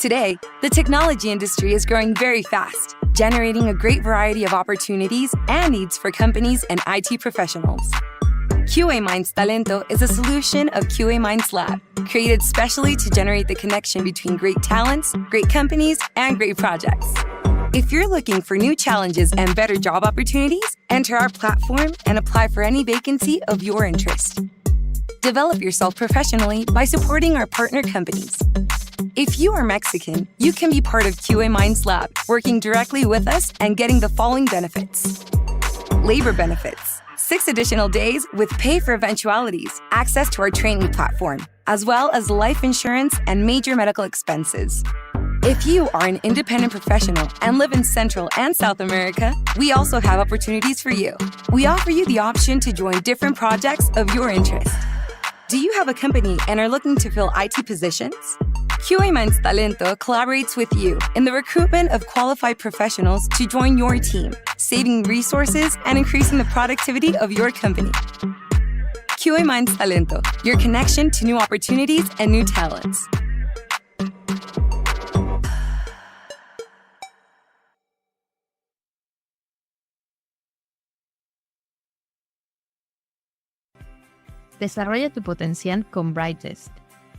Today, the technology industry is growing very fast, generating a great variety of opportunities and needs for companies and IT professionals. QA Minds Talento is a solution of QA Minds Lab, created specially to generate the connection between great talents, great companies, and great projects. If you're looking for new challenges and better job opportunities, enter our platform and apply for any vacancy of your interest. Develop yourself professionally by supporting our partner companies. If you are Mexican, you can be part of QA Minds Lab, working directly with us and getting the following benefits. Labor benefits, 6 additional days with pay for eventualities, access to our training platform, as well as life insurance and major medical expenses. If you are an independent professional and live in Central and South America, we also have opportunities for you. We offer you the option to join different projects of your interest. Do you have a company and are looking to fill IT positions? QA Minds Talento collaborates with you in the recruitment of qualified professionals to join your team, saving resources and increasing the productivity of your company. QA Minds Talento, your connection to new opportunities and new talents. Desarrolla tu potencial con Brightest.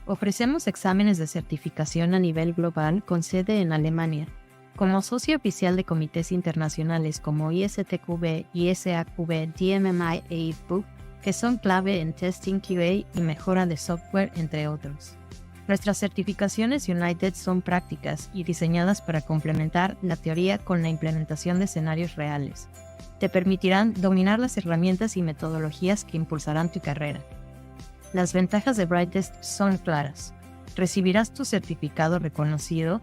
Ofrecemos exámenes de certificación a nivel global con sede en Alemania. Como socio oficial de comités internacionales como ISTQB, ISAQB, DMMI e IFBU, que son clave en testing QA y mejora de software, entre otros. Nuestras certificaciones United son prácticas y diseñadas para complementar la teoría con la implementación de escenarios reales. Te permitirán dominar las herramientas y metodologías que impulsarán tu carrera. Las ventajas de Brightest son claras. Recibirás tu certificado reconocido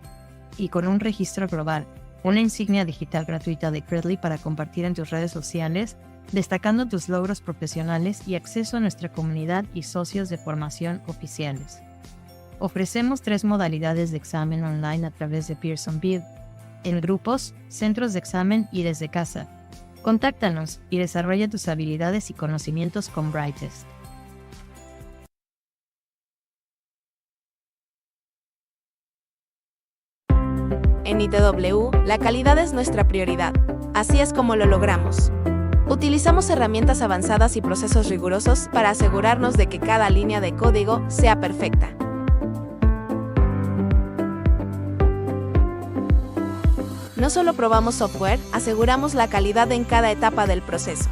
y con un registro global, una insignia digital gratuita de Credly para compartir en tus redes sociales, destacando tus logros profesionales y acceso a nuestra comunidad y socios de formación oficiales. Ofrecemos 3 modalidades de examen online a través de Pearson VUE, en grupos, centros de examen y desde casa. Contáctanos y desarrolla tus habilidades y conocimientos con Brightest. En ITW, la calidad es nuestra prioridad. Así es como lo logramos. Utilizamos herramientas avanzadas y procesos rigurosos para asegurarnos de que cada línea de código sea perfecta. No solo probamos software, aseguramos la calidad en cada etapa del proceso.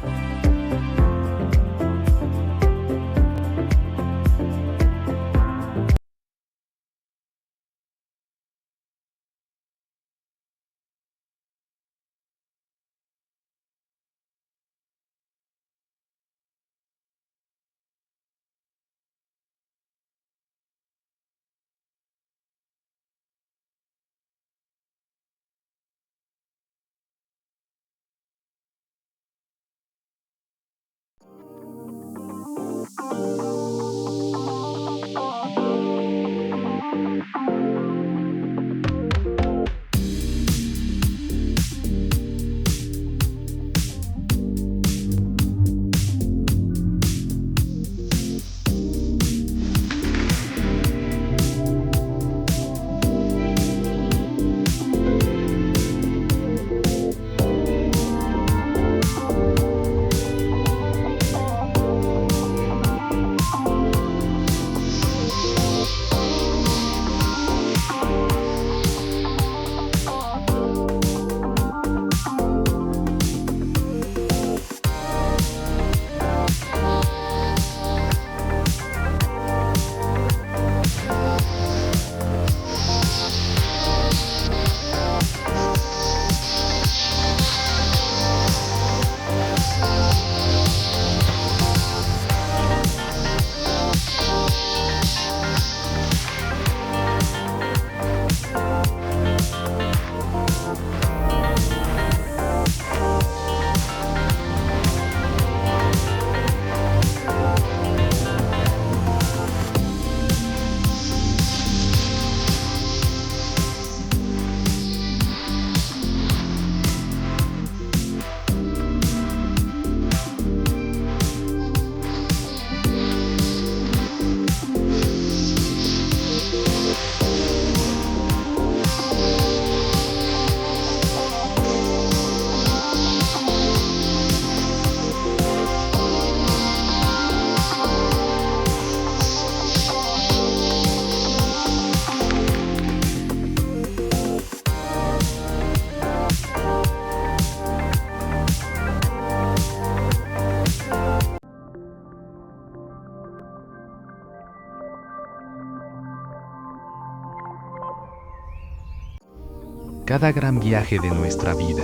cada gran viaje de nuestra vida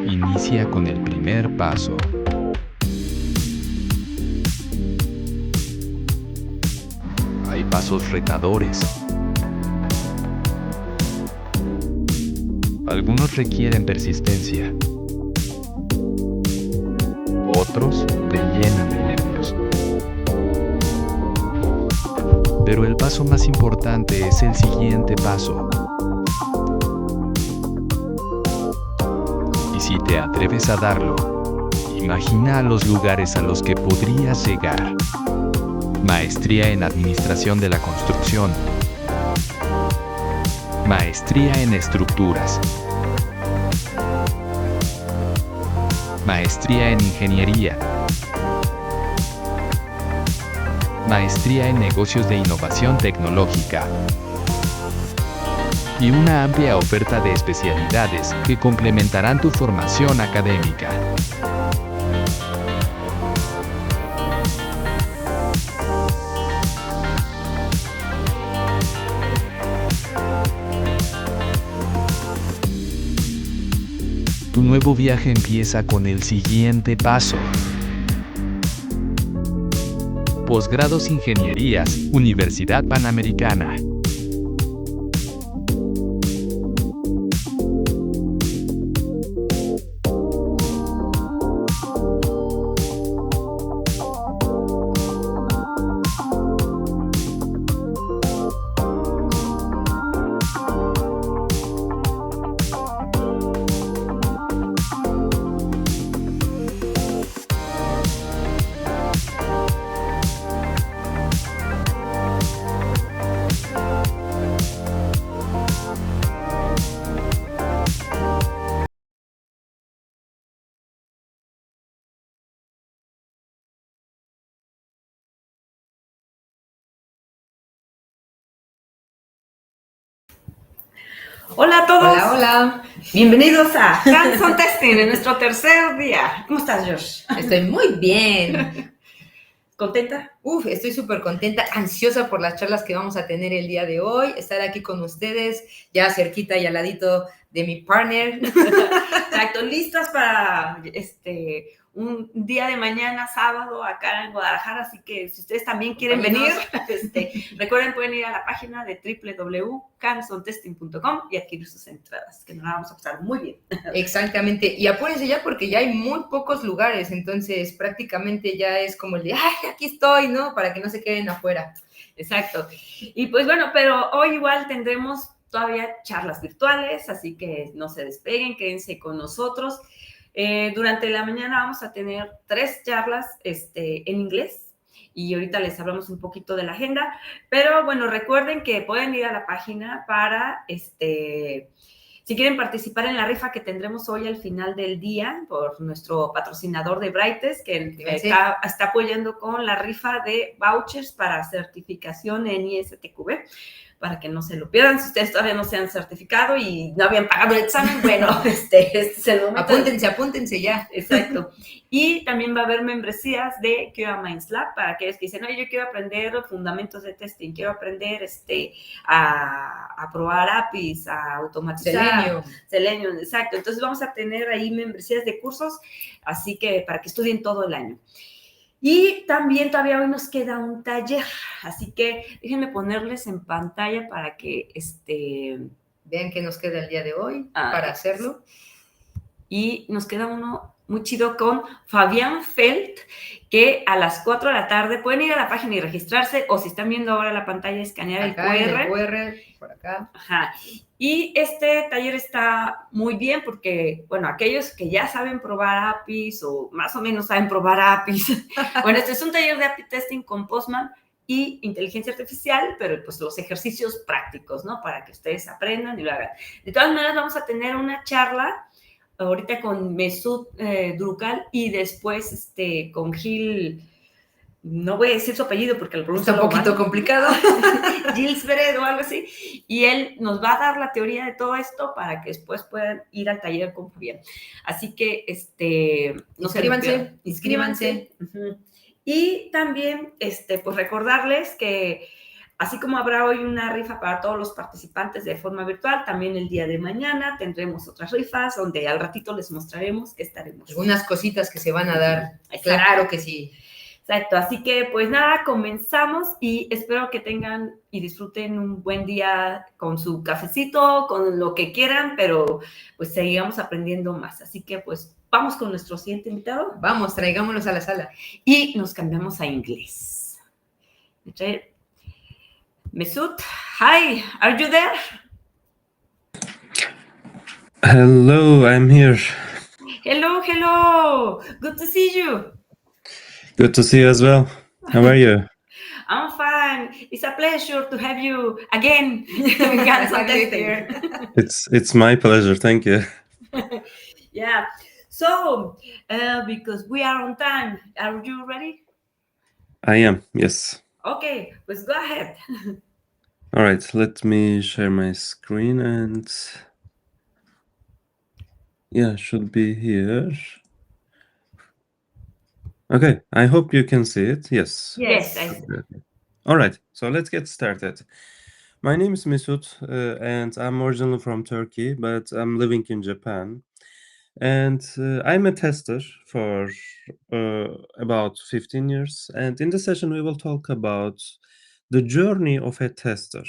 inicia con el primer paso. Hay pasos retadores. Algunos requieren persistencia. Otros te llenan de nervios. Pero el paso más importante es el siguiente paso. Y si te atreves a darlo, imagina a los lugares a los que podrías llegar. Maestría en Administración de la Construcción. Maestría en Estructuras. Maestría en Ingeniería. Maestría en Negocios de Innovación Tecnológica. Y una amplia oferta de especialidades que complementarán tu formación académica. Tu nuevo viaje empieza con el siguiente paso. Posgrados Ingenierías, Universidad Panamericana. Hola a todos. Hola, hola. Bienvenidos a Hands-on Testing en nuestro tercer día. ¿Cómo estás, Josh? Estoy muy bien. ¿Contenta? Estoy súper contenta, ansiosa por las charlas que vamos a tener el día de hoy. Estar aquí con ustedes, ya cerquita y al ladito de mi partner. Exacto, listas para un día de mañana, sábado, acá en Guadalajara. Así que si ustedes también quieren venir, recuerden, pueden ir a la página de www.handsontesting.com y adquirir sus entradas, que nos la vamos a pasar muy bien. Exactamente, y apúrense ya porque ya hay muy pocos lugares, entonces prácticamente ya es como el de, ¡ay, aquí estoy!, ¿no? Para que no se queden afuera. Exacto. Y pues bueno, pero hoy igual tendremos todavía charlas virtuales, así que no se despeguen, quédense con nosotros. Durante la mañana vamos a tener 3 charlas en inglés y ahorita les hablamos un poquito de la agenda, pero bueno, recuerden que pueden ir a la página para, si quieren participar en la rifa que tendremos hoy al final del día por nuestro patrocinador de Brightest, que está apoyando con la rifa de vouchers para certificación en ISTQB, para que no se lo pierdan. Si ustedes todavía no se han certificado y no habían pagado el examen, bueno, este es el momento. Apúntense ya. Exacto. Y también va a haber membresías de QA Minds Lab para aquellos que dicen, oye, yo quiero aprender los fundamentos de testing, quiero aprender a probar APIs, a automatizar. Selenium, exacto. Entonces vamos a tener ahí membresías de cursos, así que para que estudien todo el año. Y también todavía hoy nos queda un taller, así que déjenme ponerles en pantalla para que vean qué nos queda el día de hoy para hacerlo. Y nos queda uno muy chido con Fabián Felt, que a las 4 de la tarde pueden ir a la página y registrarse, o si están viendo ahora la pantalla, escanear acá, el QR, por acá. Ajá. Y este taller está muy bien porque, bueno, aquellos que ya saben probar APIs o más o menos saben probar APIs, bueno, este es un taller de API testing con Postman y inteligencia artificial, pero pues los ejercicios prácticos, ¿no? Para que ustedes aprendan y lo hagan. De todas maneras, vamos a tener una charla ahorita con Mesut Durukal y después con Gil, no voy a decir su apellido porque lo pronuncio un poquito complicado, Gil Zilberfeld o algo así, y él nos va a dar la teoría de todo esto para que después puedan ir al taller con Fabián. Así que, inscríbanse. Uh-huh. Y también, pues recordarles que Así como habrá hoy una rifa para todos los participantes de forma virtual, también el día de mañana tendremos otras rifas donde al ratito les mostraremos que estaremos. Algunas cositas que se van a dar. Exacto. Claro que sí. Exacto, así que pues nada, comenzamos y espero que tengan y disfruten un buen día con su cafecito, con lo que quieran, pero pues sigamos aprendiendo más. Así que pues vamos con nuestro siguiente invitado. Vamos, traigámoslos a la sala. Y nos cambiamos a inglés. Mesut, hi, are you there? Hello, I'm here. Hello, good to see you. Good to see you as well. How are you? I'm fine. It's a pleasure to have you again. Hands-on testing. It's my pleasure. Thank you. Yeah. So, because we are on time, are you ready? I am, yes. Okay, let's go ahead. All right, let me share my screen and yeah, should be here. Okay, I hope you can see it. Yes. Yes, I see. All right, so let's get started. My name is Mesut, and I'm originally from Turkey, but I'm living in Japan. And I'm a tester for about 15 years. And in this session, we will talk about the journey of a tester.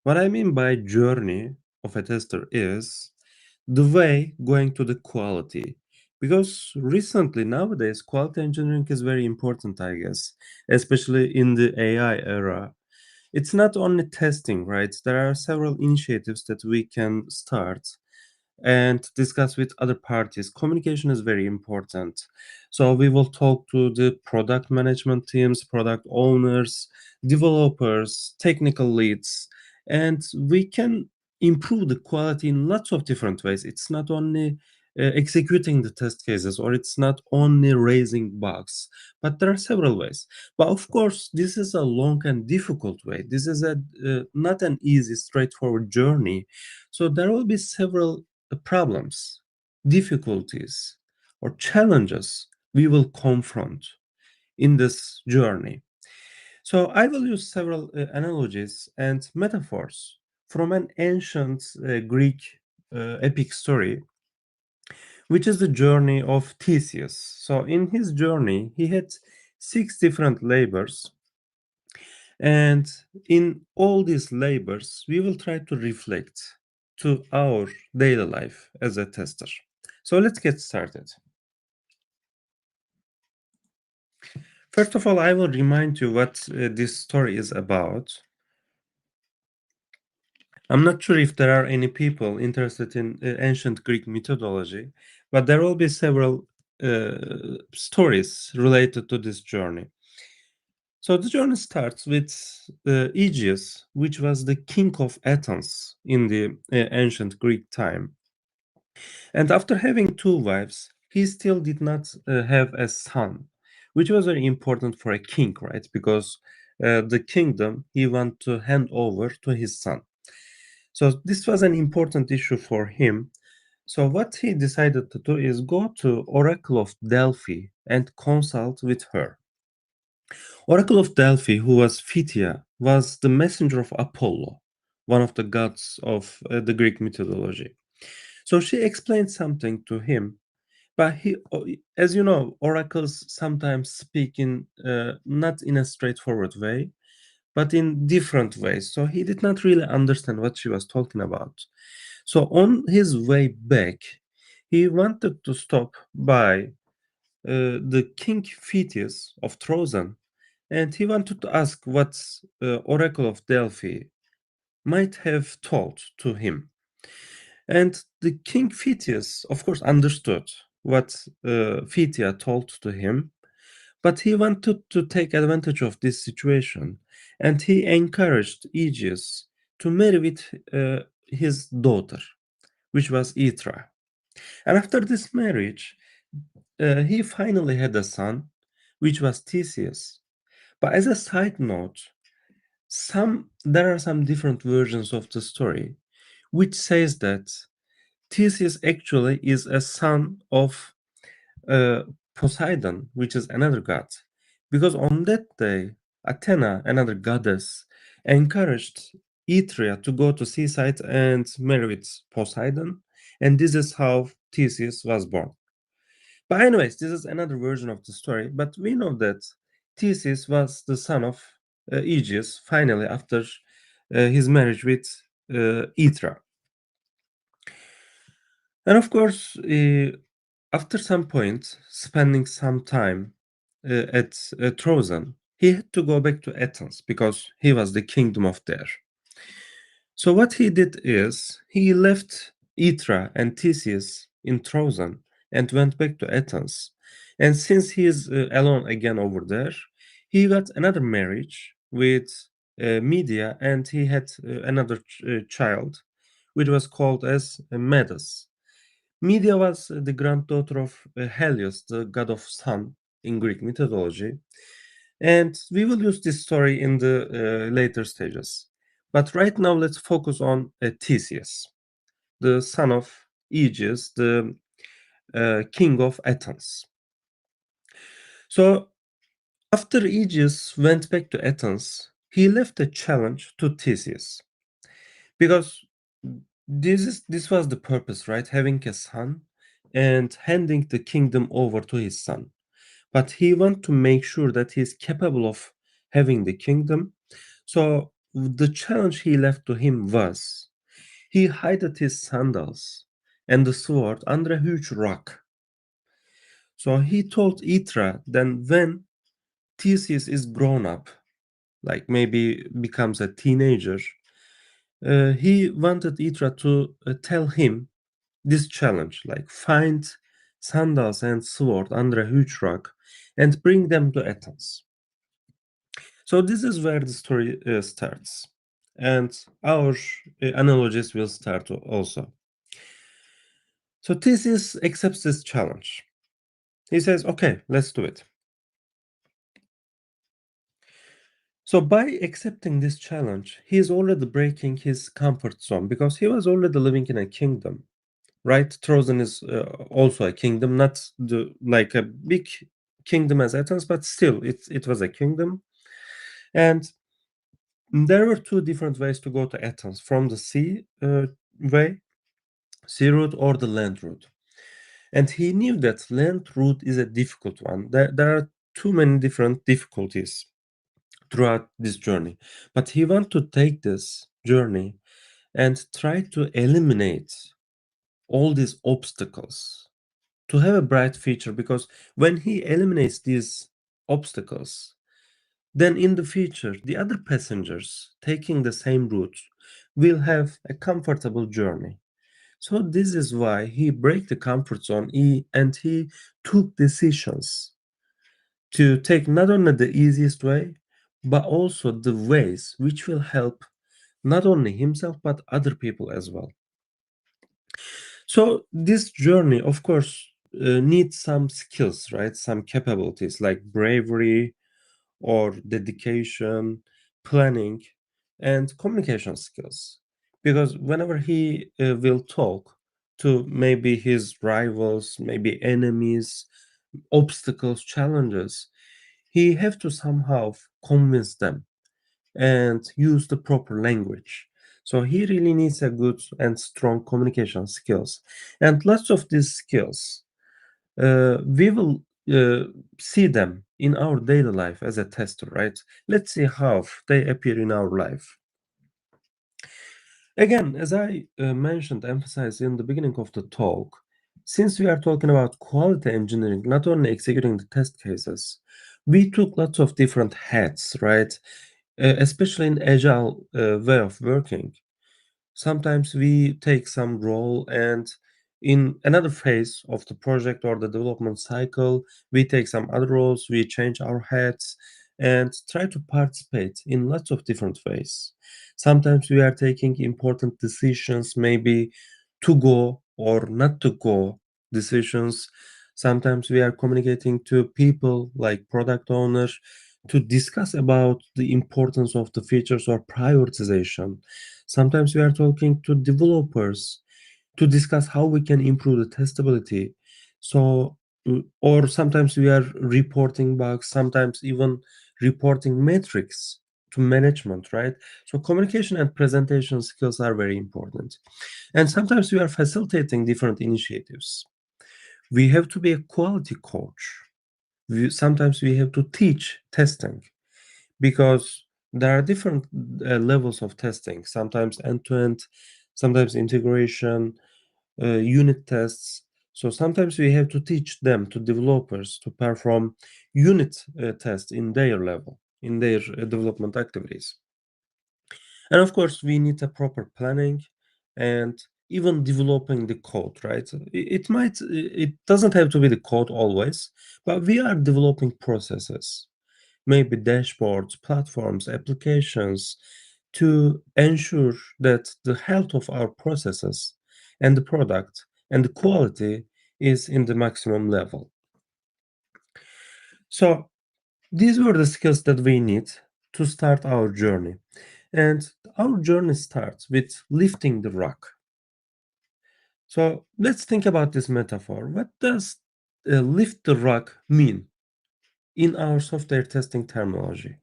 What I mean by journey of a tester is the way going to the quality. Because recently, nowadays, quality engineering is very important, I guess, especially in the AI era. It's not only testing, right? There are several initiatives that we can start and discuss with other parties. Communication is very important. So we will talk to the product management teams, product owners, developers, technical leads, and we can improve the quality in lots of different ways. It's not only executing the test cases, or it's not only raising bugs, but there are several ways. But of course, this is a long and difficult way. This is a not an easy, straightforward journey. So there will be several problems, difficulties, or challenges we will confront in this journey. So I will use several analogies and metaphors from an ancient Greek epic story, which is the journey of Theseus. So in his journey, he had 6 different labors. And in all these labors, we will try to reflect to our daily life as a tester. So let's get started. First of all, I will remind you what this story is about. I'm not sure if there are any people interested in ancient Greek mythology, but there will be several stories related to this journey. So the journey starts with Aegeus, which was the king of Athens in the ancient Greek time. And after having 2 wives, he still did not have a son, which was very important for a king, right? Because the kingdom he wanted to hand over to his son. So this was an important issue for him. So what he decided to do is go to Oracle of Delphi and consult with her. Oracle of Delphi, who was Phthia, was the messenger of Apollo, one of the gods of the Greek mythology. So she explained something to him, but he, as you know, oracles sometimes speak in not in a straightforward way, but in different ways. So he did not really understand what she was talking about. So on his way back, he wanted to stop by the King Thetis of Trojan, and he wanted to ask what Oracle of Delphi might have told to him. And the King Thetis, of course, understood what Phthia told to him, but he wanted to take advantage of this situation, and he encouraged Aegeus to marry with his daughter, which was Aethra. And after this marriage, he finally had a son, which was Theseus. But as a side note, there are some different versions of the story, which says that Theseus actually is a son of Poseidon, which is another god. Because on that day, Athena, another goddess, encouraged Aethra to go to seaside and marry with Poseidon, and this is how Theseus was born. But anyways, this is another version of the story, but we know that Theseus was the son of Aegeus, finally, after his marriage with Aethra. And of course, after some point, spending some time at Trojan, he had to go back to Athens because he was the kingdom of there. So what he did is he left Aethra and Theseus in Trojan and went back to Athens. And since he is alone again over there, he got another marriage with Medea, and he had another child, which was called as Medas. Medea was the granddaughter of Helios, the god of sun in Greek mythology. And we will use this story in the later stages. But right now, let's focus on Theseus, the son of Aegeus, the king of Athens. So after Aegeus went back to Athens, he left a challenge to Theseus, because this was the purpose, right? Having a son and handing the kingdom over to his son. But he wanted to make sure that he's capable of having the kingdom. So the challenge he left to him was he hid his sandals and the sword under a huge rock. So he told Aethra that when Theseus is grown up, like maybe becomes a teenager, he wanted Aethra to tell him this challenge, like find sandals and sword under a huge rock and bring them to Athens. So this is where the story starts, and our analogies will start also. So Theseus accepts this challenge. He says, okay, let's do it. So by accepting this challenge, he is already breaking his comfort zone, because he was already living in a kingdom, right? Trojan is also a kingdom, not like a big kingdom as Athens, but still it was a kingdom. And there were two different ways to go to Athens, from the sea route or the land route. And he knew that land route is a difficult one. There are too many different difficulties throughout this journey. But he wanted to take this journey and try to eliminate all these obstacles to have a bright future, because when he eliminates these obstacles, then in the future, the other passengers taking the same route will have a comfortable journey. So this is why he break the comfort zone and he took decisions to take not only the easiest way, but also the ways which will help not only himself, but other people as well. So this journey, of course, needs some skills, right? Some capabilities like bravery or dedication, planning, and communication skills. Because whenever he will talk to maybe his rivals, maybe enemies, obstacles, challenges, he have to somehow convince them and use the proper language. So he really needs a good and strong communication skills. And lots of these skills, we will see them in our daily life as a tester, right? Let's see how they appear in our life. Again, as I mentioned, emphasized in the beginning of the talk, since we are talking about quality engineering, not only executing the test cases, we took lots of different hats, right? Especially in agile way of working. Sometimes we take some role, and in another phase of the project or the development cycle, we take some other roles, we change our hats and try to participate in lots of different ways. Sometimes we are taking important decisions, maybe to go or not to go decisions. Sometimes we are communicating to people like product owners to discuss about the importance of the features or prioritization. Sometimes we are talking to developers to discuss how we can improve the testability. So, or sometimes we are reporting bugs, sometimes even reporting metrics to management, right? So communication and presentation skills are very important. And sometimes we are facilitating different initiatives. We have to be a quality coach. Sometimes we have to teach testing because there are different levels of testing, sometimes end-to-end, sometimes integration, unit tests. So sometimes we have to teach them, to developers, to perform unit tests in their level, in their development activities. And of course, we need a proper planning and even developing the code, right? It doesn't have to be the code always, but we are developing processes, maybe dashboards, platforms, applications, to ensure that the health of our processes and the product and the quality is in the maximum level. So these were the skills that we need to start our journey. And our journey starts with lifting the rock. So let's think about this metaphor. What does lift the rock mean in our software testing terminology?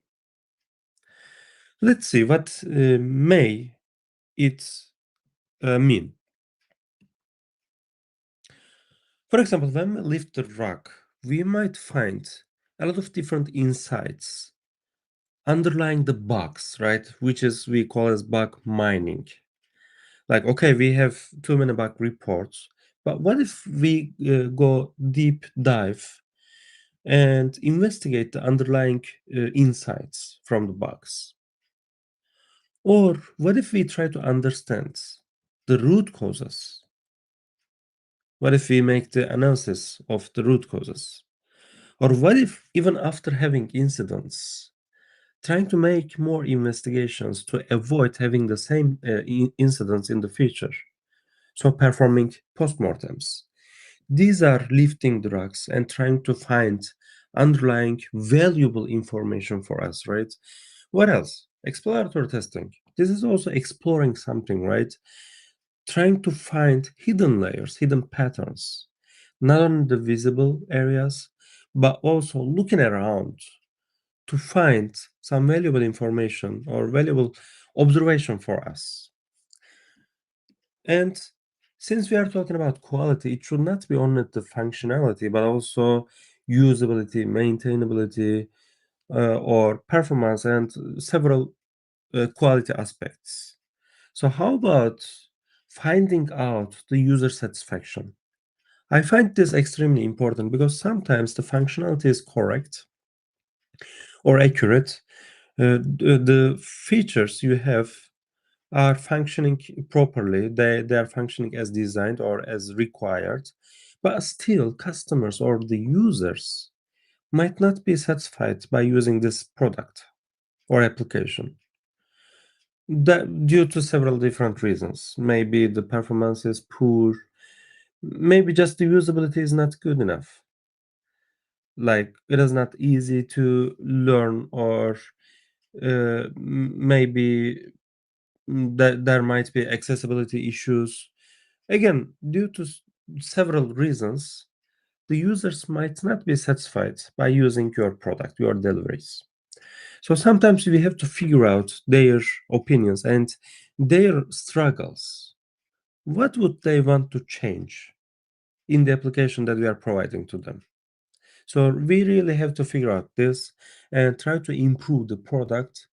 Let's see what may it mean. For example, when we lift the rock, we might find a lot of different insights underlying the bugs, right? Which is we call as bug mining. Like, okay, we have too many bug reports, but what if we go deep dive and investigate the underlying insights from the bugs? Or what if we try to understand the root causes? What if we make the analysis of the root causes? Or what if, even after having incidents, trying to make more investigations to avoid having the same incidents in the future? So, performing postmortems. These are lifting drugs and trying to find underlying valuable information for us, right? What else? Exploratory testing. This is also exploring something, right? Trying to find hidden layers, hidden patterns, not only the visible areas, but also looking around to find some valuable information or valuable observation for us. And since we are talking about quality, it should not be only the functionality, but also usability, maintainability, or performance, and several quality aspects. So, how about finding out the user satisfaction? I find this extremely important because sometimes the functionality is correct or accurate. The features you have are functioning properly, they are functioning as designed or as required, but still customers or the users might not be satisfied by using this product or application. That due to several different reasons. Maybe the performance is poor, maybe just the usability is not good enough. Like it is not easy to learn, or maybe that there might be accessibility issues. Again, due to several reasons, the users might not be satisfied by using your product, your deliveries. So sometimes we have to figure out their opinions and their struggles. What would they want to change in the application that we are providing to them? So we really have to figure out this and try to improve the product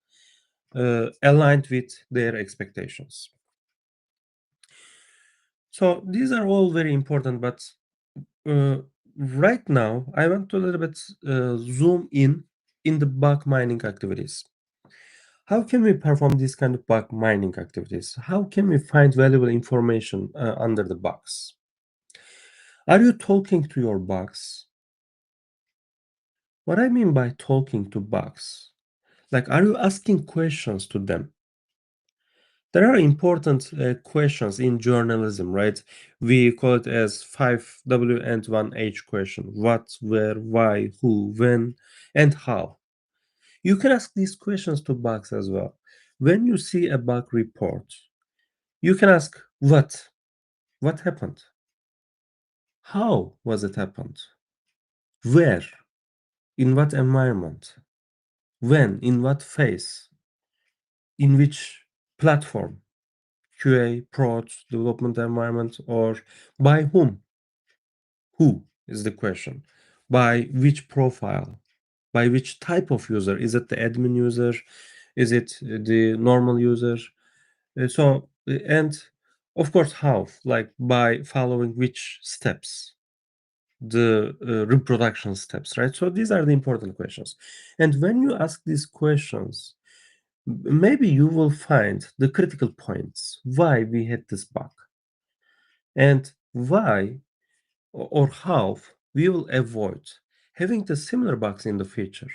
aligned with their expectations. So these are all very important, but right now I want to a little bit zoom in the bug mining activities. How can we perform these kind of bug mining activities? How can we find valuable information under the bugs? Are you talking to your bugs? What I mean by talking to bugs, like, are you asking questions to them? There are important questions in journalism, right? We call it as 5W and 1H question: what, where, why, who, when, and how. You can ask these questions to bugs as well. When you see a bug report, you can ask what? What happened? How was it happened? Where? In what environment? When? In what phase? in which platform, QA, prod, development environment, or by whom? Who is the question? By which profile? By which type of user? Is it the admin user? Is it the normal user? And of course, how? Like by following which steps? The reproduction steps, right? So these are the important questions. And when you ask these questions, maybe you will find the critical points why we had this bug and why or how we will avoid having the similar bugs in the future.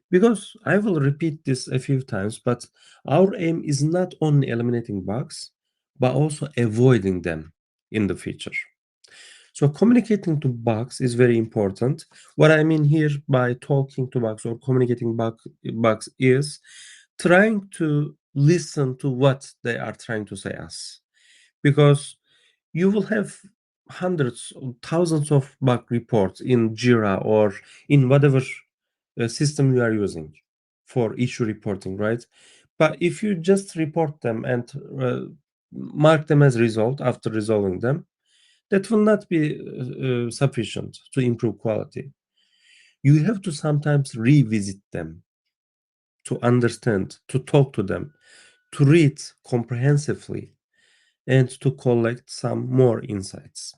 Because I will repeat this a few times, but our aim is not only eliminating bugs, but also avoiding them in the future. So communicating to bugs is very important. What I mean here by talking to bugs or communicating bugs is trying to listen to what they are trying to say us. Because you will have hundreds or thousands of bug reports in Jira or in whatever system you are using for issue reporting, right? But if you just report them and mark them as resolved after resolving them, that will not be sufficient to improve quality. You have to sometimes revisit them to understand, to talk to them, to read comprehensively, and to collect some more insights.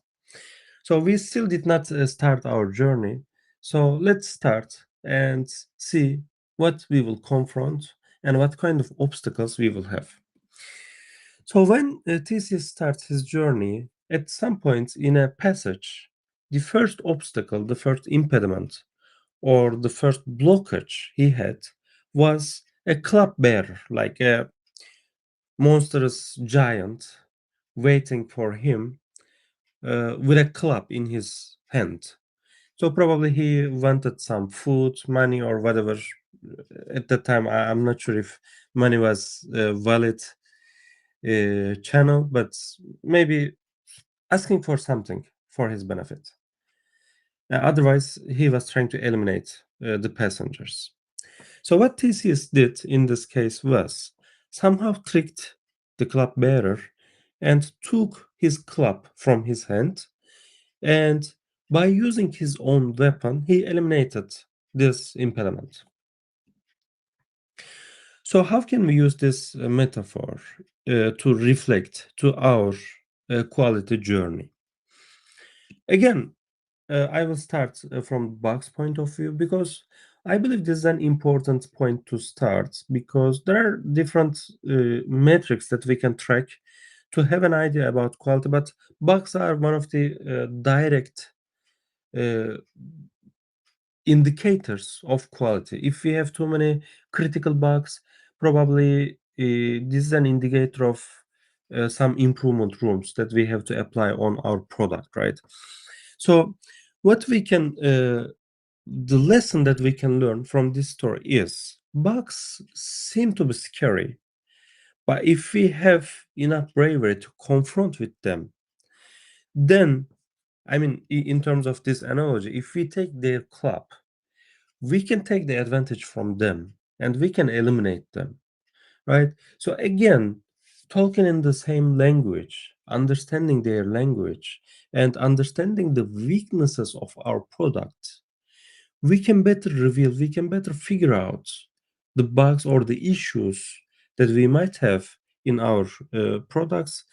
So we still did not start our journey. So let's start and see what we will confront and what kind of obstacles we will have. So when Theseus starts his journey, at some point in a passage, the first obstacle, the first impediment, or the first blockage he had was a club bearer, like a monstrous giant waiting for him with a club in his hand. So probably he wanted some food, money, or whatever. At that time, I'm not sure if money was a valid channel, but maybe asking for something for his benefit. Otherwise, he was trying to eliminate the passengers. So what Theseus did in this case was somehow tricked the club bearer and took his club from his hand, and by using his own weapon, he eliminated this impediment. So how can we use this metaphor to reflect to our quality journey? Again, I will start from Buck's point of view because I believe this is an important point to start because there are different metrics that we can track to have an idea about quality, but bugs are one of the direct uh, indicators of quality. If we have too many critical bugs, probably this is an indicator of some improvement rooms that we have to apply on our product, right? So, what we can, the lesson that we can learn from this story is bugs seem to be scary, but if we have enough bravery to confront with them, then, I mean, in terms of this analogy, if we take their club, we can take the advantage from them and we can eliminate them, right? So again, talking in the same language, understanding their language, and understanding the weaknesses of our product, we can better reveal, we can better figure out the bugs or the issues that we might have in our products,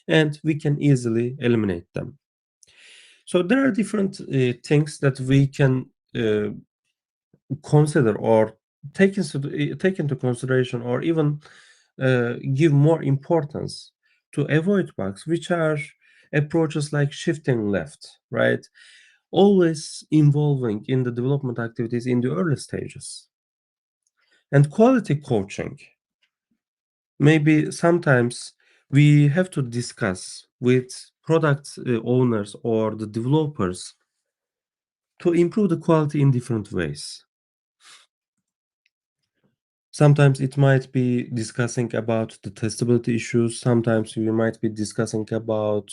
and we can easily eliminate them. So there are different things that we can consider or take into consideration or even give more importance to avoid bugs, which are approaches like shifting left, right? Always involving in the development activities in the early stages. And quality coaching. Maybe sometimes we have to discuss with product owners or the developers to improve the quality in different ways. Sometimes it might be discussing about the testability issues. Sometimes we might be discussing about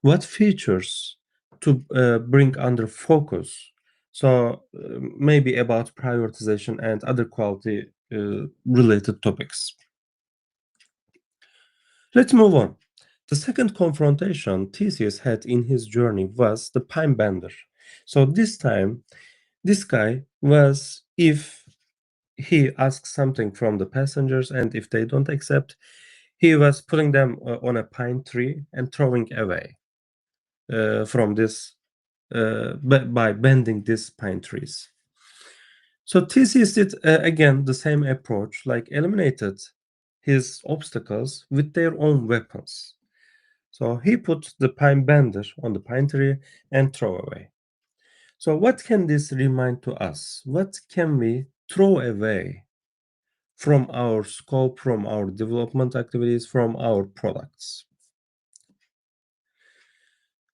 what features to bring under focus. So maybe about prioritization and other quality related topics. Let's move on. The second confrontation Theseus had in his journey was the Pine Bender. So this time, this guy was, if he asks something from the passengers and if they don't accept, he was putting them on a pine tree and throwing away from this by bending these pine trees. So Theseus did again the same approach, like eliminated his obstacles with their own weapons. So he put the pine bender on the pine tree and throw away. So what can this remind to us? What can we throw away from our scope, from our development activities, from our products?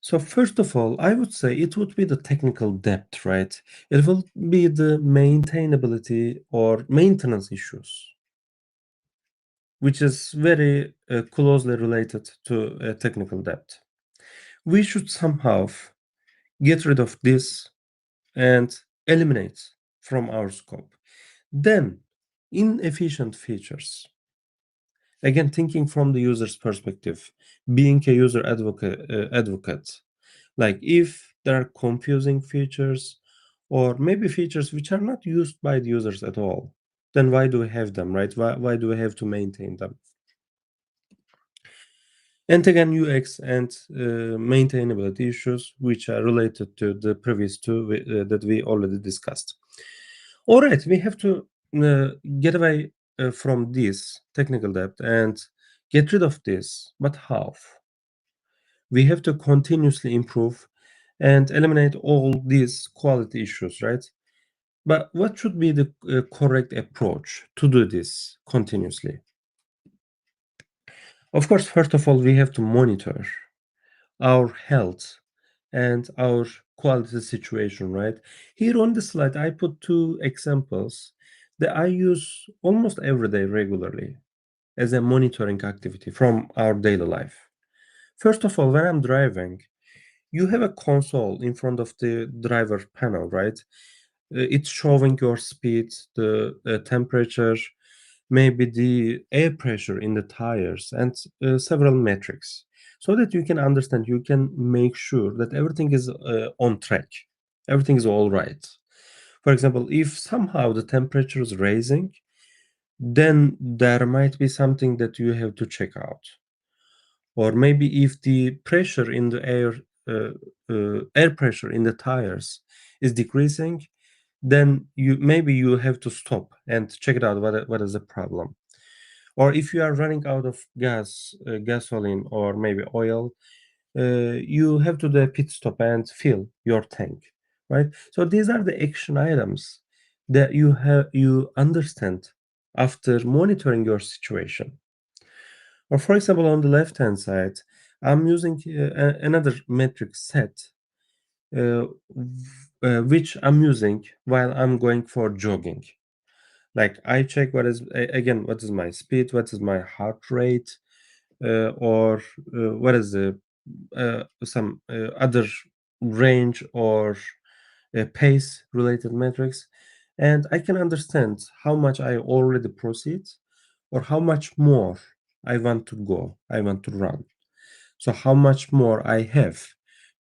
So first of all, I would say it would be the technical debt, right? It will be the maintainability or maintenance issues, which is very closely related to technical debt. We should somehow get rid of this and eliminate from our scope. Then, inefficient features. Again, thinking from the user's perspective, being a user advocate, like if there are confusing features or maybe features which are not used by the users at all, then why do we have them, right? Why do we have to maintain them? And again, UX and maintainability issues, which are related to the previous two that we already discussed. All right, we have to get away from this technical debt and get rid of this. But how? We have to continuously improve and eliminate all these quality issues, right? But what should be the correct approach to do this continuously? Of course, first of all, we have to monitor our health and our quality situation, right? Here on the slide, I put two examples that I use almost every day regularly as a monitoring activity from our daily life. First of all, when I'm driving, you have a console in front of the driver panel, right? It's showing your speed, the temperature, maybe the air pressure in the tires, and several metrics, so that you can understand, you can make sure that everything is on track, everything is all right. For example, if somehow the temperature is raising, then there might be something that you have to check out. Or maybe if the pressure in the air pressure in the tires is decreasing, then you have to stop and check it out, what is the problem. Or if you are running out of gasoline or maybe oil, you have to do a pit stop and fill your tank, right? So these are the action items that you understand after monitoring your situation. Or for example, on the left hand side, I'm using another metric set which I'm using while I'm going for jogging. Like I check again, what is my speed, what is my heart rate, or what is the some other range or pace related metrics, and I can understand how much I already proceed or how much more I want to go, I want to run. So how much more I have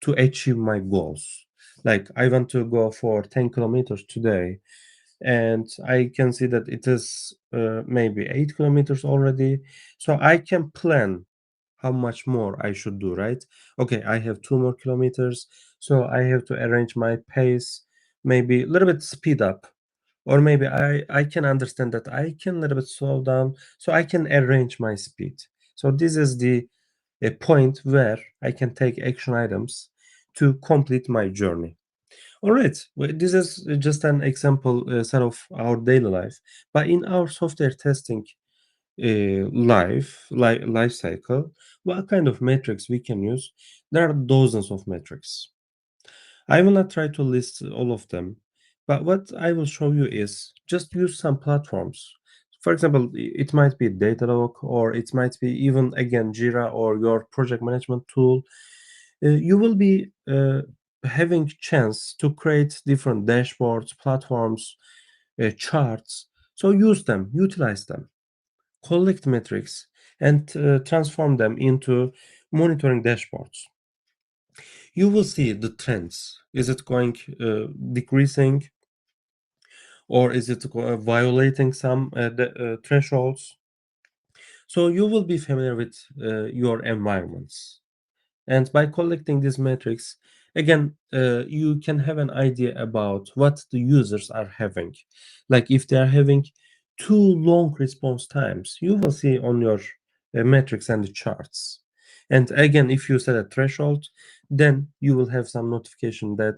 to achieve my goals. Like I want to go for 10 kilometers today, and I can see that it is maybe 8 kilometers already. So I can plan how much more I should do, right? Okay, I have 2 more kilometers, so I have to arrange my pace, maybe a little bit speed up, or maybe I can understand that I can a little bit slow down, so I can arrange my speed. So this is the a point where I can take action items to complete my journey. All right, this is just an example set of our daily life, but in our software testing life cycle, what kind of metrics we can use? There are dozens of metrics. I will not try to list all of them, but what I will show you is just use some platforms. For example, it might be Datadog, or it might be even again Jira or your project management tool. You will be having chance to create different dashboards, platforms, charts. So use them, utilize them, collect metrics, and transform them into monitoring dashboards. You will see the trends. Is it going decreasing, or is it violating some thresholds? So you will be familiar with your environments. And by collecting these metrics, again, you can have an idea about what the users are having. Like if they are having too long response times, you will see on your metrics and the charts. And again, if you set a threshold, then you will have some notification that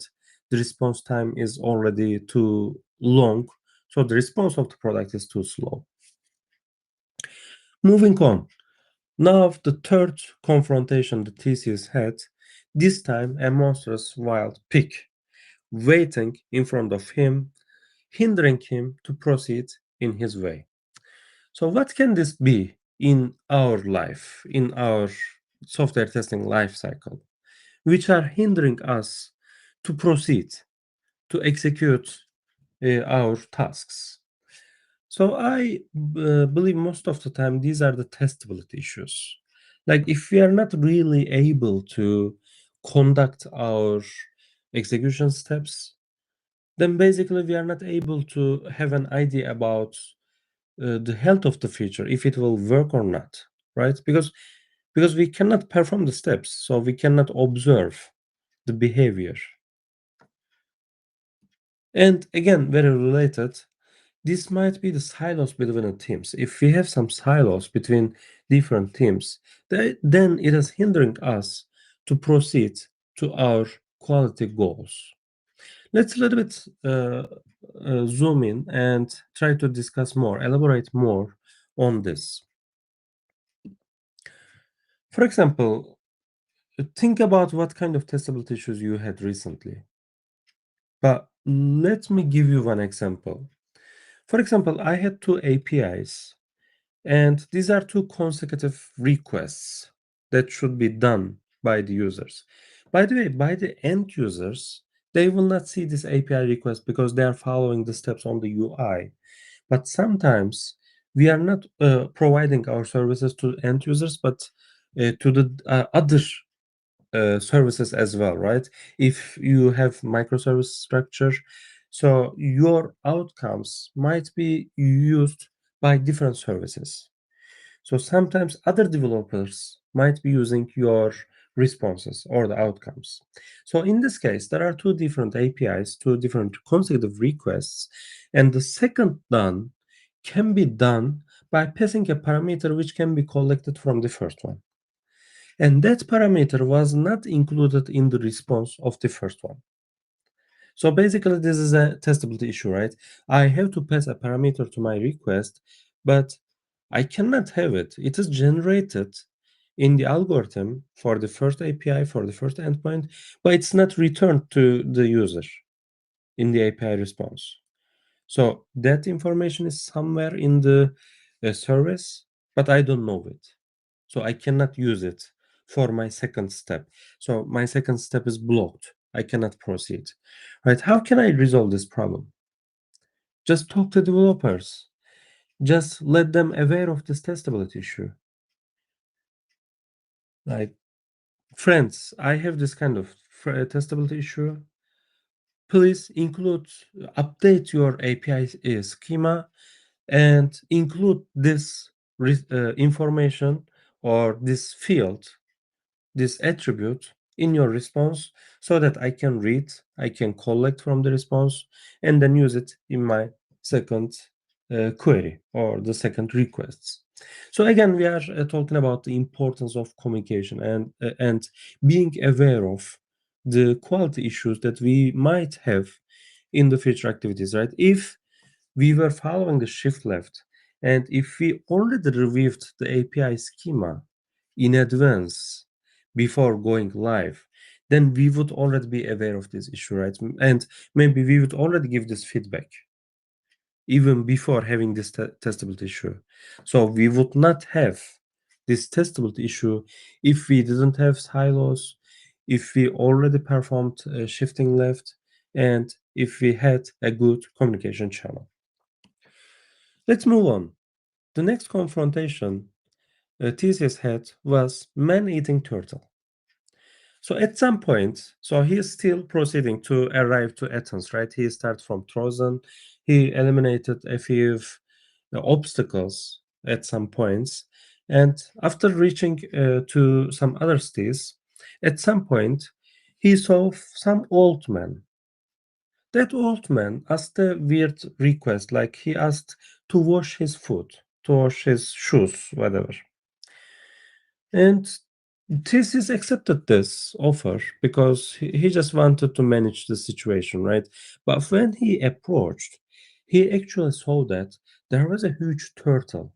the response time is already too long. So the response of the product is too slow. Moving on. Now, the third confrontation the Theseus had, this time a monstrous wild pig, waiting in front of him, hindering him to proceed in his way. So, what can this be in our life, in our software testing life cycle, which are hindering us to proceed, to execute our tasks? So I believe most of the time these are the testability issues. Like if we are not really able to conduct our execution steps, then basically we are not able to have an idea about the health of the feature, if it will work or not, right? Because we cannot perform the steps, so we cannot observe the behavior. And again, very related, this might be the silos between the teams. If we have some silos between different teams, then it is hindering us to proceed to our quality goals. Let's a little bit zoom in and try to discuss more, elaborate more on this. For example, think about what kind of testability issues you had recently. But let me give you one example. For example, I had two APIs, and these are two consecutive requests that should be done by the users. By the way, by the end users, they will not see this API request because they are following the steps on the UI. But sometimes we are not providing our services to end users, but to the other services as well, right? If you have microservice structure, so your outcomes might be used by different services. So sometimes other developers might be using your responses or the outcomes. So in this case, there are two different APIs, two different consecutive requests, and the second done can be done by passing a parameter which can be collected from the first one. And that parameter was not included in the response of the first one. So basically, this is a testability issue, right? I have to pass a parameter to my request, but I cannot have it. It is generated in the algorithm for the first API, for the first endpoint, but it's not returned to the user in the API response. So that information is somewhere in the service, but I don't know it. So I cannot use it for my second step. So my second step is blocked. I cannot proceed. Right? How can I resolve this problem? Just talk to developers. Just let them aware of this testability issue. Like, friends, I have this kind of testability issue. Please update your API schema and include this information or this field, this attribute in your response so that I can read, I can collect from the response, and then use it in my second query or the second requests. So again, we are talking about the importance of communication and being aware of the quality issues that we might have in the future activities, right? If we were following the shift left, and if we already reviewed the API schema in advance before going live, then we would already be aware of this issue, right? And maybe we would already give this feedback even before having this testability issue. So we would not have this testability issue if we didn't have silos, if we already performed shifting left, and if we had a good communication channel. Let's move on. The next confrontation thesis had was man-eating turtle. So at some point, so he is still proceeding to arrive to Athens, right? He starts from Trojan. He eliminated a few obstacles at some points. And after reaching to some other cities, at some point, he saw some old man. That old man asked a weird request, like he asked to wash his foot, to wash his shoes, whatever. And Thesis accepted this offer because he just wanted to manage the situation, right? But when he approached, he actually saw that there was a huge turtle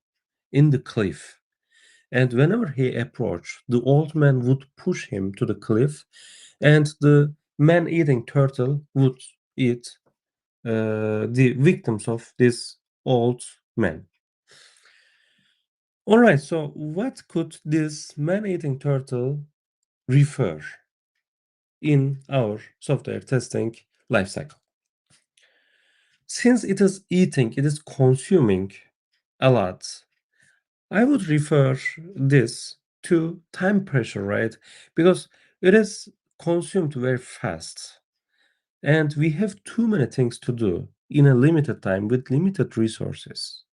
in the cliff. And whenever he approached, the old man would push him to the cliff, and the man eating turtle would eat the victims of this old man. All right, so what could this man eating turtle refer in our software testing lifecycle? Since it is eating, it is consuming a lot, I would refer this to time pressure, right? Because it is consumed very fast. And we have too many things to do in a limited time with limited resources.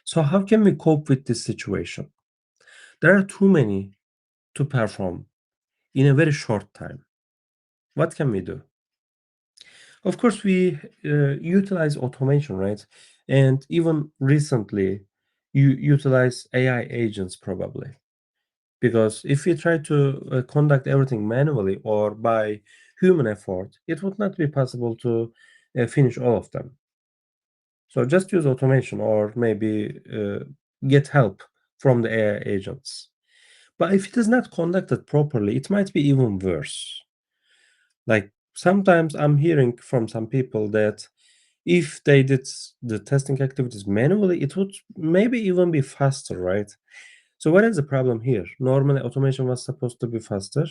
So, how can we cope with this situation? There are too many to perform in a very short time. What can we do? Of course, we utilize automation, right? And even recently, you utilize AI agents probably. Because if we try to conduct everything manually or by human effort, it would not be possible to finish all of them. So just use automation or maybe get help from the AI agents. But if it is not conducted properly, it might be even worse. Like sometimes I'm hearing from some people that if they did the testing activities manually, it would maybe even be faster, right? So what is the problem here? Normally automation was supposed to be faster,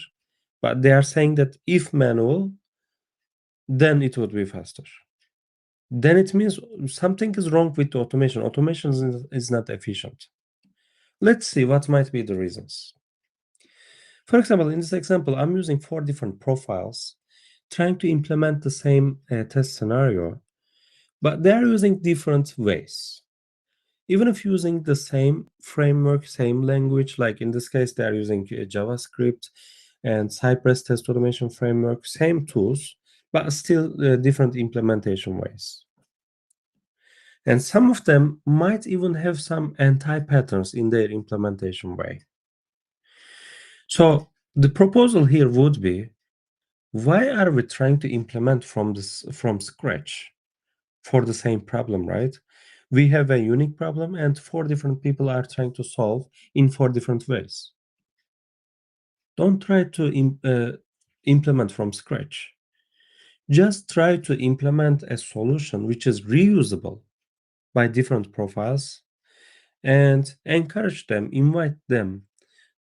but they are saying that if manual, then it would be faster. Then it means something is wrong with the automation. Automation is not efficient. Let's see what might be the reasons. For example, in this example, I'm using 4 different profiles trying to implement the same test scenario, but they're using different ways. Even if using the same framework, same language, like in this case, they're using JavaScript and Cypress test automation framework, same tools, but still different implementation ways. And some of them might even have some anti-patterns in their implementation way. So the proposal here would be, why are we trying to implement from scratch for the same problem, right? We have a unique problem and 4 different people are trying to solve in 4 different ways. Don't try to implement from scratch. Just try to implement a solution which is reusable by different profiles and encourage them, invite them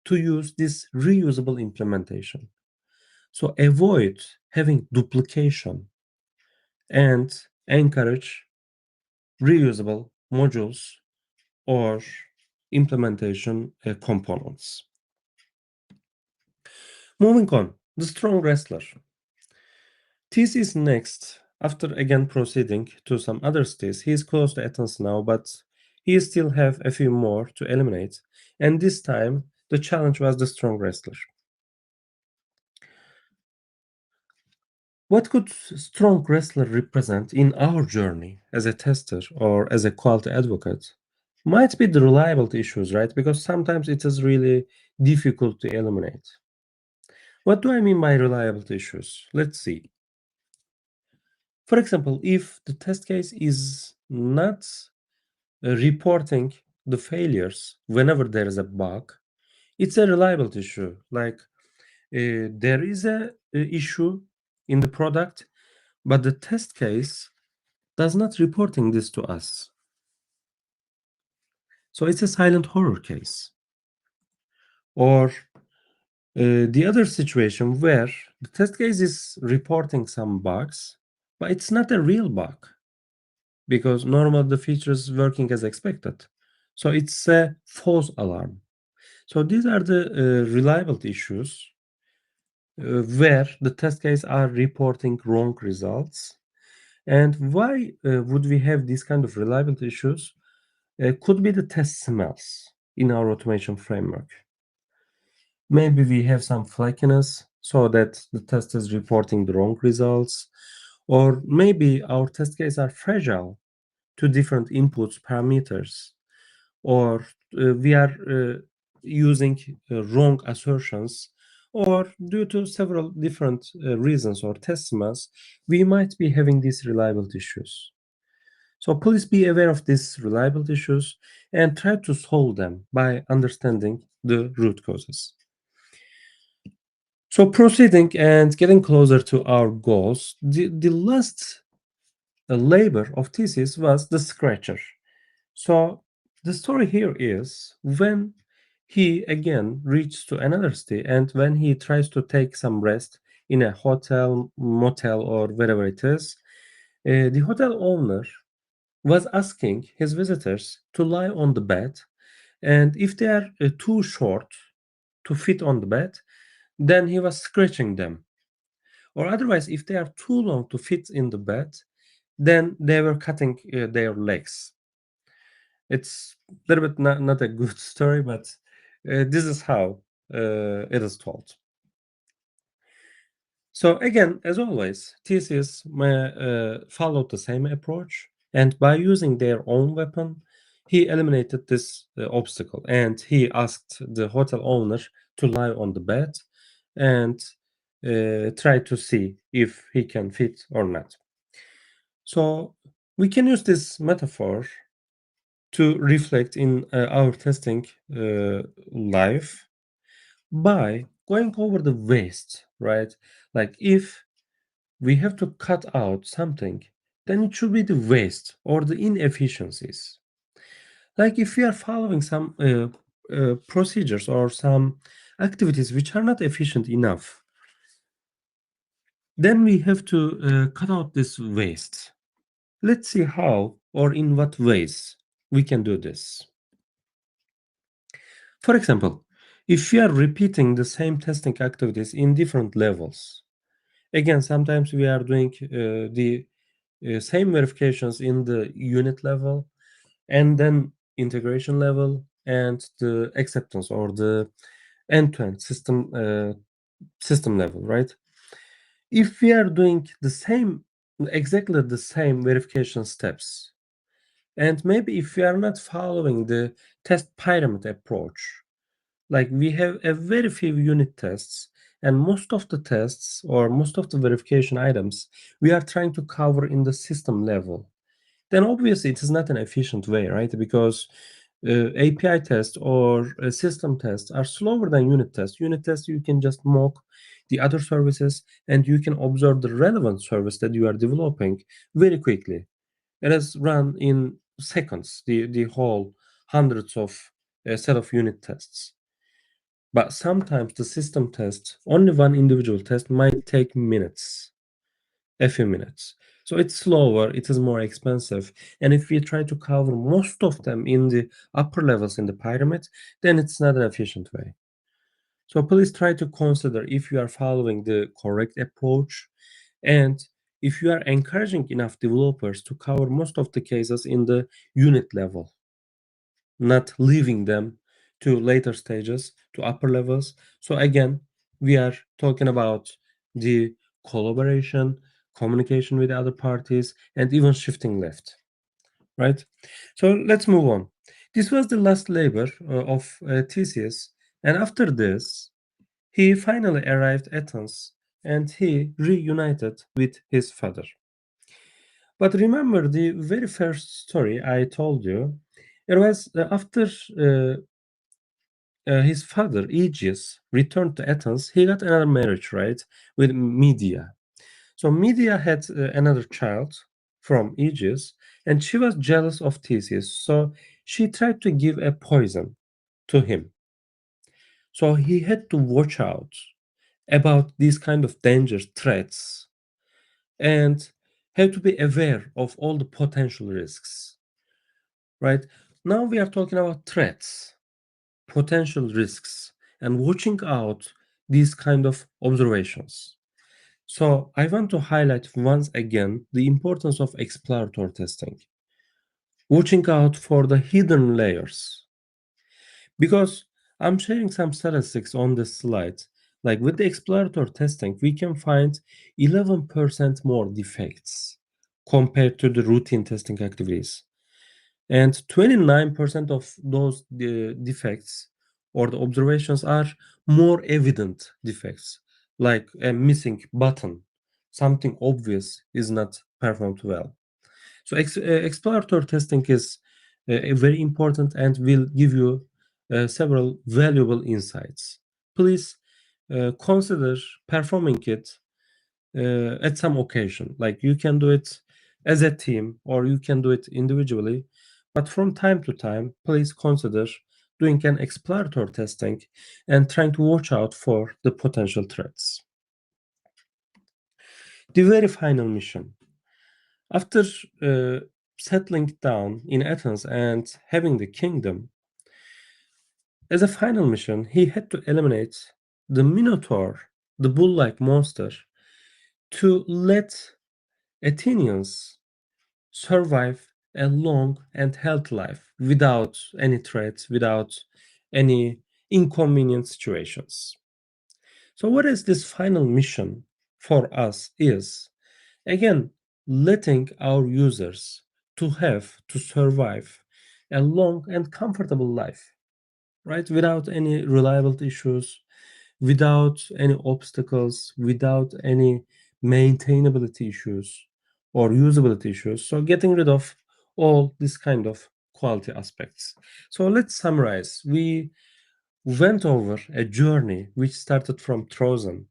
to use this reusable implementation. So avoid having duplication and encourage reusable modules or implementation components. Moving on, the strong wrestler. This is next. After again proceeding to some other states, he is close to Athens now, but he still have a few more to eliminate. And this time, the challenge was the strong wrestler. What could strong wrestler represent in our journey as a tester or as a quality advocate? Might be the reliability issues, right? Because sometimes it is really difficult to eliminate. What do I mean by reliability issues? Let's see. For example, if the test case is not reporting the failures whenever there is a bug, it's a reliability issue. Like there is a issue in the product, but the test case does not reporting this to us. So it's a silent horror case. Or the other situation where the test case is reporting some bugs, but it's not a real bug because normally the feature is working as expected. So it's a false alarm. So these are the reliability issues where the test case are reporting wrong results. And why would we have these kind of reliability issues? Could be the test smells in our automation framework. Maybe we have some flakiness so that the test is reporting the wrong results, or maybe our test cases are fragile to different inputs parameters, or we are using wrong assertions, or due to several different reasons or test smells, we might be having these reliability issues. So please be aware of these reliability issues and try to solve them by understanding the root causes. So proceeding and getting closer to our goals, the last labor of thesis was the scratcher. So the story here is when he again reaches to another city and when he tries to take some rest in a hotel, motel, or wherever it is, the hotel owner was asking his visitors to lie on the bed, and if they are too short to fit on the bed, then he was scratching them. Or otherwise, if they are too long to fit in the bed, then they were cutting their legs. It's a little bit not a good story, but this is how it is told. So again, as always, TCS followed the same approach, and by using their own weapon, he eliminated this obstacle, and he asked the hotel owner to lie on the bed and try to see if he can fit or not. So we can use this metaphor to reflect in our testing life by going over the waste, right? Like if we have to cut out something, then it should be the waste or the inefficiencies. Like if we are following some procedures or some activities which are not efficient enough, then we have to cut out this waste. Let's see how or in what ways we can do this. For example, if we are repeating the same testing activities in different levels, again, sometimes we are doing the same verifications in the unit level and then integration level and the acceptance or the end-to-end system level, right? If we are doing the same, exactly the same verification steps, and maybe if we are not following the test pyramid approach, like we have a very few unit tests, and most of the tests or most of the verification items we are trying to cover in the system level, then obviously it is not an efficient way, right? Because API tests or system tests are slower than unit tests. Unit tests, you can just mock the other services and you can observe the relevant service that you are developing very quickly. It is run in seconds, the whole hundreds of set of unit tests. But sometimes the system test, only one individual test might take minutes, a few minutes. So it's slower, it is more expensive. And if we try to cover most of them in the upper levels in the pyramid, then it's not an efficient way. So please try to consider if you are following the correct approach and if you are encouraging enough developers to cover most of the cases in the unit level, not leaving them to later stages, to upper levels. So again, we are talking about the collaboration, communication with other parties, and even shifting left, right? So let's move on. This was the last labor of Theseus, and after this, he finally arrived at Athens and he reunited with his father. But remember the very first story I told you, it was after his father, Aegeus, returned to Athens, he got another marriage, right, with Medea. So Medea had another child from Aegeus, and she was jealous of Theseus. So she tried to give a poison to him. So he had to watch out about these kind of dangers, threats, and have to be aware of all the potential risks, right? Now we are talking about threats. potential risks, and watching out these kind of observations. So I want to highlight once again the importance of exploratory testing, watching out for the hidden layers. Because I'm sharing some statistics on this slide. Like with the exploratory testing, we can find 11% more defects compared to the routine testing activities. And 29% of those defects or the observations are more evident defects, like a missing button, something obvious is not performed well. So exploratory testing is very important and will give you several valuable insights. Please consider performing it at some occasion. Like you can do it as a team or you can do it individually, but from time to time, please consider doing an exploratory testing and trying to watch out for the potential threats. The very final mission. After settling down in Athens and having the kingdom, as a final mission, he had to eliminate the Minotaur, the bull like monster, to let Athenians survive a long and healthy life without any threats, without any inconvenient situations. So, what is this final mission for us is again letting our users to have to survive a long and comfortable life, right? Without any reliability issues, without any obstacles, without any maintainability issues or usability issues. So getting rid of all this kind of quality aspects. So let's summarize. We went over a journey which started from Trojan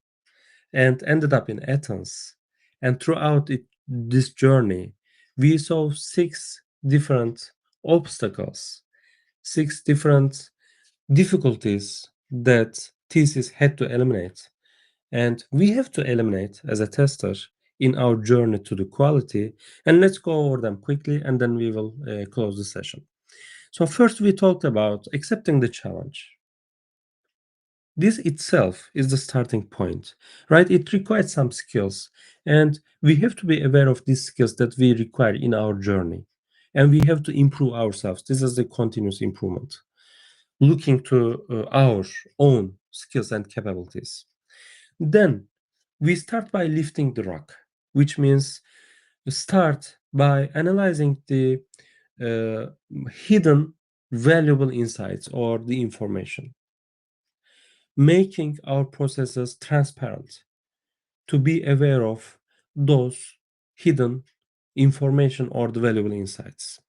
and ended up in Athens. And throughout this journey, we saw 6 different obstacles, 6 different difficulties that thesis had to eliminate. And we have to eliminate as a tester in our journey to the quality. And let's go over them quickly and then we will close the session. So, first, we talked about accepting the challenge. This itself is the starting point, right? It requires some skills, and we have to be aware of these skills that we require in our journey, and we have to improve ourselves. This is the continuous improvement, looking to our own skills and capabilities. Then we start by lifting the rock, which means start by analyzing the uh, hidden valuable insights or the information, making our processes transparent to be aware of those hidden information or the valuable insights.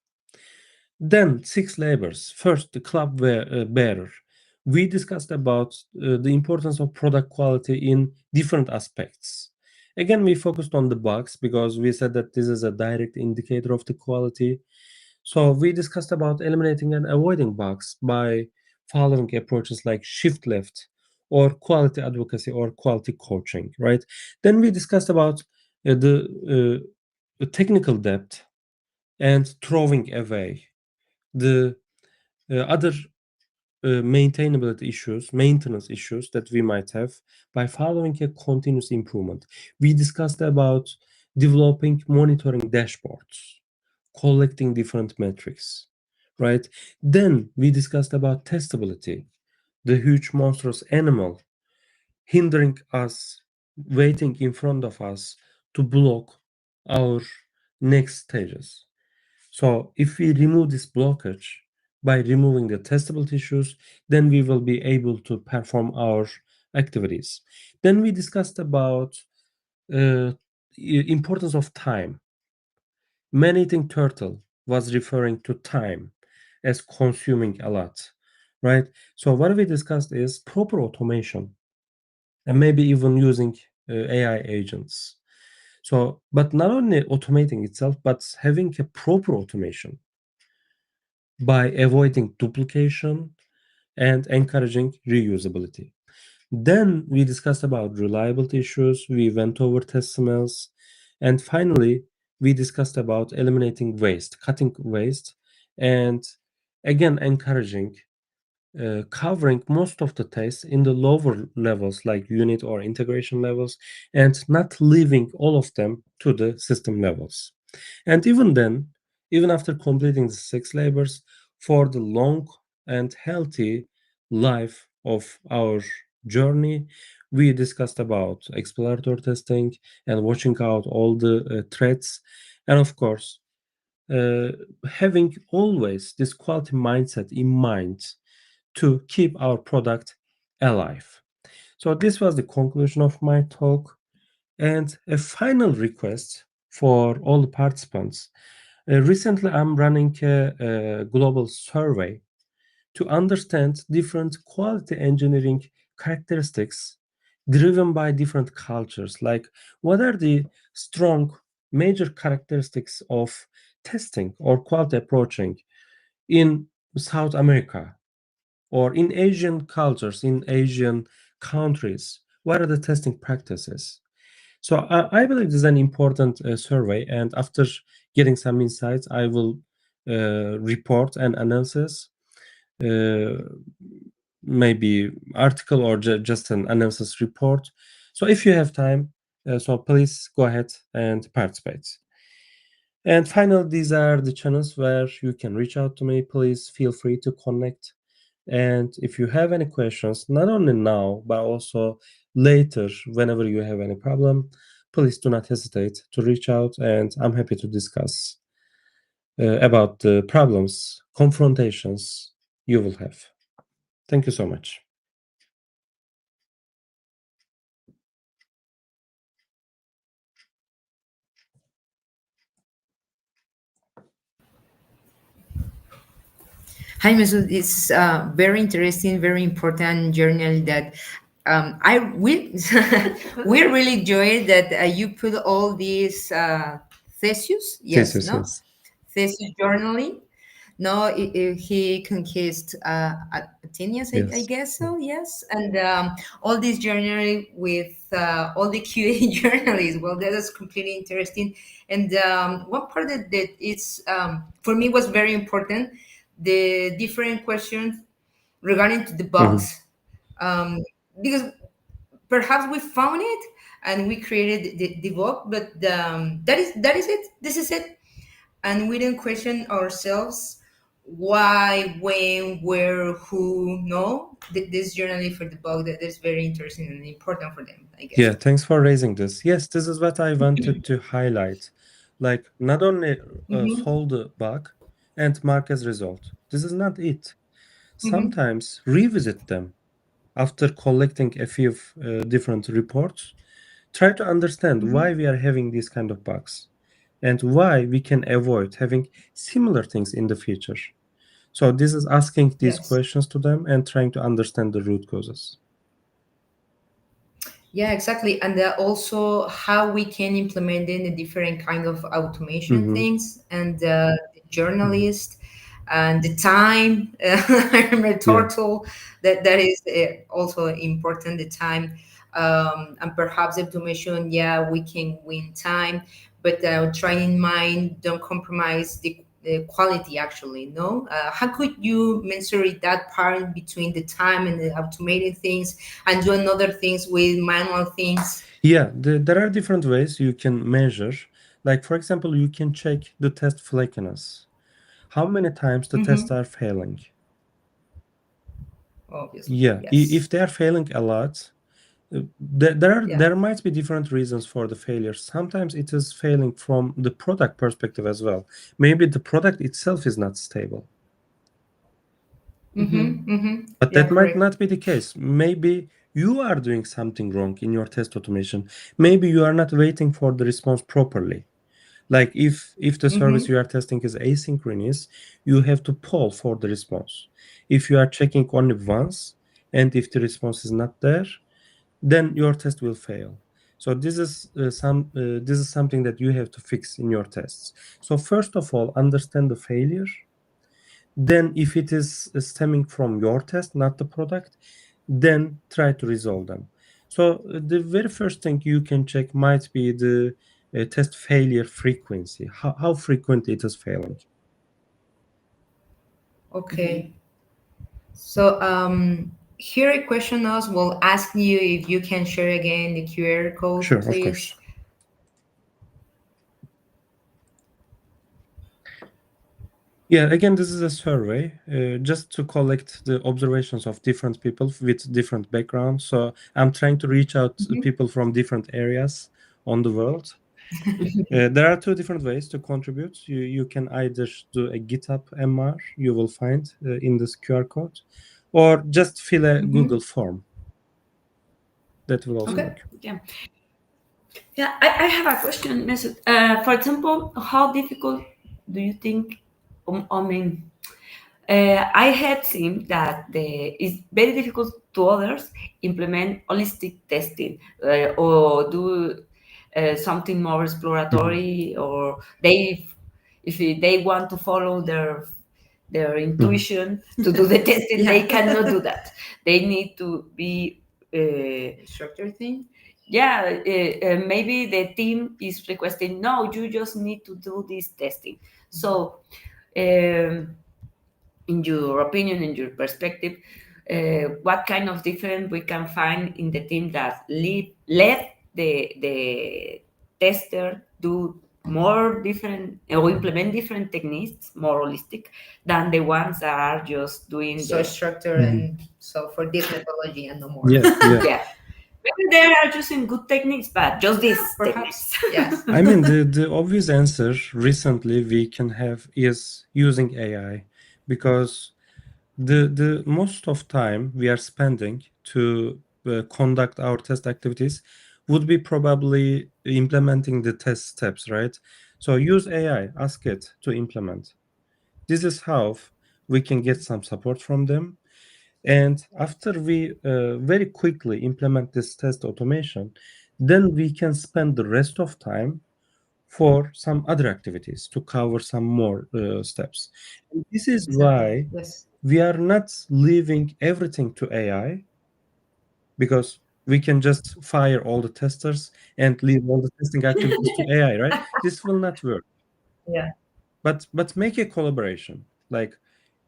Then 6 labors. First, the club bearer. We discussed about the importance of product quality in different aspects. Again, we focused on the bugs because we said that this is a direct indicator of the quality. So we discussed about eliminating and avoiding bugs by following approaches like shift left or quality advocacy or quality coaching, right? Then we discussed about the technical depth and throwing away the other maintenance issues that we might have by following a continuous improvement. We discussed about developing monitoring dashboards, collecting different metrics, right? Then we discussed about testability, the huge monstrous animal hindering us, waiting in front of us to block our next stages. So if we remove this blockage by removing the testable tissues, then we will be able to perform our activities. Then we discussed about importance of time. Man-eating turtle was referring to time as consuming a lot, right? So what we discussed is proper automation and maybe even using AI agents. So, but not only automating itself, but having a proper automation by avoiding duplication and encouraging reusability. Then we discussed about reliability issues, we went over test smells, and finally, we discussed about eliminating waste, cutting waste, and again, encouraging covering most of the tests in the lower levels like unit or integration levels and not leaving all of them to the system levels. And even then, even after completing the 6 labors, for the long and healthy life of our journey, we discussed about exploratory testing and watching out all the threats, and of course, having always this quality mindset in mind to keep our product alive. So this was the conclusion of my talk, and a final request for all the participants. Recently, I'm running a global survey to understand different quality engineering characteristics driven by different cultures. Like, what are the strong major characteristics of testing or quality approaching in South America or in Asian cultures, in Asian countries? What are the testing practices? So I believe this is an important survey, and after getting some insights, I will report an analysis, uh, maybe article or just an analysis report. So if you have time, so please go ahead and participate. And finally, these are the channels where you can reach out to me. Please feel free to connect. And if you have any questions, not only now, but also later, whenever you have any problem, please do not hesitate to reach out, and I'm happy to discuss about the problems, confrontations you will have. Thank you so much. Hi, Mesut. It's very interesting, very important journal that I we we really enjoyed that you put all these theses. Yes, Yes, yes, no yes. thesis journaling. No, he conquered Athenians, I Yes. guess so. Yes, and all this journaling with all the QA journalists. Well, that is completely interesting. And one part that is for me was very important, the different questions regarding to the Mhm. bugs, um, because perhaps we found it and we created the bug, but that is it. This is it, and we didn't question ourselves why, when, where, who. No, this journey for the bug that is very interesting and important for them, I guess. Yeah, thanks for raising this. Yes, this is what I wanted to highlight. Like, not only Mm-hmm. solve the bug and mark as result. This is not it. Mm-hmm. Sometimes revisit them after collecting a few different reports. Try to understand Mm-hmm. why we are having these kind of bugs and why we can avoid having similar things in the future. So this is asking these Yes. questions to them and trying to understand the root causes. Yeah, exactly. And also how we can implement in the different kind of automation Hmm. things, and the journalist and the time. I remember Yeah. turtle, that is also important, the time, and perhaps automation. Yeah, we can win time, but trying in mind, don't compromise the quality. Actually, no. How could you measure that part between the time and the automated things, and doing other things with manual things? Yeah, there are different ways you can measure. Like, for example, you can check the test flakiness. How many times the tests Mm-hmm. are failing? Obviously, Yeah, if yes. they are failing a lot, Yeah. there might be different reasons for the failure. Sometimes it is failing from the product perspective as well. Maybe the product itself is not stable. Mm-hmm. Mm-hmm. But Yeah, that might correct. not be the case. Maybe you are doing something wrong in your test automation. Maybe you are not waiting for the response properly. Like, if the service Mm-hmm. you are testing is asynchronous, you have to poll for the response. If you are checking only once and if the response is not there, then your test will fail. So this is something that you have to fix in your tests. So first of all, understand the failure. Then, if it is stemming from your test, not the product, then try to resolve them. So the very first thing you can check might be the test failure frequency, how frequent it is failing. Okay. So here a question us will ask you if you can share again the QR code, Sure, please. of course. Yeah, again, this is a survey just to collect the observations of different people with different backgrounds. So I'm trying to reach out to people from different areas on the world. There are two different ways to contribute. You can either do a GitHub MR, you will find in this QR code, or just fill a Google form. That will also work. Yeah. Yeah, I have a question, Mesut. For example, how difficult do you think? I mean, I had seen that it's very difficult to others implement holistic testing or do something more exploratory, or if they want to follow their intuition to do the testing, they cannot do that. They need to be Structure thing. yeah, maybe the team is requesting, no, you just need to do this testing. So, in your opinion, in your perspective, what kind of difference we can find in the team that let the tester do more different or implement different techniques, more holistic, than the ones that are just doing So the structure and so for this methodology and no more. Yeah, yeah. yeah. Maybe they are using good techniques, but just these Perhaps. techniques. Yes. I mean, the obvious answer recently we can have is using AI, because the most of time we are spending to conduct our test activities would be probably implementing the test steps, right? So use AI, ask it to implement. This is how we can get some support from them. And after we very quickly implement this test automation, then we can spend the rest of time for some other activities to cover some more steps. And this is why Yes. we are not leaving everything to AI, because we can just fire all the testers and leave all the testing activities to AI, right? This will not work. Yeah. But make a collaboration. Like,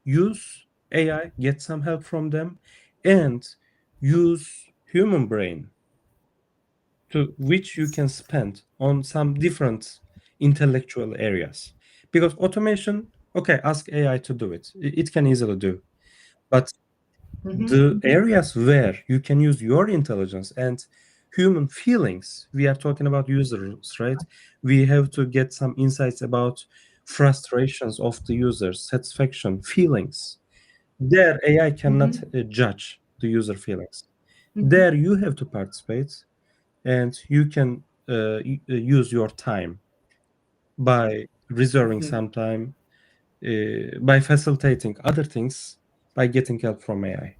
use AI, get some help from them, and use human brain to which you can spend on some different intellectual areas. Because automation, okay, ask AI to do it. It can easily do. But the areas where you can use your intelligence and human feelings, we are talking about users, right? We have to get some insights about frustrations of the users, satisfaction, feelings. There, AI cannot judge the user feelings. There, you have to participate, and you can use your time by reserving some time, by facilitating other things, by getting help from AI.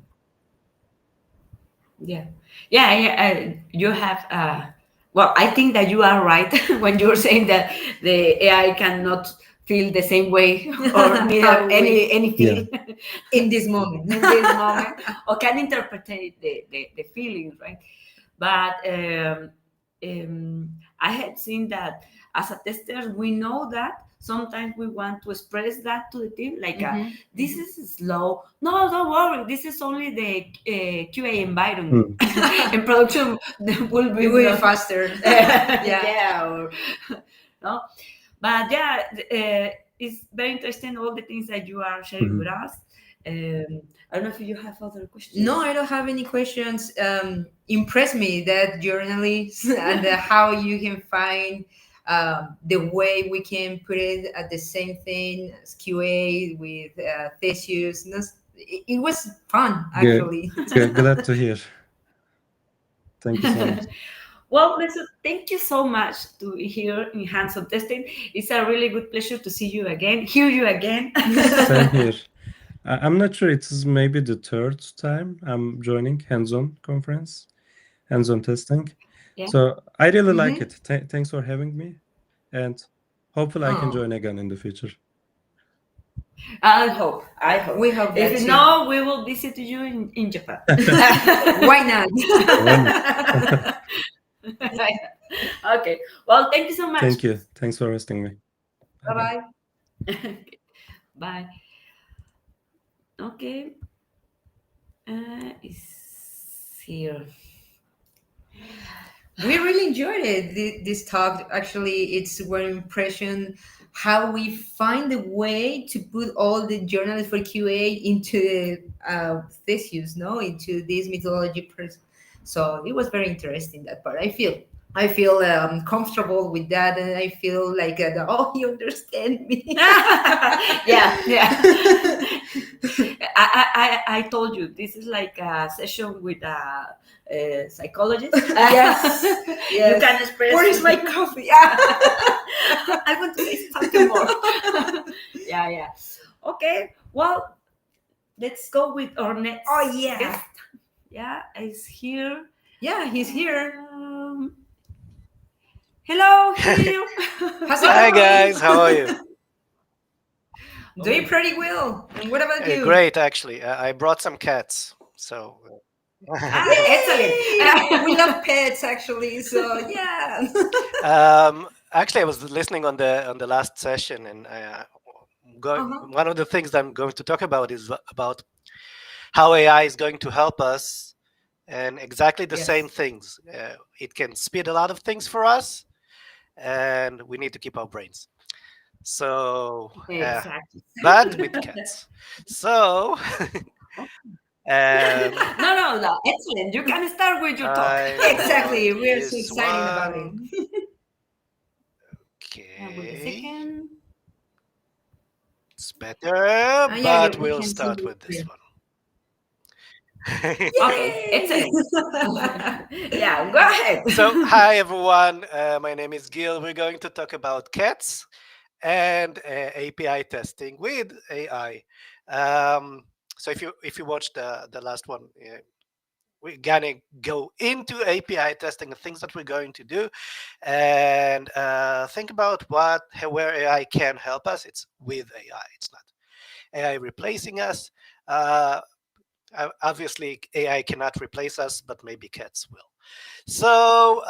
Yeah, you have. Well, I think that you are right when you're saying that the AI cannot feel the same way or neither any feeling In this moment. in this moment, or can interpret the feelings, right? But I had seen that as a tester, we know that sometimes we want to express that to the team, like this is slow. No, don't worry. This is only the QA environment. In production, will be Way faster. yeah, or no. But yeah, it's very interesting all the things that you are sharing with us. I don't know if you have other questions. No, I don't have any questions. Impress me that journalists and how you can find the way we can put it at the same thing as QA with Theseus. It was fun, actually. Glad to hear. Thank you so much. Well, Mesut, thank you so much to be here in Hands on Testing. It's a really good pleasure to see you again, hear you again. Same here. I'm not sure, it's maybe the third time I'm joining hands-on conference, hands-on testing. Yeah. So I really like it. Thanks for having me, and hopefully I can Oh. join again in the future. I hope. We hope that If too. not, we will visit you in Japan. Why not? Okay. Well, thank you so much. Thank you. Thanks for hosting me. Bye-bye. Bye. Okay. is here. We really enjoyed it. This talk. Actually, it's one impression how we find a way to put all the journalists for QA into the thesis, no, into this methodology. So it was very interesting that part. I feel comfortable with that, and I feel like oh, you understand me. Yeah, yeah. I told you this is like a session with a psychologist. Yes, You yes. can express. Where is my coffee? I want to say something more. Yeah, yeah. Okay. Well, let's go with our next. Oh, yeah. guest. Yeah, is here. Yeah, he's here. Hello, Gil. How's it Hi going? guys, how are you? Doing pretty well. And what about you? Great, actually. I brought some cats, so Excellent. We love pets, actually. So yeah. actually, I was listening on the last session, and one of the things that I'm going to talk about is about how AI is going to help us, and exactly the Yes. same things. It can speed a lot of things for us, and we need to keep our brains. So, Exactly. but with cats. So, No. Excellent. You can start with your talk. Exactly. We're so This excited about it. one. Wait a Okay, second. it's better, yeah, but we we'll can start see with this it. one. Okay, excellent. Yeah, go ahead. So, hi everyone. My name is Gil. We're going to talk about cats and API testing with AI. So, if you watched the last one, we're gonna go into API testing, the things that we're going to do, and think about where AI can help us. It's with AI. It's not AI replacing us. Obviously, AI cannot replace us, but maybe cats will. So,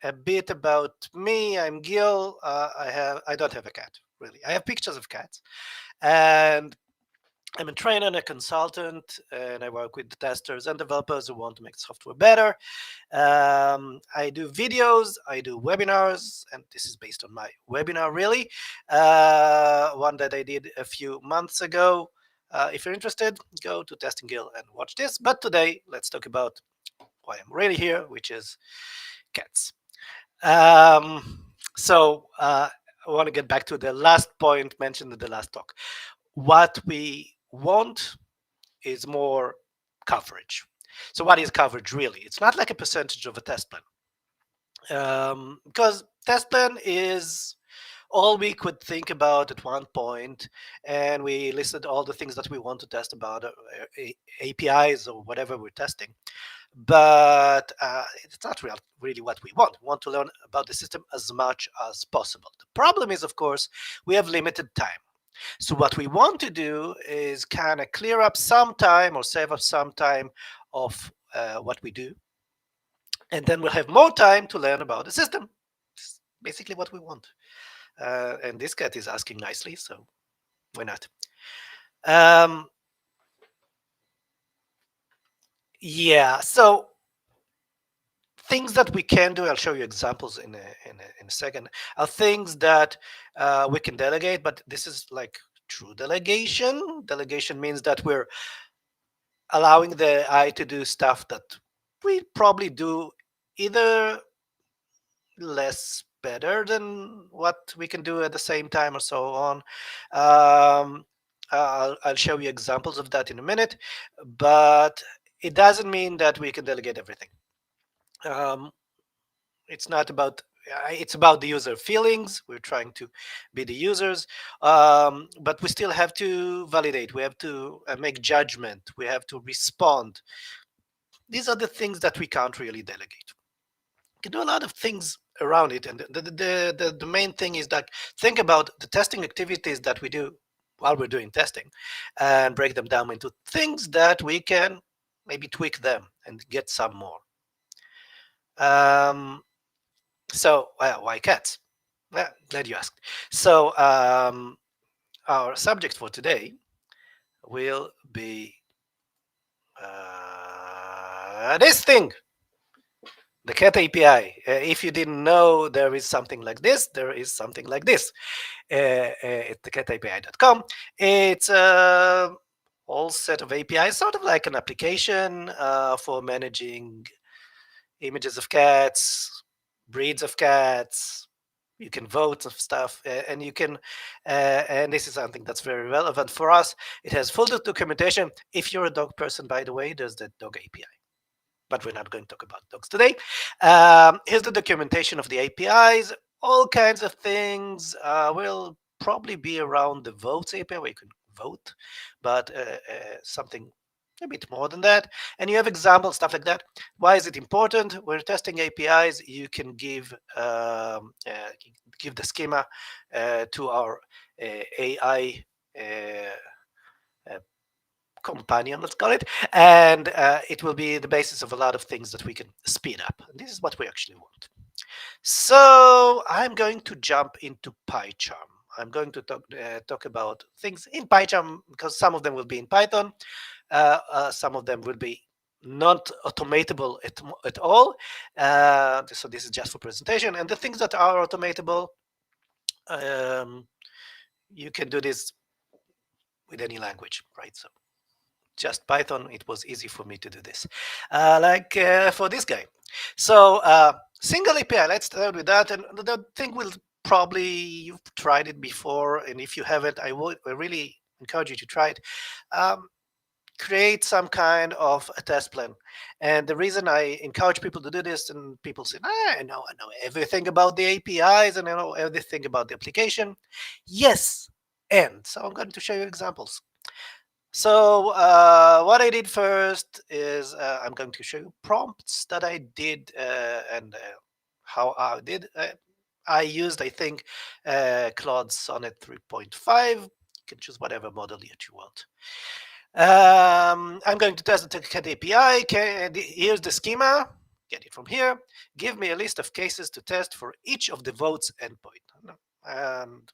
a bit about me. I'm Gil. I don't have a cat, really. I have pictures of cats, and I'm a trainer and a consultant, and I work with testers and developers who want to make software better. I do videos, I do webinars, and this is based on my webinar, really. One that I did a few months ago. If you're interested, go to Testing Gil and watch this. But today, let's talk about why I'm really here, which is cats. So I want to get back to the last point mentioned in the last talk. What we want is more coverage. So what is coverage really? It's not like a percentage of a test plan, because test plan is all we could think about at one point, and we listed all the things that we want to test about APIs or whatever we're testing. But it's not really what we want. We want to learn about the system as much as possible. The problem is, of course, we have limited time. So what we want to do is kind of clear up some time or save up some time of what we do. And then we'll have more time to learn about the system. It's basically what we want. And this cat is asking nicely, so why not? Yeah, so things that we can do, I'll show you examples in a second, are things that we can delegate, but this is like true delegation. Delegation means that we're allowing the AI to do stuff that we probably do either less better than what we can do at the same time or so on. I'll show you examples of that in a minute, but it doesn't mean that we can delegate everything. It's not about it's about the user feelings. We're trying to be the users, but we still have to validate. We have to make judgment. We have to respond. These are the things that we can't really delegate. We can do a lot of things around it, and the main thing is that think about the testing activities that we do while we're doing testing, and break them down into things that we can maybe tweak them and get some more. So why cats? Well, glad you asked. So our subject for today will be this thing, the cat API. If you didn't know there is something like this, there is something like this. It's the catapi.com. It's a whole set of APIs, sort of like an application for managing images of cats, breeds of cats. You can vote of stuff, and you can, and this is something that's very relevant for us. It has full documentation. If you're a dog person, by the way, there's the dog API. But we're not going to talk about dogs today. Here's the documentation of the APIs. All kinds of things will probably be around the votes API where you can vote, but something a bit more than that. And you have examples, stuff like that. Why is it important? When testing APIs, you can give the schema to our AI companion, let's call it, and it will be the basis of a lot of things that we can speed up. And this is what we actually want. So I'm going to jump into PyCharm. I'm going to talk about things in PyCharm because some of them will be in Python. Some of them will be not automatable at all. So this is just for presentation. And the things that are automatable, you can do this with any language, right? So just Python, it was easy for me to do this. Like for this guy. So single API, let's start with that. And the thing will probably, you've tried it before. And if you haven't, I really encourage you to try it. Create some kind of a test plan. And the reason I encourage people to do this, and people say, I know everything about the APIs and I know everything about the application. Yes, and so I'm going to show you examples. So what I did first is I'm going to show you prompts that I did and how I did. I used, I think, Claude Sonnet 3.5. You can choose whatever model that you want. I'm going to test the cat API. Here's the schema. Get it from here. Give me a list of cases to test for each of the votes endpoint. And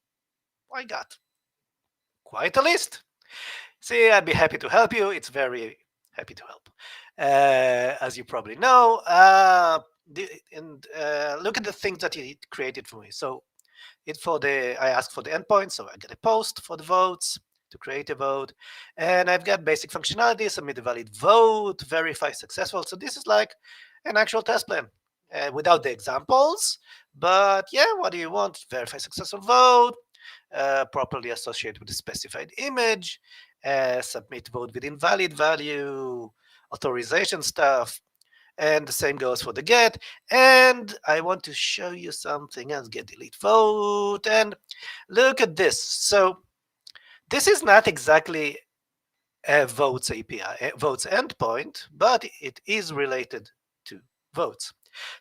I got quite a list. See, I'd be happy to help you. It's very happy to help. As you probably know, look at the things that he created for me. So I asked for the endpoint, so I get a post for the votes to create a vote. And I've got basic functionality, submit a valid vote, verify successful. So this is like an actual test plan without the examples. But yeah, what do you want? Verify successful vote, properly associate with a specified image, submit vote with invalid value, authorization stuff, and the same goes for the get. And I want to show you something else, get delete vote, and look at this. So this is not exactly a votes API, votes endpoint, but it is related to votes.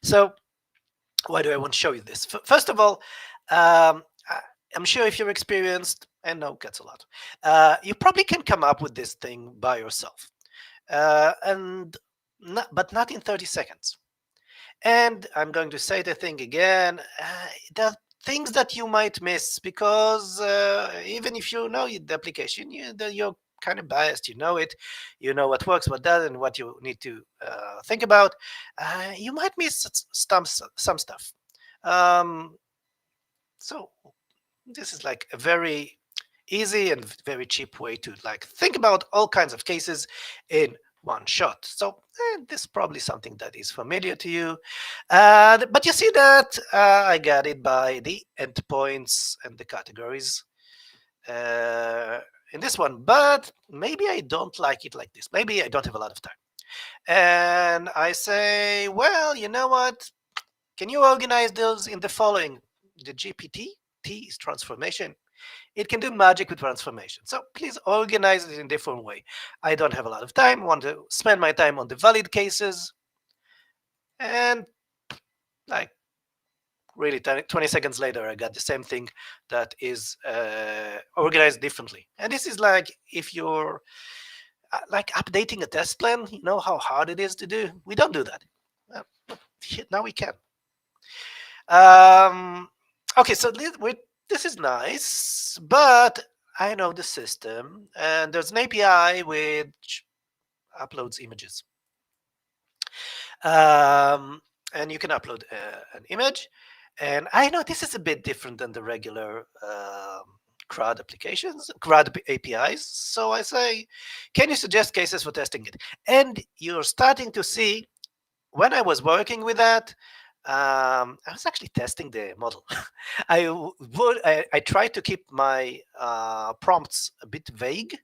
So why do I want to show you this? First of all, I'm sure if you're experienced, and know cats a lot, you probably can come up with this thing by yourself, but not in 30 seconds. And I'm going to say the thing again. There are things that you might miss because even if you know the application, you're kind of biased. You know it, you know what works, what doesn't, what you need to think about. You might miss some stuff. So this is like a very easy and very cheap way to like think about all kinds of cases in one shot. So this is probably something that is familiar to you. But you see that I got it by the endpoints and the categories in this one. But maybe I don't like it like this. Maybe I don't have a lot of time. And I say, well, you know what? Can you organize those in the following? The GPT, T is transformation. It can do magic with transformation. So please organize it in a different way. I don't have a lot of time. I want to spend my time on the valid cases. And like really 20 seconds later, I got the same thing that is organized differently. And this is like if you're like updating a test plan, you know how hard it is to do. We don't do that. Now we can. Okay, so this is nice, but I know the system, and there's an API which uploads images. And you can upload an image. And I know this is a bit different than the regular CRUD applications, CRUD APIs. So I say, can you suggest cases for testing it? And you're starting to see, when I was working with that, I was actually testing the model. I tried to keep my prompts a bit vague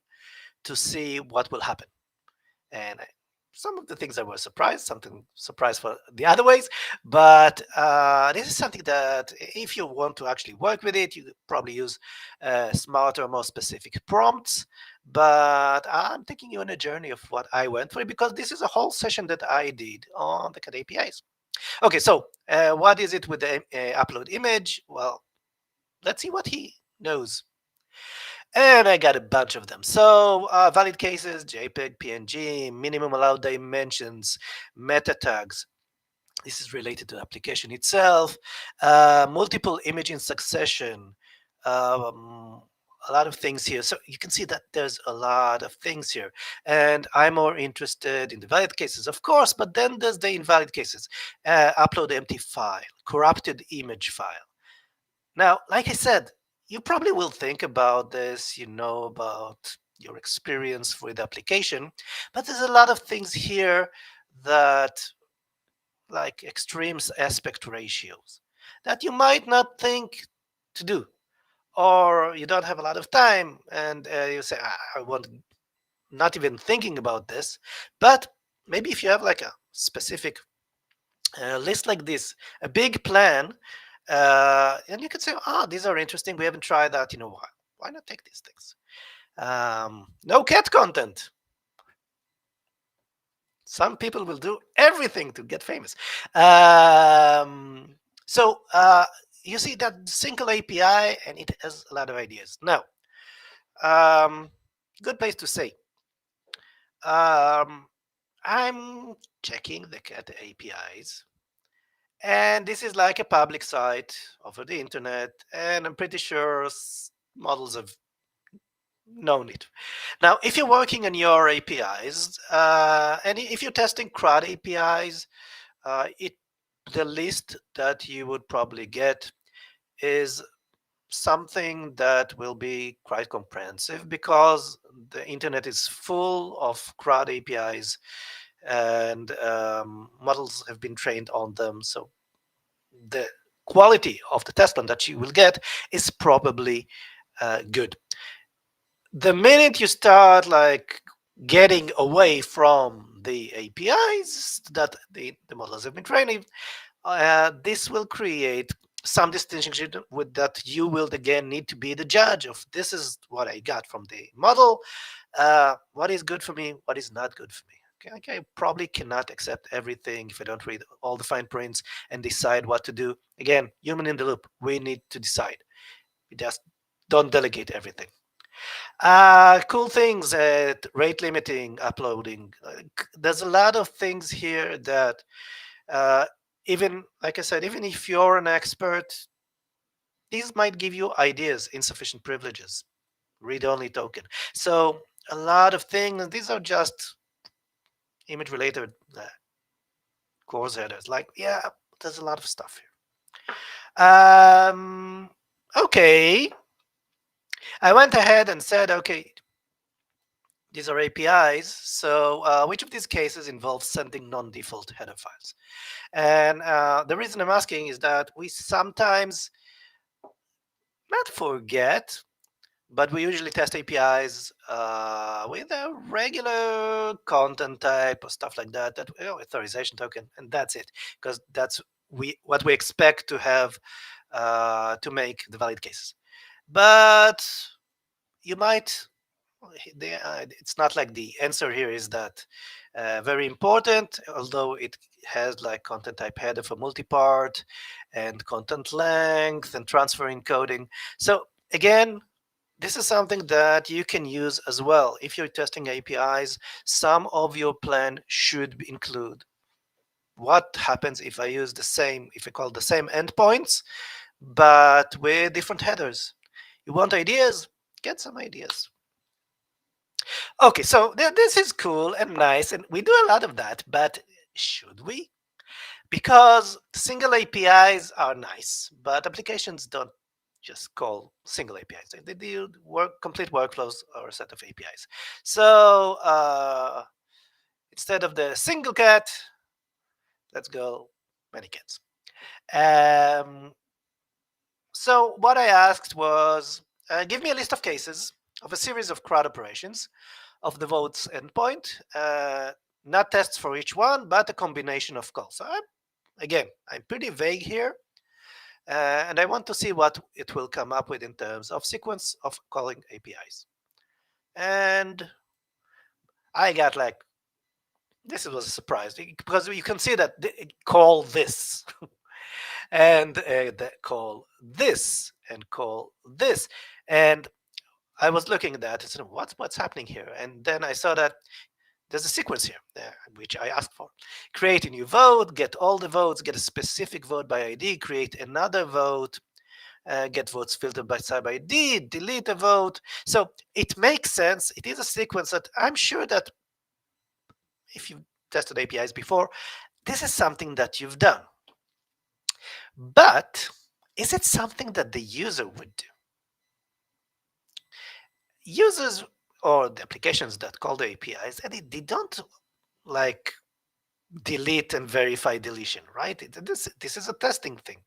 to see what will happen. And some of the things I was surprised, something surprised for the other ways. But this is something that if you want to actually work with it, you probably use smarter, more specific prompts. But I'm taking you on a journey of what I went through, because this is a whole session that I did on the CAD APIs. Okay, so what is it with the upload image? Well, let's see what he knows. And I got a bunch of them. So valid cases, JPEG, PNG, minimum allowed dimensions, meta tags. This is related to the application itself. Multiple image in succession. A lot of things here. So you can see that there's a lot of things here. And I'm more interested in the valid cases, of course, but then there's the invalid cases. Upload empty file, corrupted image file. Now, like I said, you probably will think about this, about your experience with the application, but there's a lot of things here that, like extreme aspect ratios, that you might not think to do, or you don't have a lot of time, and you say, I want, not even thinking about this. But maybe if you have like a specific list like this, a big plan, and you can say, these are interesting, we haven't tried that, why not take these things? No cat content. Some people will do everything to get famous. So you see that single API, and it has a lot of ideas. Now, good place to say, I'm checking the CAT APIs, and this is like a public site over the internet, and I'm pretty sure models have known it. Now, if you're working on your APIs, and if you're testing CRUD APIs, the list that you would probably get is something that will be quite comprehensive, because the internet is full of CRUD APIs, and models have been trained on them. So the quality of the test plan that you will get is probably good. The minute you start like getting away from the APIs that the models have been training, this will create some distinction with that you will again need to be the judge of, this is what I got from the model, what is good for me, what is not good for me. Okay, I probably cannot accept everything if I don't read all the fine prints and decide what to do. Again, human in the loop, we need to decide. We just don't delegate everything. Cool things at rate limiting, uploading. There's a lot of things here that even, like I said, even if you're an expert, these might give you ideas, insufficient privileges, read-only token. So a lot of things, these are just image-related course headers. Like, yeah, there's a lot of stuff here. Okay. I went ahead and said, okay, these are APIs. So which of these cases involves sending non-default header files? And the reason I'm asking is that we sometimes not forget, but we usually test APIs with a regular content type or stuff like that, authorization token, and that's it, because that's what we expect to have to make the valid cases. But you might, it's not like the answer here is that very important, although it has like content type header for multipart and content length and transfer encoding. So again, this is something that you can use as well. If you're testing APIs, some of your plan should include what happens if I use the same, if I call the same endpoints, but with different headers. You want ideas? Get some ideas. Okay, so this is cool and nice, and we do a lot of that, but should we? Because single APIs are nice, but applications don't just call single APIs. They do complete workflows or a set of APIs. So instead of the single cat, let's go many cats. Um, so what I asked was, give me a list of cases of a series of CRUD operations of the votes endpoint, not tests for each one, but a combination of calls. So again, I'm pretty vague here, and I want to see what it will come up with in terms of sequence of calling APIs. And I got like, this was a surprise because you can see that call this and call this and call this. And I was looking at that and said, what's happening here? And then I saw that there's a sequence here, which I asked for. Create a new vote, get all the votes, get a specific vote by ID, create another vote, get votes filtered by sub ID, delete a vote. So it makes sense. It is a sequence that I'm sure that if you've tested APIs before, this is something that you've done. But is it something that the user would do? Users or the applications that call the APIs, and they don't like delete and verify deletion, right? This is a testing thing.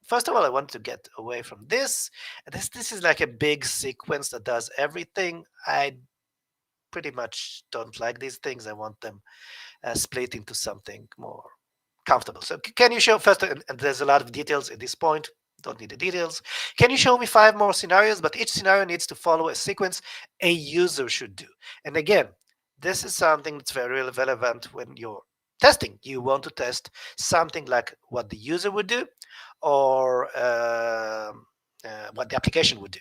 First of all, I want to get away from this. This is like a big sequence that does everything. I pretty much don't like these things. I want them split into something more comfortable. So can you show first, and there's a lot of details at this point, don't need the details. Can you show me 5 more scenarios? But each scenario needs to follow a sequence a user should do. And again, this is something that's very relevant when you're testing. You want to test something like what the user would do or what the application would do.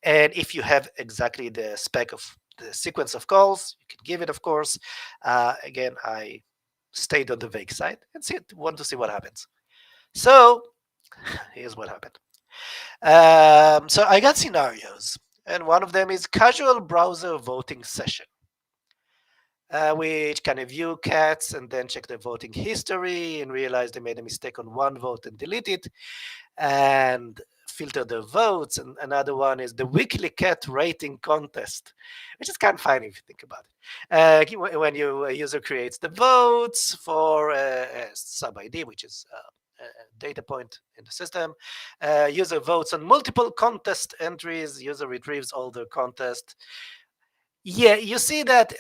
And if you have exactly the spec of the sequence of calls, you can give it, of course. Again, I stayed on the vague side and want to see what happens. So here's what happened. So I got scenarios, and one of them is casual browser voting session, which can view cats and then check their voting history and realize they made a mistake on one vote and delete it and filter their votes. And another one is the weekly cat rating contest, which is kind of funny if you think about it. When a user creates the votes for a sub ID, which is a data point in the system, user votes on multiple contest entries, user retrieves all their contest. Yeah, you see that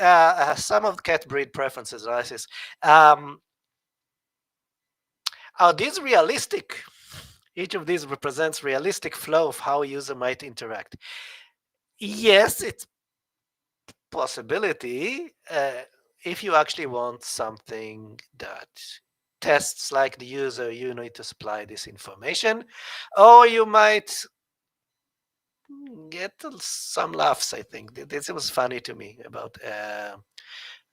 some of the cat breed preferences analysis, are these realistic? Each of these represents realistic flow of how a user might interact. Yes, it's possibility. If you actually want something that tests like the user, you need to supply this information, or you might get some laughs. I think this was funny to me about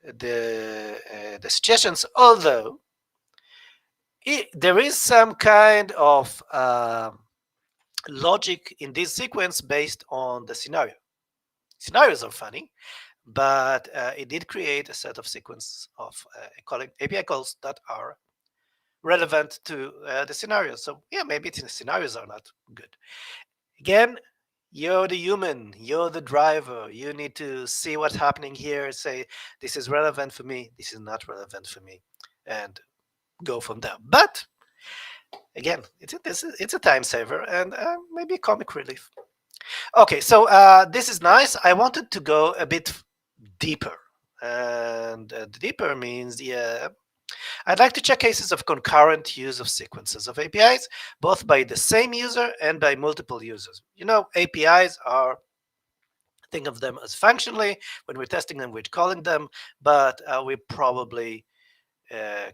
the suggestions, although there is some kind of logic in this sequence based on the scenario. Scenarios are funny, but it did create a set of sequence of API calls that are relevant to the scenario. So yeah, maybe the scenarios are not good. Again, you're the human, you're the driver. You need to see what's happening here, say, this is relevant for me, this is not relevant for me, and go from there. But again, it's a time saver and maybe a comic relief. Okay, so this is nice. I wanted to go a bit deeper. And deeper means, yeah, I'd like to check cases of concurrent use of sequences of APIs, both by the same user and by multiple users. You know, APIs are, think of them as functionally. When we're testing them, we're calling them, but we're probably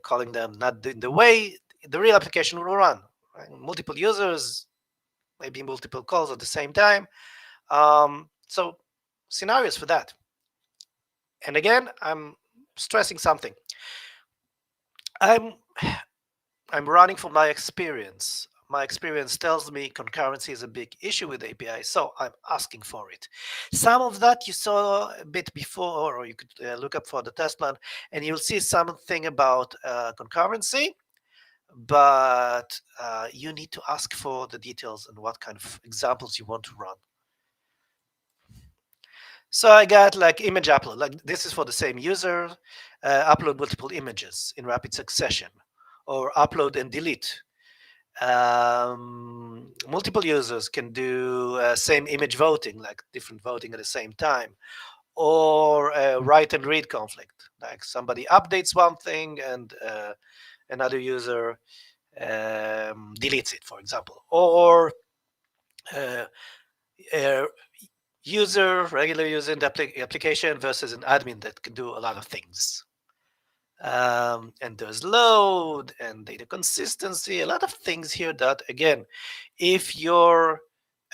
calling them not in the way the real application will run. Right? Multiple users, maybe multiple calls at the same time. So scenarios for that. And again, I'm stressing something. I'm running from my experience. my experience tells me concurrency is a big issue with API, so I'm asking for it. Some of that you saw a bit before, or you could look up for the test plan, and you'll see something about concurrency, but you need to ask for the details and what kind of examples you want to run. So I got like image upload, like this is for the same user, upload multiple images in rapid succession, or upload and delete. Multiple users can do same image voting, like different voting at the same time, or write and read conflict, like somebody updates one thing and another user deletes it, for example, or regular user in the application versus an admin that can do a lot of things. And there's load and data consistency, a lot of things here that, again, if you're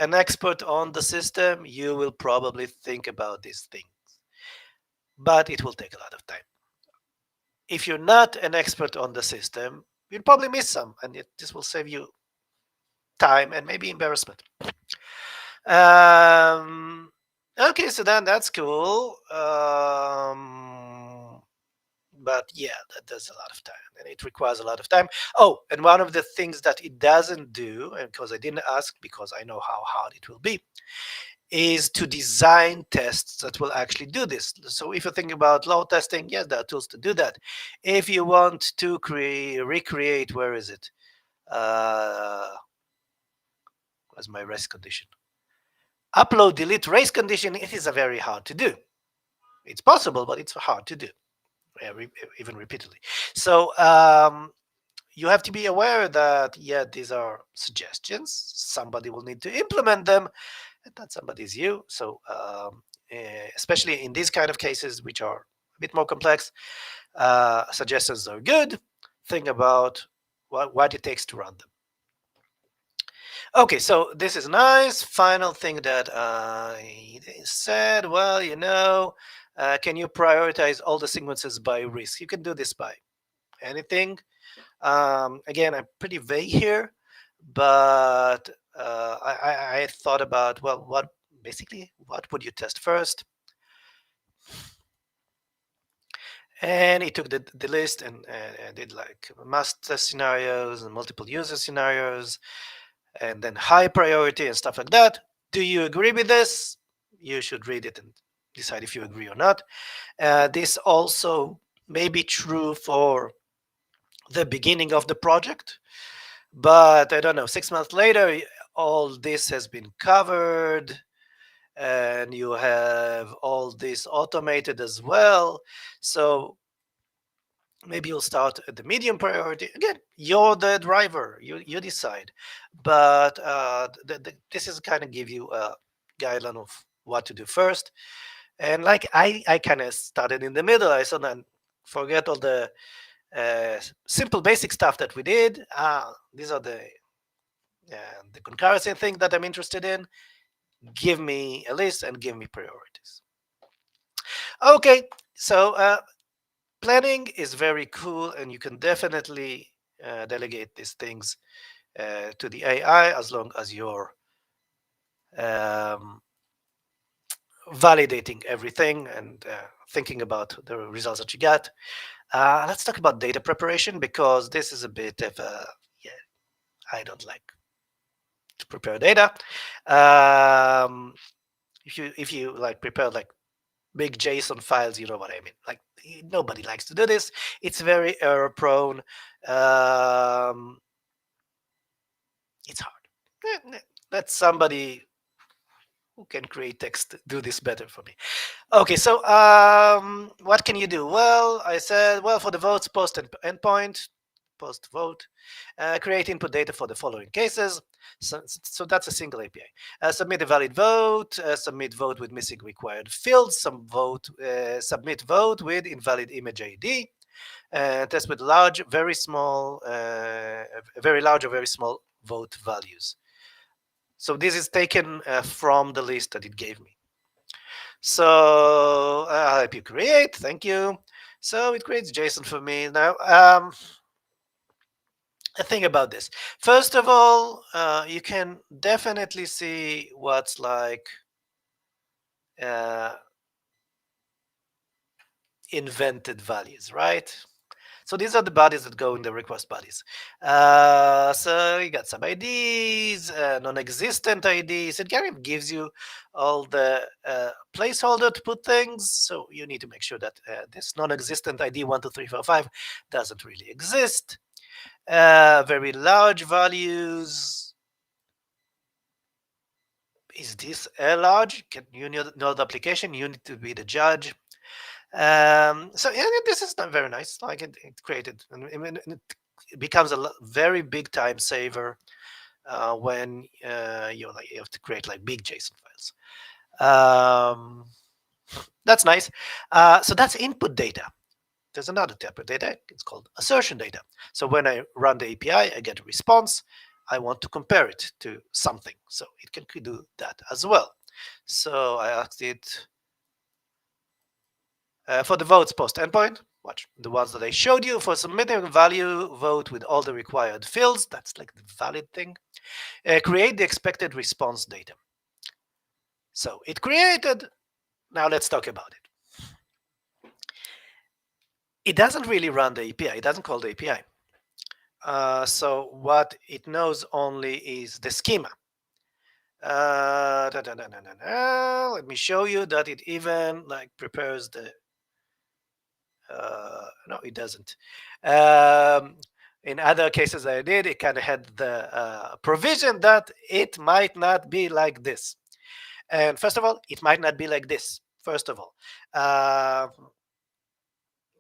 an expert on the system, you will probably think about these things, but it will take a lot of time. If you're not an expert on the system, you'll probably miss some, and this will save you time and maybe embarrassment. Okay, so then that's cool. But yeah, that does a lot of time, and it requires a lot of time. Oh, and one of the things that it doesn't do, and because I didn't ask because I know how hard it will be, is to design tests that will actually do this. So if you think about load testing, yes, there are tools to do that. If you want to recreate, where is it? Where's my race condition? Upload, delete, race condition, it is a very hard to do. It's possible, but it's hard to do, even repeatedly. So you have to be aware that, yeah, these are suggestions. Somebody will need to implement them, and that somebody is you. So especially in these kind of cases, which are a bit more complex, suggestions are good. Think about what it takes to run them. Okay, so this is nice. Final thing that I said, well, can you prioritize all the sequences by risk? You can do this by anything. Again, I'm pretty vague here, but I thought about, well, what would you test first? And he took the list and did like mass test scenarios and multiple user scenarios, and then high priority and stuff like that. Do you agree with this? You should read it and decide if you agree or not. This also may be true for the beginning of the project, but I don't know, 6 months later, all this has been covered and you have all this automated as well. So maybe you'll start at the medium priority. Again, you're the driver, you decide. But this is kind of give you a guideline of what to do first. And like I kind of started in the middle. I said, then forget all the simple basic stuff that we did. These are the concurrency thing that I'm interested in. Give me a list and give me priorities. Okay, so planning is very cool, and you can definitely delegate these things to the AI as long as you're validating everything and thinking about the results that you got. Let's talk about data preparation, because this is a bit of a, I don't like to prepare data. If you like prepare like big JSON files, you know what I mean. Like, nobody likes to do this. It's very error prone. It's hard. Let somebody who can create text do this better for me. Okay, so what can you do? Well, I said, well, for the votes, post endpoint, post vote, create input data for the following cases. So that's a single API. Submit a valid vote, submit vote with missing required fields, submit vote with invalid image ID, test with large, very small, very large or very small vote values. So this is taken from the list that it gave me. So I'll help you create. Thank you. So it creates JSON for me. Now, think about this. First of all, you can definitely see what's like invented values, right? So these are the bodies that go in the request bodies. So you got some IDs, non-existent IDs. It kind of gives you all the placeholder to put things. So you need to make sure that this non-existent ID 12345 doesn't really exist. Very large values. Is this a large? Can you know the application? You need to be the judge. So yeah, this is not very nice. Like it created, and it becomes a very big time saver when you have to create like big JSON files. That's nice. So that's input data. There's another type of data. It's called assertion data. So when I run the API, I get a response. I want to compare it to something. So it can do that as well. So I asked it for the votes post endpoint. Watch the ones that I showed you. For submitting a value vote with all the required fields, that's like the valid thing. Create the expected response data. So it created. Now let's talk about it. It doesn't really run the API. It doesn't call the API. So what it knows only is the schema. Let me show you that it even like prepares the. No, it doesn't. In other cases I did, it kind of had the provision that it might not be like this. And first of all, it might not be like this. First of all,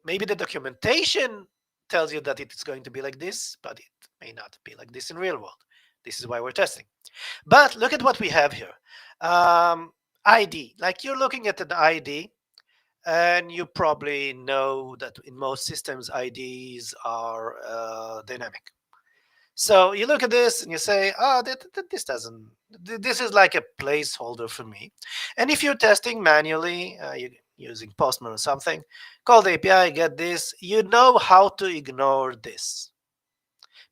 maybe the documentation tells you that it's going to be like this, but it may not be like this in real world. This is why we're testing. But look at what we have here. ID, like you're looking at an ID, and you probably know that in most systems, IDs are dynamic. So you look at this and you say, oh, this doesn't, this is like a placeholder for me. And if you're testing manually, using Postman or something, call the API, get this, you know how to ignore this.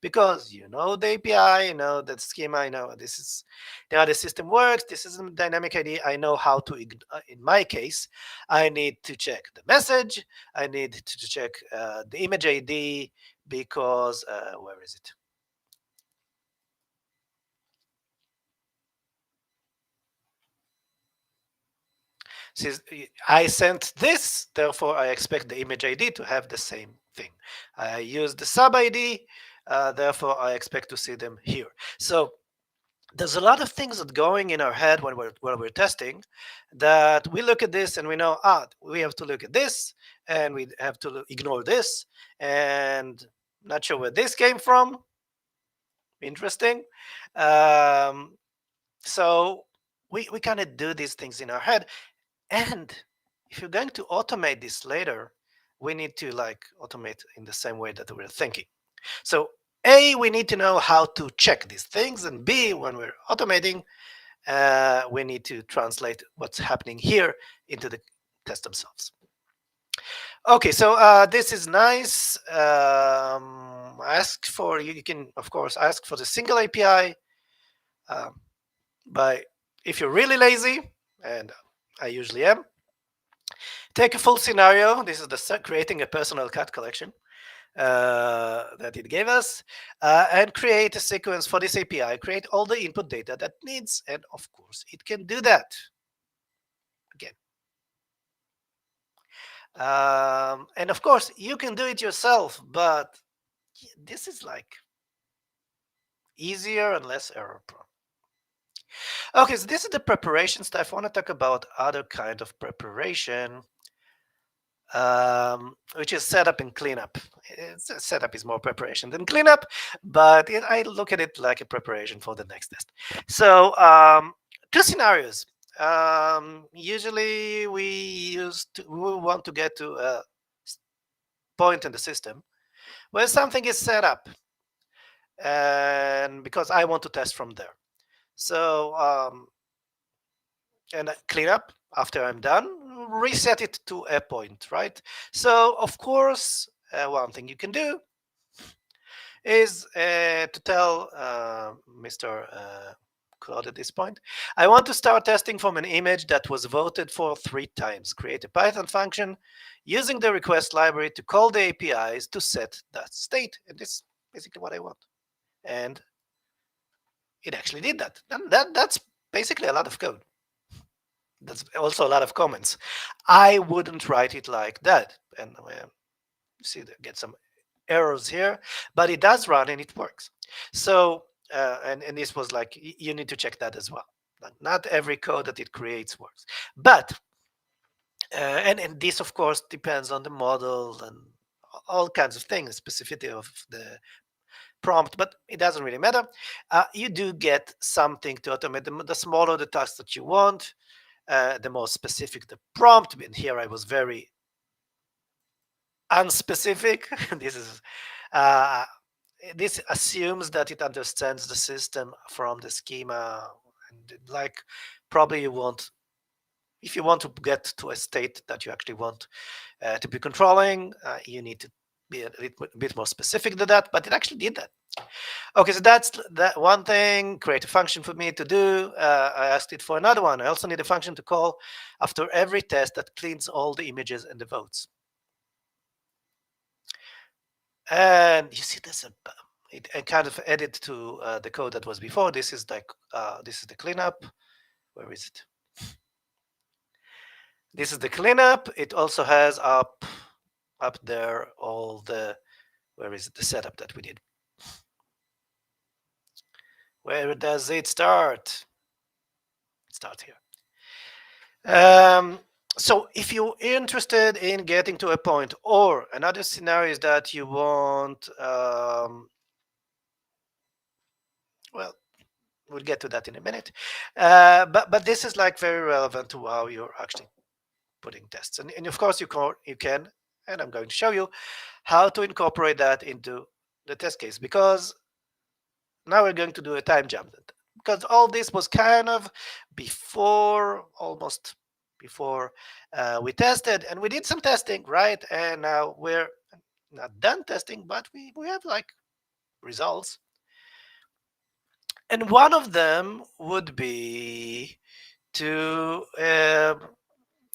Because you know the API, you know the schema, I know this is how the system works. This is a dynamic ID. I know how to, in my case, I need to check the message. I need to check the image ID because, where is it? Since I sent this, therefore I expect the image ID to have the same thing. I use the sub ID, therefore I expect to see them here. So there's a lot of things that going in our head when we're testing, that we look at this and we know, we have to look at this and we have to ignore this, and not sure where this came from. Interesting. So we kind of do these things in our head. And if you're going to automate this later, we need to like automate in the same way that we're thinking. So A, we need to know how to check these things, and B, when we're automating, we need to translate what's happening here into the test themselves. Okay, so this is nice. Ask for, you can of course ask for the single API, but if you're really lazy, and I usually am, take a full scenario. This is the creating a personal cat collection that it gave us, and create a sequence for this API, create all the input data that needs, and of course it can do that again. And of course you can do it yourself, but this is like easier and less error prone. Okay, so this is the preparation stuff. I want to talk about other kind of preparation, which is setup and cleanup. Setup is more preparation than cleanup, but I look at it like a preparation for the next test. So two scenarios. Usually we want to get to a point in the system where something is set up, and because I want to test from there. So and clean up after I'm done, reset it to a point, right? So of course, one thing you can do is to tell Mr. Claude at this point, I want to start testing from an image that was voted for 3 times. Create a Python function using the request library to call the APIs to set that state. And this is basically what I want. And it actually did that. And that's basically a lot of code. That's also a lot of comments. I wouldn't write it like that. And see, get some errors here, but it does run and it works. So, and this was like, you need to check that as well. Not every code that it creates works. But, and this, of course, depends on the model and all kinds of things, specificity of the prompt, but it doesn't really matter. You do get something to automate. The smaller the task that you want, the more specific the prompt. And here I was very unspecific. This assumes that it understands the system from the schema, and like probably you want, if you want to get to a state that you actually want to be controlling, you need to be a bit more specific than that, but it actually did that. Okay, so that's that one thing. Create a function for me to do. I asked it for another one. I also need a function to call after every test that cleans all the images and the votes. And you see, there's I kind of added to the code that was before. This is like this is the cleanup. Where is it? This is the cleanup. It also has up there all the, where is it, the setup that we did. Where does it start? It starts here. So if you're interested in getting to a point, or another scenario is that you want, well, we'll get to that in a minute. But this is like very relevant to how you're actually putting tests. And of course you can, and I'm going to show you how to incorporate that into the test case, because now we're going to do a time jump, because all this was kind of before, almost before we tested, and we did some testing, right? And now we're not done testing, but we have like results. And one of them would be to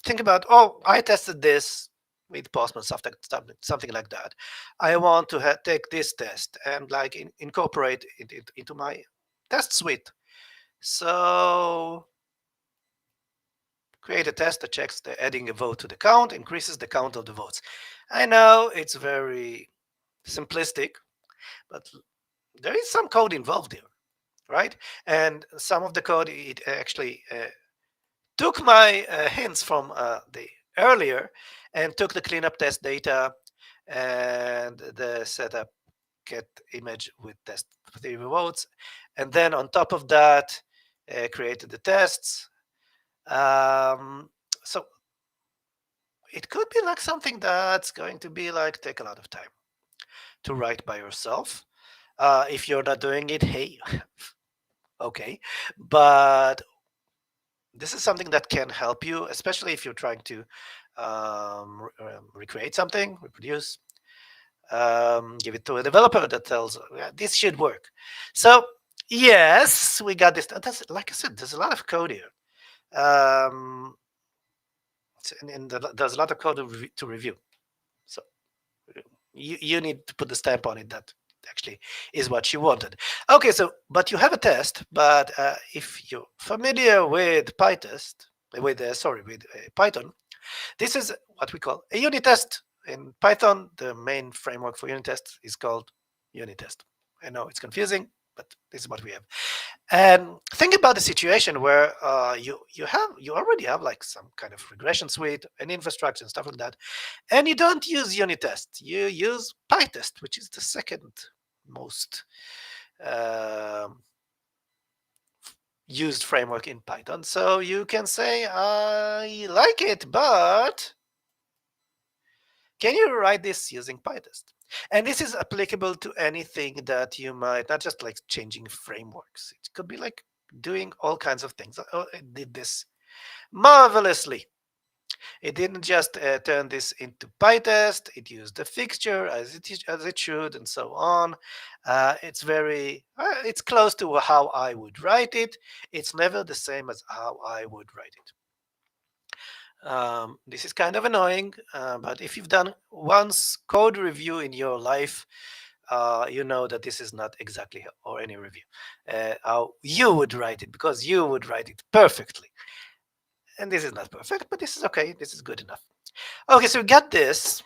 think about, oh, I tested this with Postman, something like that. I want to take this test and like incorporate it into my test suite. So create a test that checks the adding a vote to the count, increases the count of the votes. I know it's very simplistic, but there is some code involved here, right? And some of the code, it actually took my hints from the earlier and took the cleanup test data and the setup get image with test 3 votes, and then on top of that created the tests. So it could be like something that's going to be like take a lot of time to write by yourself. If you're not doing it, hey, okay, but this is something that can help you, especially if you're trying to recreate something, reproduce, give it to a developer that tells, yeah, this should work. So yes, we got this. Like I said, there's a lot of code here. And there's a lot of code to review. So you need to put the stamp on it that actually is what you wanted. Okay, so but you have a test, but if you're familiar with PyTest, with Python, this is what we call a unit test. In Python, the main framework for unit tests is called unit test. I know it's confusing, but this is what we have. And think about the situation where you already have like some kind of regression suite and infrastructure and stuff like that, and you don't use unit test. You use PyTest, which is the second most used framework in Python. So you can say, I like it, but can you write this using PyTest? And this is applicable to anything that you might, not just like changing frameworks. It could be like doing all kinds of things. I did this marvelously. It didn't just turn this into PyTest. It used the fixture as it should, and so on. It's it's close to how I would write it. It's never the same as how I would write it. This is kind of annoying, but if you've done once code review in your life, you know that this is not exactly, or any review, how you would write it, because you would write it perfectly. And this is not perfect, but this is okay. This is good enough. Okay, so we got this.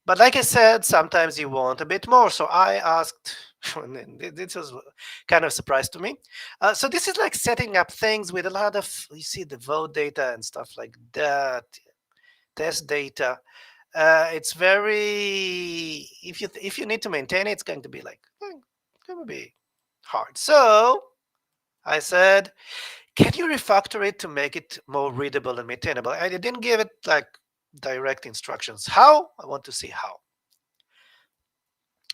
But like I said, sometimes you want a bit more. So I asked, and this was kind of a surprise to me. So this is like setting up things with a lot of, you see, the vote data and stuff like that, test data. It's very, if you need to maintain it, it's going to be like, going to be hard. So I said, can you refactor it to make it more readable and maintainable? I didn't give it like direct instructions. How? I want to see how.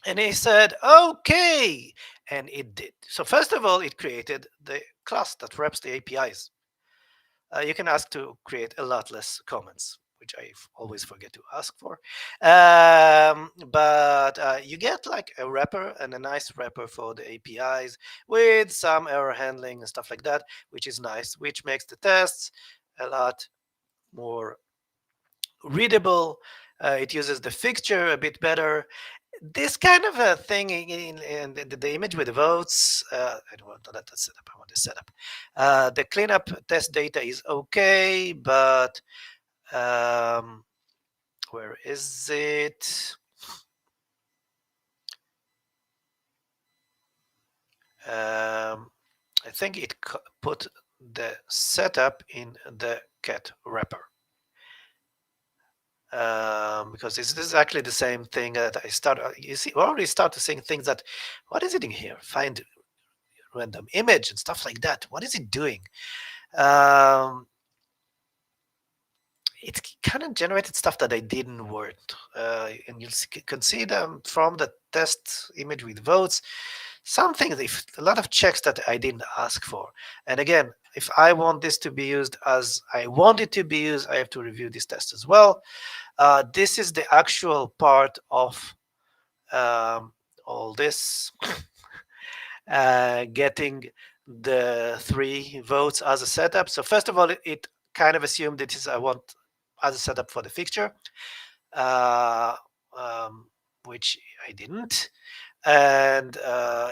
And he said, okay. And it did. So first of all, it created the class that wraps the APIs. You can ask to create a lot less comments, which I always forget to ask for. But you get like a wrapper, and a nice wrapper for the APIs with some error handling and stuff like that, which is nice, which makes the tests a lot more readable. It uses the fixture a bit better. This kind of a thing in the image with the votes, I don't want that setup. I want the setup. The cleanup test data is okay, but where is it? I think it put the setup in the cat wrapper. Because this is actually the same thing that I start. You see, we already start to seeing things that, what is it in here? Find random image and stuff like that. What is it doing? It kind of generated stuff that I didn't want, and you can see them from the test image with votes. Something, if a lot of checks that I didn't ask for. And again, if I want this to be used as I want it to be used, I have to review this test as well. This is the actual part of all this, getting the 3 votes as a setup. So first of all, it kind of assumed that I want as a setup for the fixture, which I didn't. And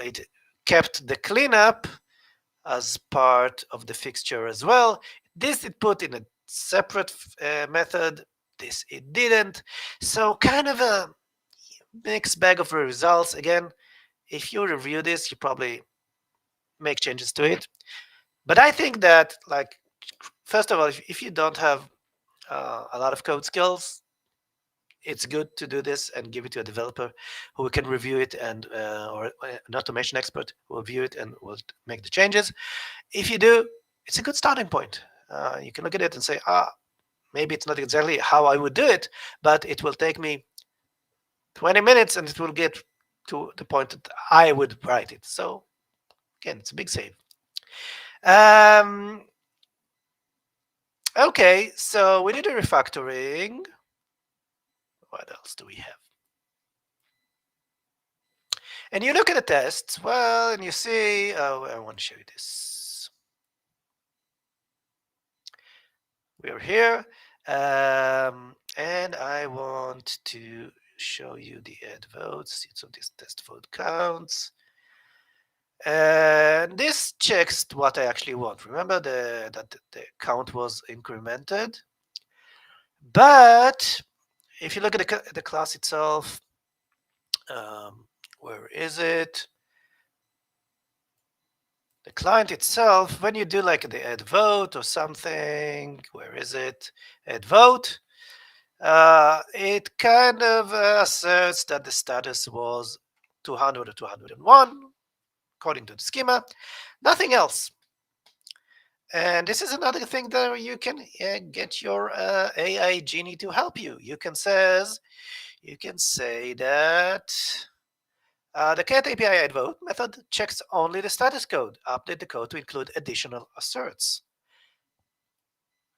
it kept the cleanup as part of the fixture as well. This it put in a separate method. This it didn't. So kind of a mixed bag of results. Again, if you review this, you probably make changes to it. But I think that, like, first of all, if you don't have a lot of code skills, it's good to do this and give it to a developer who can review it, and or an automation expert who will view it and will make the changes. If you do, it's a good starting point. You can look at it and say, maybe it's not exactly how I would do it, but it will take me 20 minutes and it will get to the point that I would write it. So again, it's a big save. Okay, so we did a refactoring. What else do we have? And you look at the tests, well, and you see, I want to show you this. We're here, and I want to show you the add votes. So this test vote counts. And this checks what I actually want. Remember that the count was incremented. But if you look at the class itself, where is it? The client itself, when you do like the add vote or something, where is it? Add vote. It kind of asserts that the status was 200 or 201, according to the schema. Nothing else. And this is another thing that you can get your AI genie to help you. You can say that the cat API add vote method checks only the status code. Update the code to include additional asserts.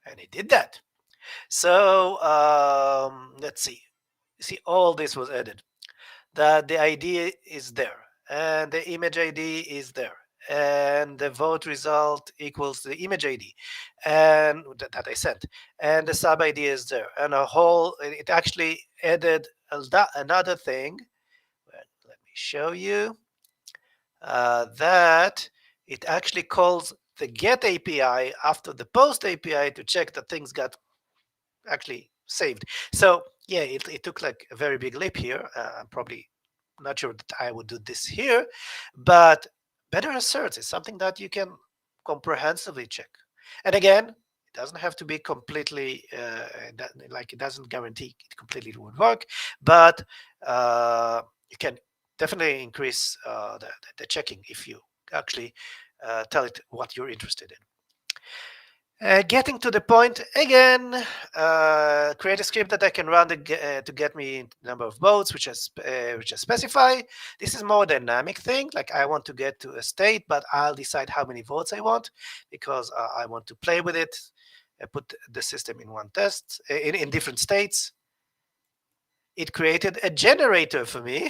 And it did that. So let's see. See, all this was added. The ID is there, and the image ID is there, and the vote result equals the image ID, and that I sent, and the sub ID is there, and a whole. It actually added another thing. Let me show you that it actually calls the get API after the post API to check that things got actually saved. So yeah, it took like a very big leap here. I'm probably not sure that I would do this here, but better asserts is something that you can comprehensively check. And again, it doesn't have to be completely like it doesn't guarantee it completely would work, but you can definitely increase the checking if you actually tell it what you're interested in. Getting to the point again, create a script that I can run to get me number of votes, which I specify. This is more dynamic thing. Like I want to get to a state, but I'll decide how many votes I want because I want to play with it. I put the system in one test in different states. It created a generator for me.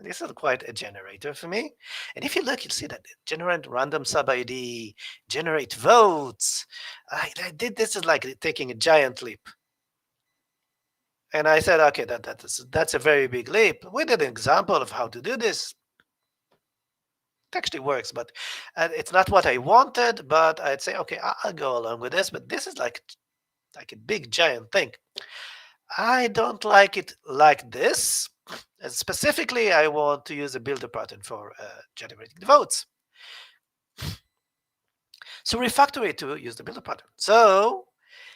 This is quite a generator for me. And if you look, you'll see that generate random sub ID, generate votes. I did this is like taking a giant leap. And I said, okay, that's a very big leap. We did an example of how to do this. It actually works, but it's not what I wanted. But I'd say, okay, I'll go along with this. But this is like a big giant thing. I don't like it like this. And specifically, I want to use a builder pattern for generating the votes. So refactor it to use the builder pattern. So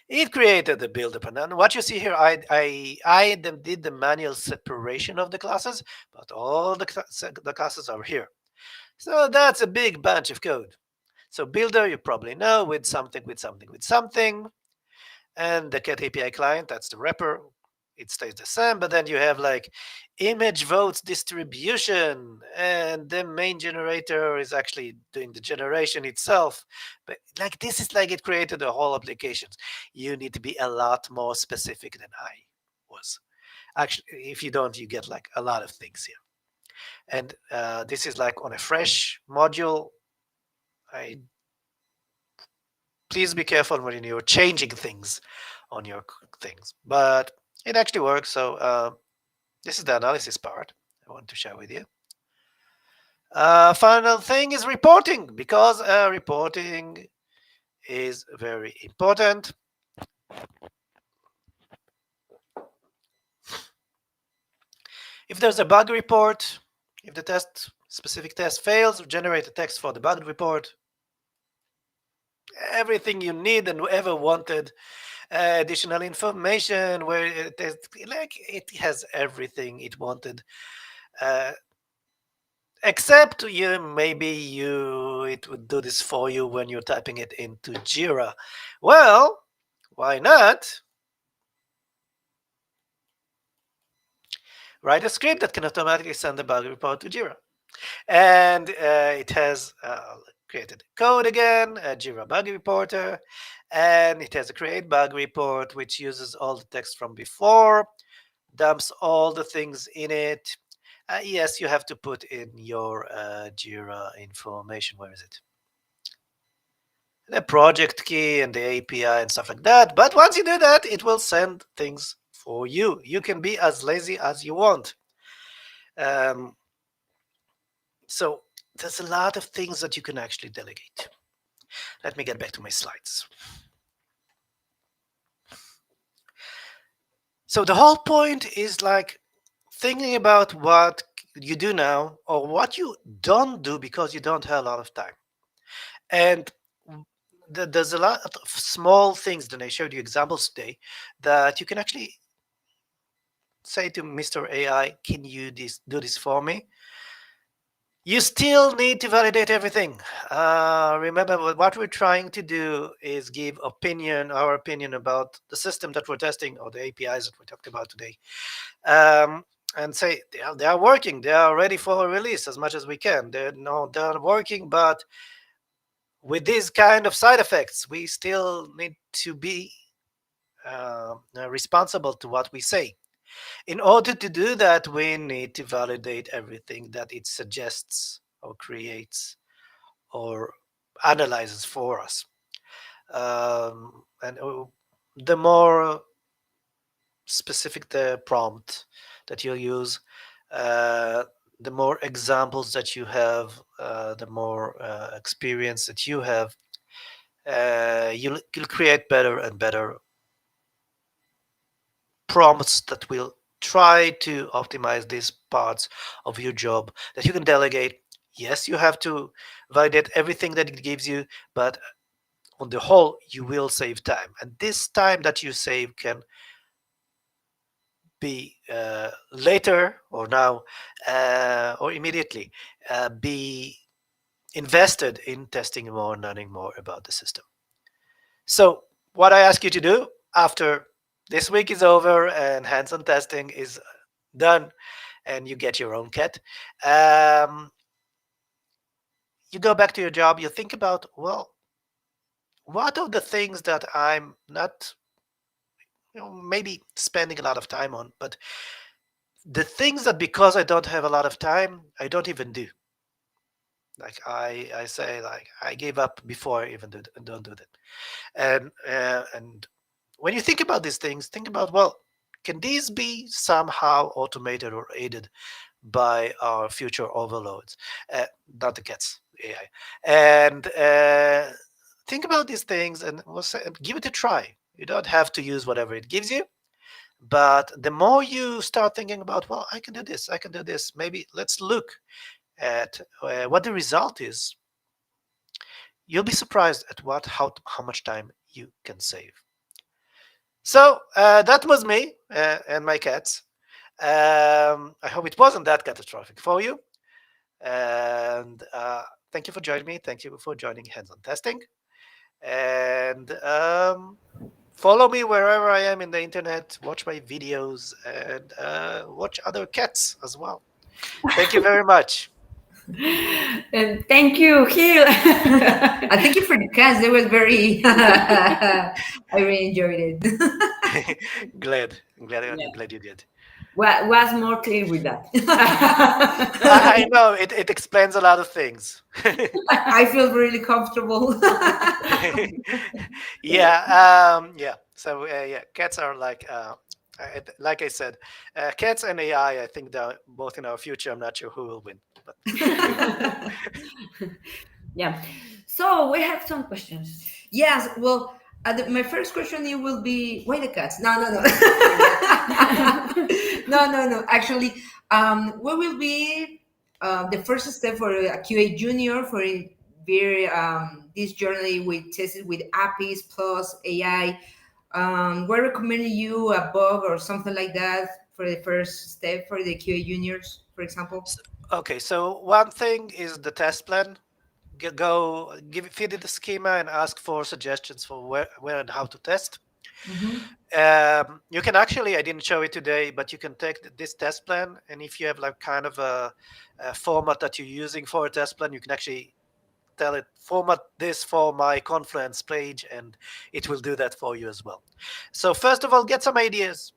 it created the builder pattern. And what you see here, I did the manual separation of the classes, but all the classes are here. So that's a big bunch of code. So builder, you probably know, with something, with something, with something. And the get API client, that's the wrapper. It stays the same, but then you have like image votes distribution, and the main generator is actually doing the generation itself. But like this is like it created a whole applications. You need to be a lot more specific than I was. Actually, if you don't, you get like a lot of things here. And this is like on a fresh module. Please be careful when you're changing things on your things, but it actually works. So this is the analysis part I want to share with you. Final thing is reporting, because reporting is very important. If there's a bug report, if the specific test fails, generate a text for the bug report. Everything you need and ever wanted. Additional information where it has everything it wanted, except it would do this for you when you're typing it into Jira. Well, why not write a script that can automatically send the bug report to Jira? And it has created code again, a Jira bug reporter, and it has a create bug report, which uses all the text from before, dumps all the things in it. Yes, you have to put in your Jira information. Where is it? The project key and the API and stuff like that. But once you do that, it will send things for you. You can be as lazy as you want. So there's a lot of things that you can actually delegate. Let me get back to my slides. So the whole point is like thinking about what you do now or what you don't do because you don't have a lot of time. And there's a lot of small things that I showed you examples today that you can actually say to Mr. AI, can you do this for me? You still need to validate everything. Remember, what we're trying to do is give our opinion about the system that we're testing or the APIs that we talked about today. And say they are working, they are ready for a release as much as we can. They're working, but with these kind of side effects, we still need to be responsible to what we say. In order to do that, we need to validate everything that it suggests or creates or analyzes for us. And the more specific the prompt that you'll use, the more examples that you have, the more experience that you have, you'll create better and better prompts that will try to optimize these parts of your job that you can delegate. Yes, you have to validate everything that it gives you, but on the whole, you will save time. And this time that you save can be later or now or immediately be invested in testing more and learning more about the system. So what I ask you to do after this week is over and hands-on testing is done and you get your own cat, you go back to your job, you think about, well, what are the things that I'm not maybe spending a lot of time on, but the things that because I don't have a lot of time, I don't even do. Like I say, like I gave up before I even don't do that. And when you think about these things, think about, well, can these be somehow automated or aided by our future overloads? Not the cats, AI. And think about these things and give it a try. You don't have to use whatever it gives you. But the more you start thinking about, well, I can do this, I can do this, maybe let's look at what the result is, you'll be surprised at how much time you can save. So that was me and my cats. I hope it wasn't that catastrophic for you. And thank you for joining me. Thank you for joining Hands on Testing. And follow me wherever I am in the internet. Watch my videos and watch other cats as well. Thank you very much. And thank you, Gil. And thank you for the cast. It was very. I really enjoyed it. glad Yeah. glad you did. Was more clear with that. I know it explains a lot of things. I feel really comfortable. Yeah. So yeah, cats are like I said, cats and AI. I think they're both in our future. I'm not sure who will win, but Yeah. So we have some questions. Yes. Well, my first question it will be why the cats? No. No. Actually, what will be the first step for a QA junior for this journey we tested with APIs plus AI? What recommend you a bug or something like that for the first step for the QA juniors, for example? okay. So one thing is the test plan. Go feed it the schema and ask for suggestions for where and how to test. You can actually, I didn't show it today, but you can take this test plan, and if you have like kind of a format that you're using for a test plan, you can actually tell it format this for my Confluence page, and it will do that for you as well. So first of all, get some ideas,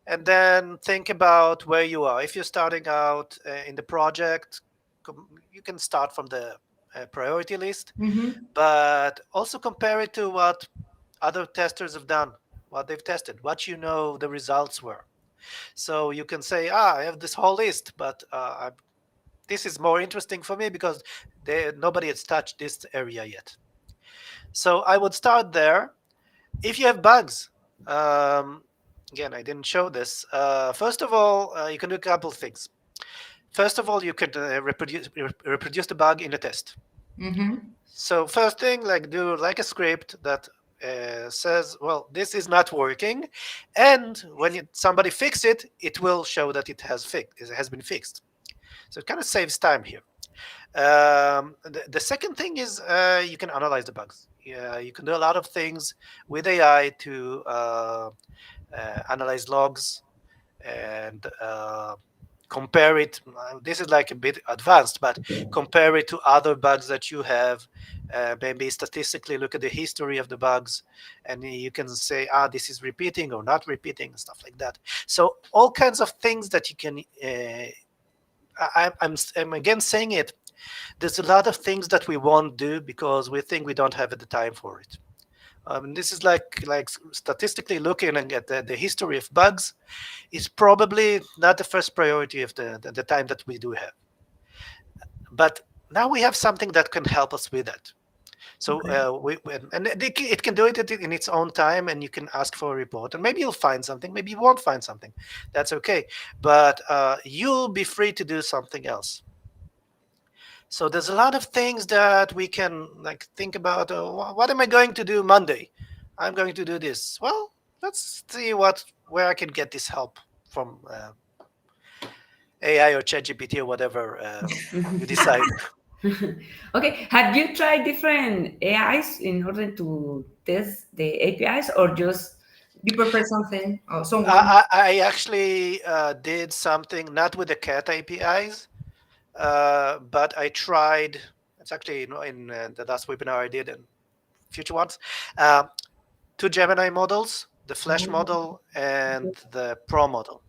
and then think about where you are. If you're starting out in the project, you can start from the priority list, but also compare it to what other testers have done, what they've tested, what the results were. So you can say, I have this whole list, but this is more interesting for me because nobody has touched this area yet. So I would start there. If you have bugs, again, I didn't show this. First of all, you can do a couple of things. First of all, you could reproduce the bug in the test. So first thing, do a script that says, well, this is not working, and when somebody fixes it, it will show that it has been fixed. So it kind of saves time here. The second thing is you can analyze the bugs. You can do a lot of things with AI to analyze logs and compare it. This is like a bit advanced, but compare it to other bugs that you have. Maybe statistically look at the history of the bugs, and you can say, this is repeating or not repeating, and stuff like that. So all kinds of things that you can. I'm again saying it. There's a lot of things that we won't do because we think we don't have the time for it. This is like statistically looking at the history of bugs is probably not the first priority of the time that we do have. But now we have something that can help us with that. So it can do it in its own time, and you can ask for a report, and maybe you'll find something, maybe you won't find something. That's okay. But you'll be free to do something else. So there's a lot of things that we can think about. What am I going to do Monday? I'm going to do this. Well, let's see where I can get this help from AI or ChatGPT or whatever you decide. Okay. Have you tried different AIs in order to test the APIs, or just you prefer something or someone? I actually did something not with the cat APIs. But I tried. It's actually in the last webinar I did and future ones. 2 Gemini models, the Flash model and the Pro model,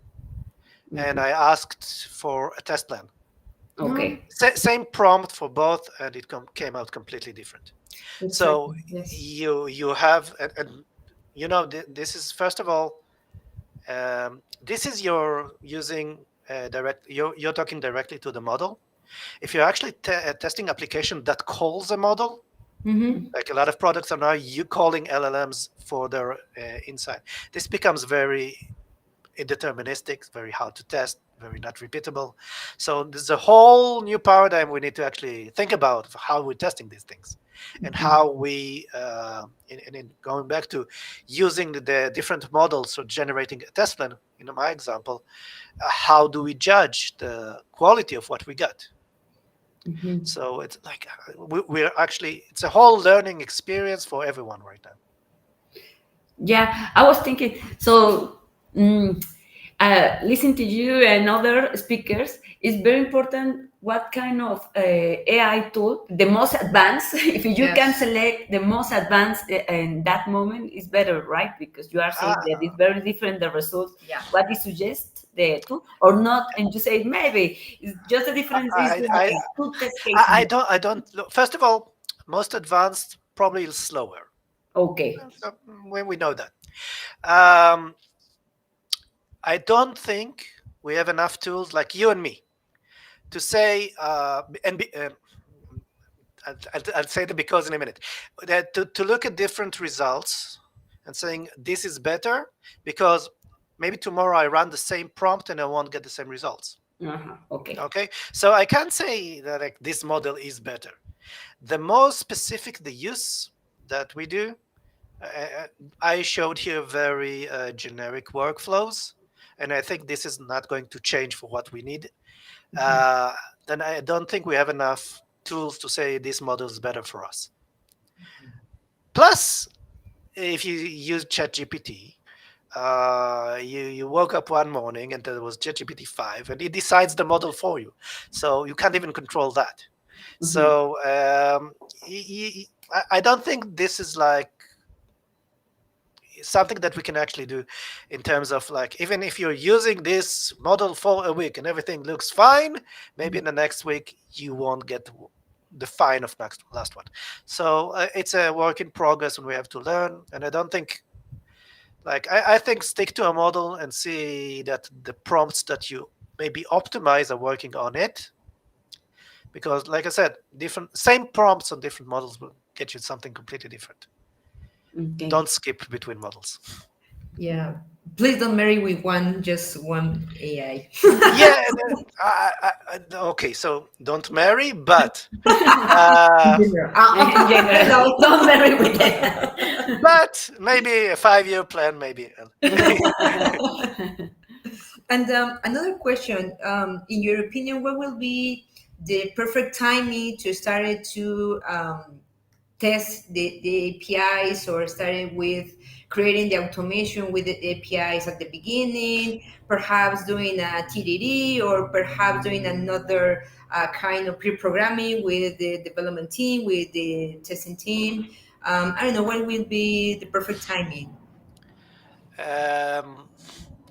and I asked for a test plan. Okay. Same prompt for both, and it came out completely different. So yes. you have, and this is first of all, this is you're using. You're talking directly to the model. If you're actually testing application that calls a model, like a lot of products are now calling LLMs for their insight, this becomes very indeterministic, very hard to test, very not repeatable. So there's a whole new paradigm we need to actually think about how we're testing these things, and how we, in going back to using the different models for generating a test plan, in my example, how do we judge the quality of what we got? So it's like we're actually, it's a whole learning experience for everyone right now. Yeah, I was thinking, so listening to you and other speakers, it's very important what kind of AI tool, the most advanced, if you can select the most advanced in that moment, is better, right? Because you are saying that it's very different, the results, what you suggest, the tool, or not, and you say maybe it's just a difference. I don't. First of all, most advanced probably is slower. Okay. When we know that. I don't think we have enough tools like you and me to say, I'll say the because in a minute, that to look at different results and saying this is better because maybe tomorrow I run the same prompt and I won't get the same results. Okay. So I can't say that this model is better. The more specific the use that we do, I showed here very generic workflows, and I think this is not going to change for what we need. Then I don't think we have enough tools to say this model is better for us. Plus, if you use ChatGPT, you woke up one morning and there was ChatGPT 5, and it decides the model for you. So you can't even control that. So I don't think this is like something that we can actually do in terms of even if you're using this model for a week and everything looks fine, maybe in the next week you won't get the fine of last one. So it's a work in progress and we have to learn. And I don't think I think stick to a model and see that the prompts that you maybe optimize are working on it, because like I said, same prompts on different models will get you something completely different. Don't skip between models. Yeah, please don't marry with just one AI. Yeah. Okay, so don't marry, but don't marry with it. But maybe a 5-year plan, maybe. And another question, in your opinion, what will be the perfect timing to start to test the APIs, or started with creating the automation with the APIs at the beginning, perhaps doing a TDD, or perhaps doing another kind of pre-programming with the development team, with the testing team. I don't know, when will be the perfect timing?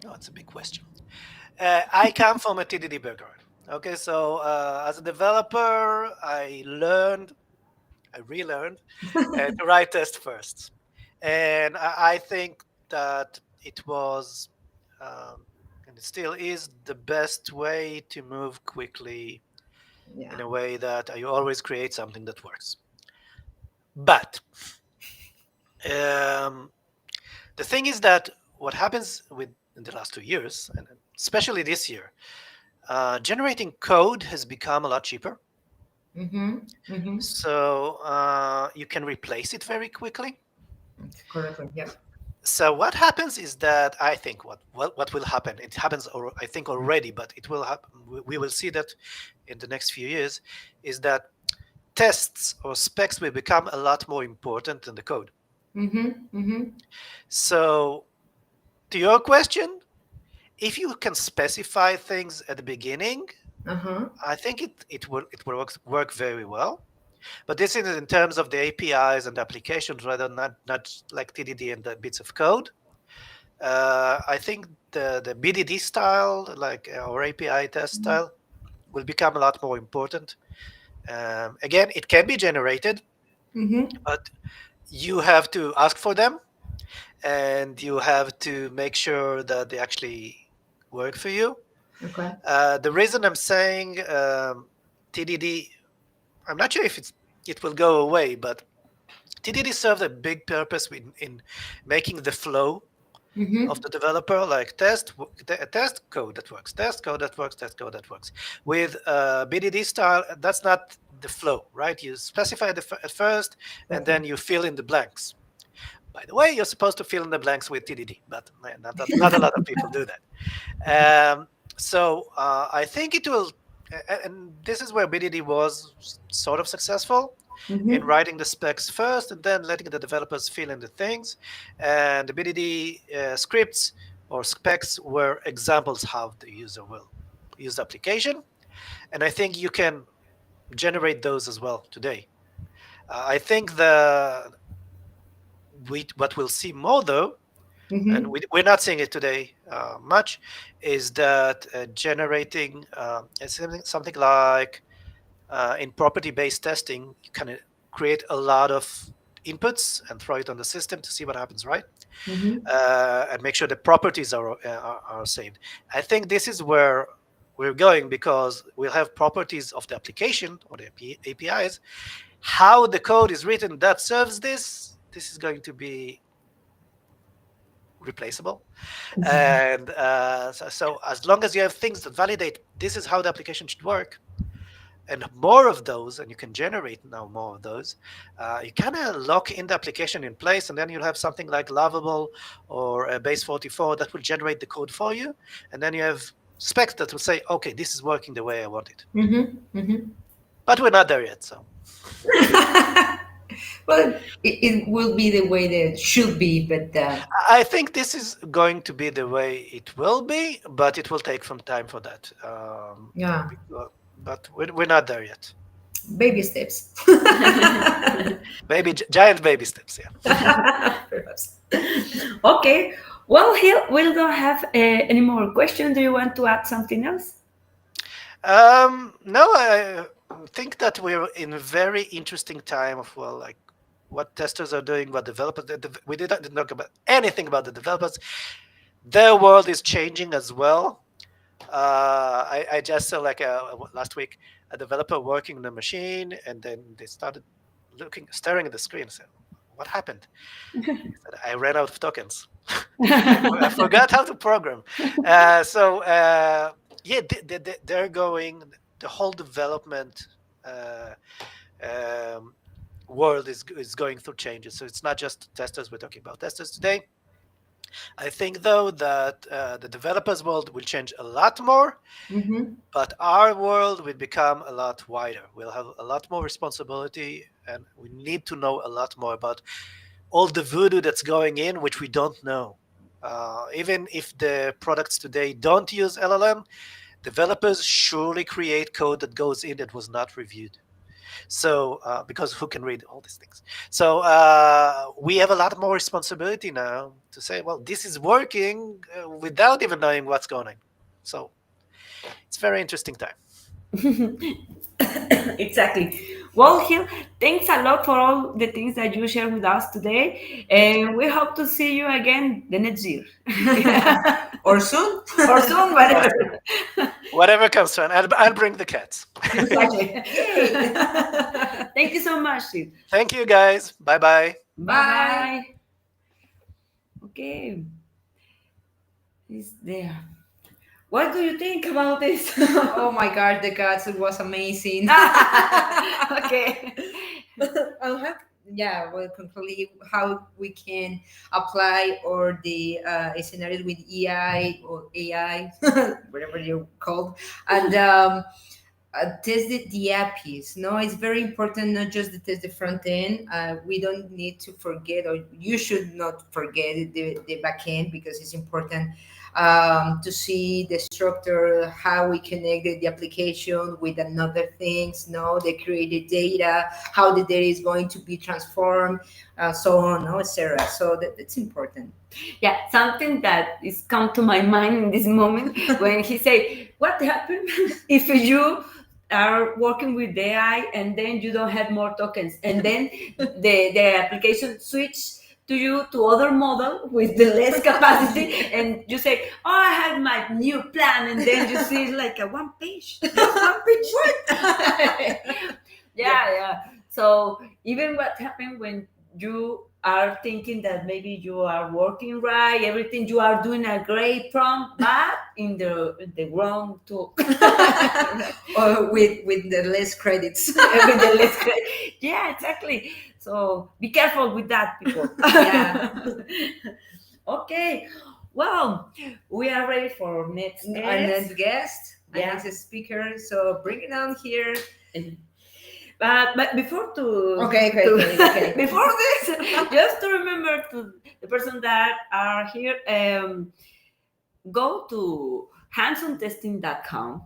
Oh, it's a big question. I come from a TDD background. Okay, so as a developer, I relearned to write tests first, and I think that it was, and it still is, the best way to move quickly Yeah. in a way that you always create something that works. But um, the thing is that what happens with in the last 2 years, and especially this year, generating code has become a lot cheaper. Mm-hmm. Mm-hmm. So you can replace it very quickly. Correctly. Yeah. So what happens is that I think what will happen. It happens, or I think already, but it will happen. We will see that in the next few years. Is that tests or specs will become a lot more important than the code. Mm-hmm. Mm-hmm. So to your question, if you can specify things at the beginning, Uh-huh. I think it will work very well. But this is in terms of the APIs and applications, rather not like TDD and the bits of code. I think the BDD style, like our API test style, will become a lot more important. Again, it can be generated, Mm-hmm. but you have to ask for them, and you have to make sure that they actually work for you. Okay. The reason I'm saying TDD, I'm not sure if it will go away, but TDD served a big purpose in making the flow Mm-hmm. of the developer, like test code that works, test code that works, test code that works. With BDD style, that's not the flow, right? You specify at first, and then you fill in the blanks. By the way, you're supposed to fill in the blanks with TDD, but not a lot of people do that. So I think it will, and this is where BDD was sort of successful in Mm-hmm. writing the specs first and then letting the developers fill in the things. And the BDD scripts or specs were examples how the user will use the application. And I think you can generate those as well today. I think what we'll see more though, and Mm-hmm. we're not seeing it today much, is that generating something like in property-based testing, you can create a lot of inputs and throw it on the system to see what happens, right? Mm-hmm. And make sure the properties are saved. I think this is where we're going, because we'll have properties of the application or the APIs. How the code is written that serves this is going to be replaceable. And so as long as you have things that validate this is how the application should work, and more of those, and you can generate now more of those, you kind of lock in the application in place, and then you'll have something like Lovable or Base 44 that will generate the code for you, and then you have specs that will say, okay, this is working the way I want it. Mm-hmm. Mm-hmm. But we're not there yet, so. Well, it will be the way that it should be, but I think this is going to be the way it will be, but it will take some time for that. yeah, But we're not there yet. baby steps. Giant baby steps, yeah. Perhaps. Okay. Well, Gil, we don't have any more questions. Do you want to add something else? No, I think that we're in a very interesting time of, well, like what testers are doing, what developers. We didn't talk about anything about the developers. Their world is changing as well. I just saw like last week a developer working on a machine, and then they started staring at the screen and said, "What happened?" He said, "I ran out of tokens. I forgot how to program." Yeah, they're going. The whole development world is going through changes. So it's not just testers. We're talking about testers today. I think though that the developers world will change a lot more, Mm-hmm. but our world will become a lot wider. We'll have a lot more responsibility, and we need to know a lot more about all the voodoo that's going in, which we don't know. Even if the products today don't use LLM, developers surely create code that goes in that was not reviewed. So, because who can read all these things? So we have a lot more responsibility now to say, well, this is working without even knowing what's going on. So it's a very interesting time. Exactly. Well, Gil, thanks a lot for all the things that you shared with us today. And we hope to see you again the next year. Or soon. Or soon, whatever. Whatever comes to, and I'll bring the cats. Exactly. Thank you so much, Gil. Thank you, guys. Bye-bye. Bye. Okay. It's there. What do you think about this? Oh my God, the cats, it was amazing. Okay. Yeah, well, completely how we can apply or the scenarios with EI or AI, whatever you called, and test the APIs. No, it's very important not just to test the front end. We don't need to forget, or you should not forget the back end, because it's important to see the structure, how we connected the application with another things, no, the created data, how the data is going to be transformed, so on, no, etc. So that's important. Yeah, something that is come to my mind in this moment when he say, what happened if you are working with the AI and then you don't have more tokens, and then the application switch to you to other model with the less capacity, and you say, oh, I have my new plan, and then you see like a one page. Just one page. Yeah. So even what happened when you are thinking that maybe you are working right, everything, you are doing a great prompt, but in the wrong tool. Or with the less credits. With the less credit. Yeah, exactly. So be careful with that, people. Yeah. Okay. Well, we are ready for next guest. Our next guest, Yeah. our next speaker. So bring it on here. But before Okay. before this, just to remember to the person that are here, go to handsontesting.com,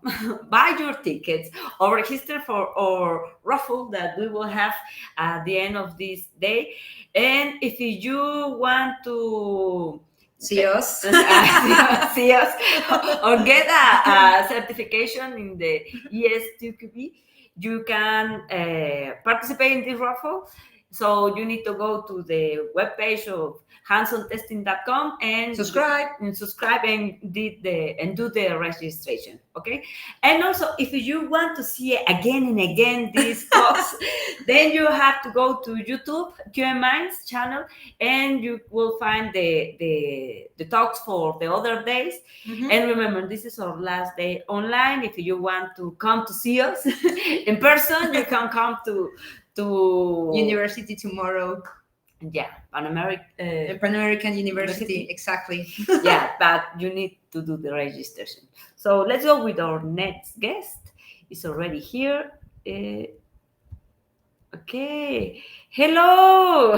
buy your tickets, or register for our raffle that we will have at the end of this day. And if you want to See us. see us, or get a certification in the ES2QB, you can participate in this raffle. So you need to go to the webpage of handsontesting.com and Subscribe. and do the registration. Okay. And also, if you want to see again and again these talks, then you have to go to YouTube QMI's channel, and you will find the talks for the other days. Mhm. And remember, this is our last day online. If you want to come to see us in person, you can come to University tomorrow. Yeah, Pan American University, exactly. Yeah, but you need to do the registration. So let's go with our next guest. It's already here. Okay. Hello.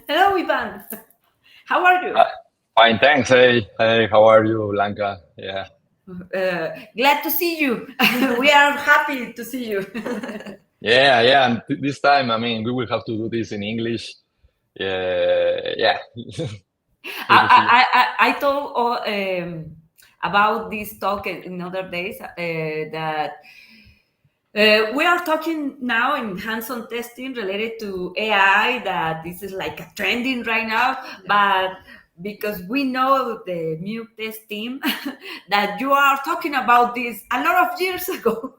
Hello, Ivan. How are you? Fine, thanks. Hey, how are you, Blanca? Yeah. Glad to see you. We are happy to see you. Yeah. And this time, I mean, we will have to do this in English. Yeah. I told about this talk in other days that we are talking now in hands-on testing related to AI, that this is like a trending right now, but because we know the Mute Test team that you are talking about this a lot of years ago.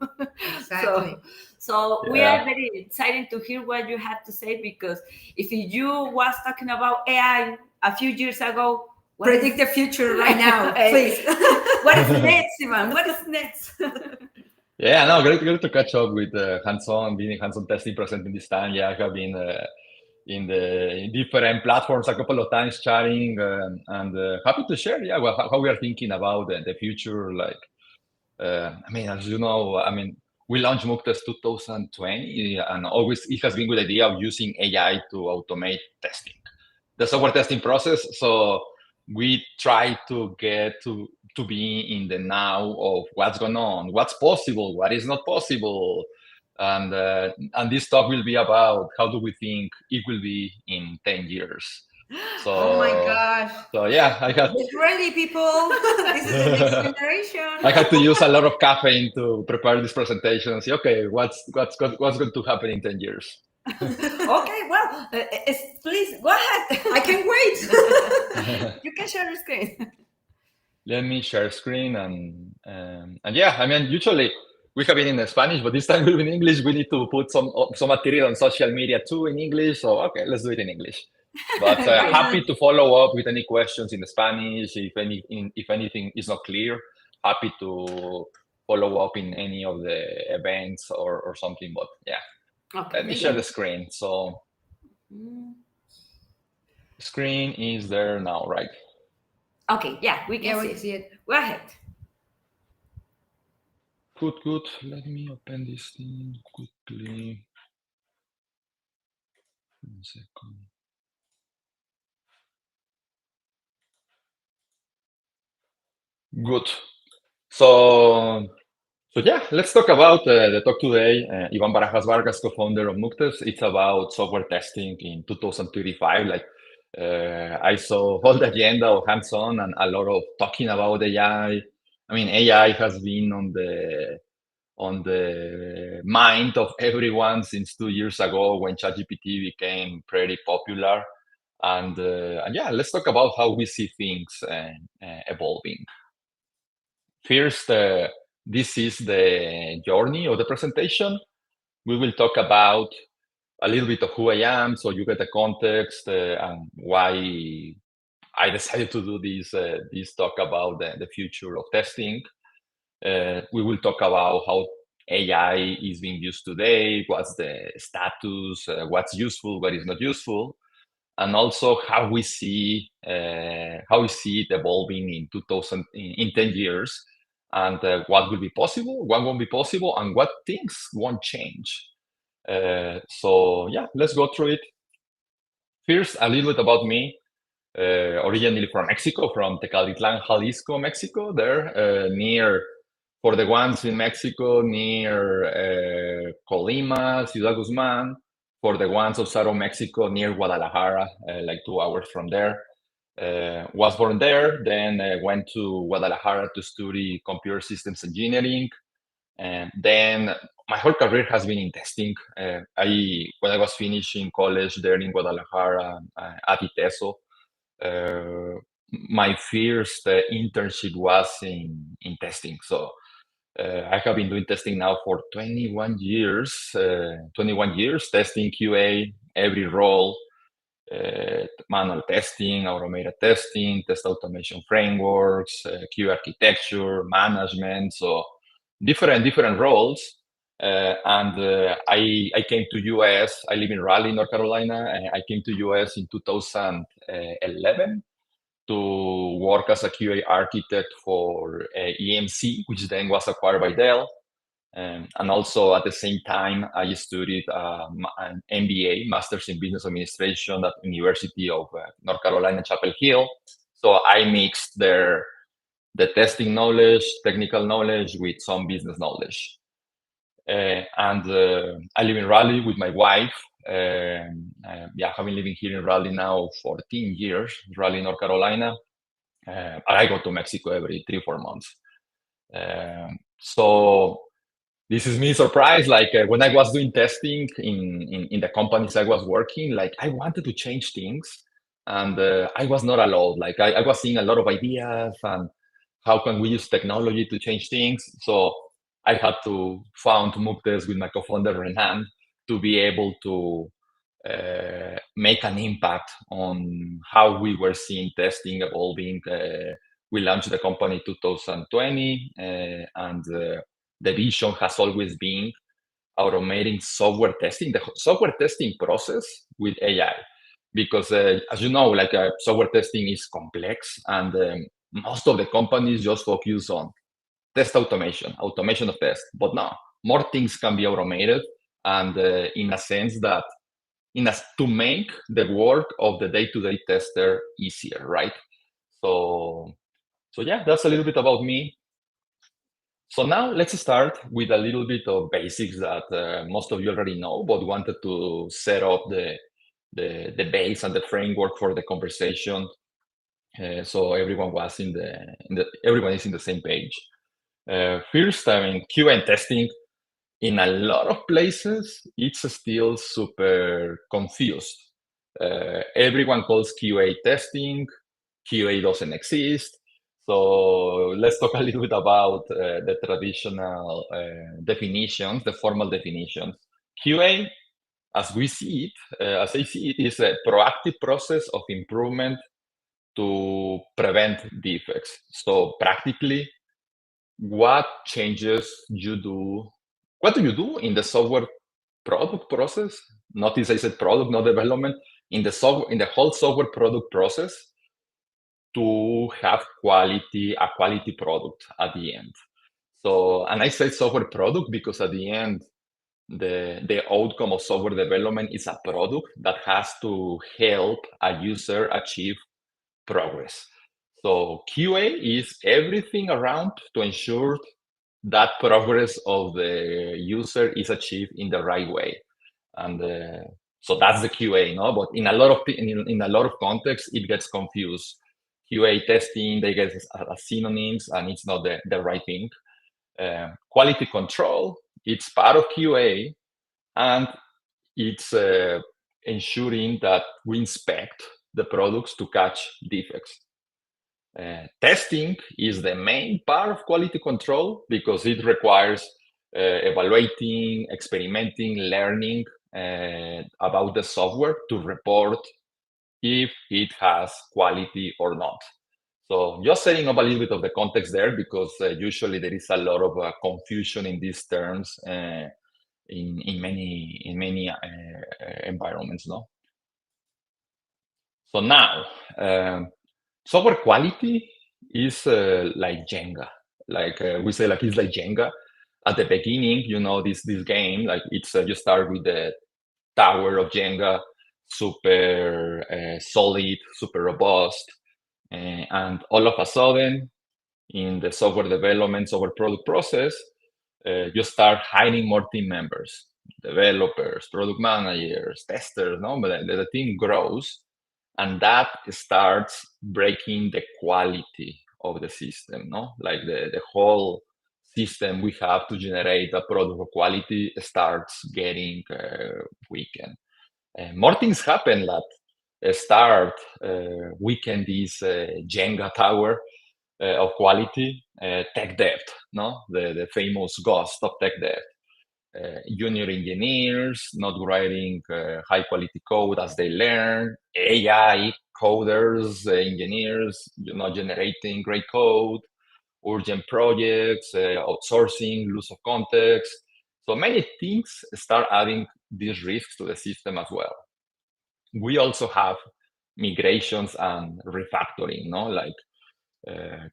Exactly. So we Yeah. are very excited to hear what you have to say, because if you was talking about AI a few years ago, Predict the future right now, please. What is next, Ivan? What is next? Yeah, no, great to catch up with being hands-on testing presenting this time. Yeah, I have been in different platforms a couple of times chatting, and happy to share, how we are thinking about the future. Like, I mean, as you know, we launched MOOC Test 2020, and always it has been with the idea of using AI to automate testing. the software testing process. So we try to get to be in the now of what's going on, what's possible, what is not possible. And this talk will be about how do we think it will be in 10 years. So, oh my gosh. So yeah, I had... Get ready, people. This is the next generation. I had to use a lot of caffeine to prepare this presentation and say, okay, what's going to happen in 10 years? Okay, well, please go ahead. I can't wait. You can share your screen. Let me share screen and yeah, I mean, usually we have been in Spanish, but this time we'll be in English. We need to put some material on social media too in English. So okay, let's do it in English. But happy to follow up with any questions in Spanish. If anything is not clear, happy to follow up in any of the events or something. But yeah, okay, let me share the screen. So screen is there now, right? Okay, yeah, we can see it. Go ahead. Good. Let me open this thing quickly. 1 second. Good. So yeah, let's talk about the talk today. Ivan Barajas Vargas, co-founder of Muktes. It's about software testing in 2035. Like I saw all the agenda of hands-on and a lot of talking about AI. I mean, AI has been on the mind of everyone since 2 years ago when ChatGPT became pretty popular. And yeah, let's talk about how we see things evolving. First, this is the journey of the presentation. We will talk about a little bit of who I am, so you get the context and why I decided to do this talk about the future of testing. We will talk about how AI is being used today, what's the status, what's useful, what is not useful, and also how we see it evolving in 10 years, and what will be possible, what won't be possible, and what things won't change. So yeah, let's go through it. First, a little bit about me. Originally from Mexico, from Tecalitlan, Jalisco, Mexico, there near, for the ones in Mexico, near Colima, Ciudad Guzman. For the ones of Saro, Mexico, near Guadalajara, like 2 hours from there. Was born there, then went to Guadalajara to study computer systems engineering. And then my whole career has been in testing. When I was finishing college there in Guadalajara at ITESO, my first internship was in testing. So I have been doing testing now for 21 years, testing QA, every role, manual testing, automated testing, test automation frameworks, QA architecture, management, so different roles. And I came to US. I live in Raleigh, North Carolina. I came to US in 2011 to work as a QA architect for EMC, which then was acquired by Dell. And also at the same time, I studied an MBA, Master's in Business Administration at University of North Carolina, Chapel Hill. So I mixed the testing knowledge, technical knowledge with some business knowledge. And I live in Raleigh with my wife. I've been living here in Raleigh now 14 years, Raleigh, North Carolina. I go to Mexico every 3-4 months. So this is me surprised. Like when I was doing testing in the companies I was working, like I wanted to change things, and I was not allowed. Like I was seeing a lot of ideas and how can we use technology to change things. So I had to found Muktes with my co-founder Renan to be able to make an impact on how we were seeing testing evolving. We launched the company in 2020, and the vision has always been automating software testing, the software testing process with AI. Because as you know, like software testing is complex, and most of the companies just focus on test automation of tests. But no, more things can be automated, and in a sense that to make the work of the day-to-day tester easier, right? So yeah, that's a little bit about me. So now let's start with a little bit of basics that most of you already know, but wanted to set up the base and the framework for the conversation, so everyone is in the same page. First, I mean, QA testing in a lot of places, it's still super confused. Everyone calls QA testing. QA doesn't exist. So let's talk a little bit about the traditional definitions, the formal definitions. QA, as we see it, as I see it, is a proactive process of improvement to prevent defects. So practically, what changes you do? What do you do in the software product process? Notice I said product, not development. In the whole software product process, to have a quality product at the end. So, and I say software product because at the end, the outcome of software development is a product that has to help a user achieve progress. So QA is everything around to ensure that progress of the user is achieved in the right way. And so that's the QA, no? But in a lot of contexts, it gets confused. QA testing, they get as synonyms, and it's not the right thing. Quality control, it's part of QA, and it's ensuring that we inspect the products to catch defects. Testing is the main part of quality control because it requires evaluating, experimenting, learning about the software to report if it has quality or not. So just setting up a little bit of the context there, because usually there is a lot of confusion in these terms in many environments, no? So now, software quality is like Jenga. Like we say, like it's like Jenga. At the beginning, you know, this game, like it's you start with the tower of Jenga, super solid, super robust, and all of a sudden, in the software development, software product process, you start hiring more team members, developers, product managers, testers. No, but the team grows, and that starts breaking the quality of the system. No, like the whole system we have to generate a product of quality starts getting weakened. More things happen that start weaken this Jenga tower of quality. Tech debt, no, the famous ghost of tech debt. Junior engineers not writing high quality code as they learn. AI coders, engineers, not generating great code. Urgent projects, outsourcing, loss of context. So many things start adding these risks to the system as well. We also have migrations and refactoring, no? Like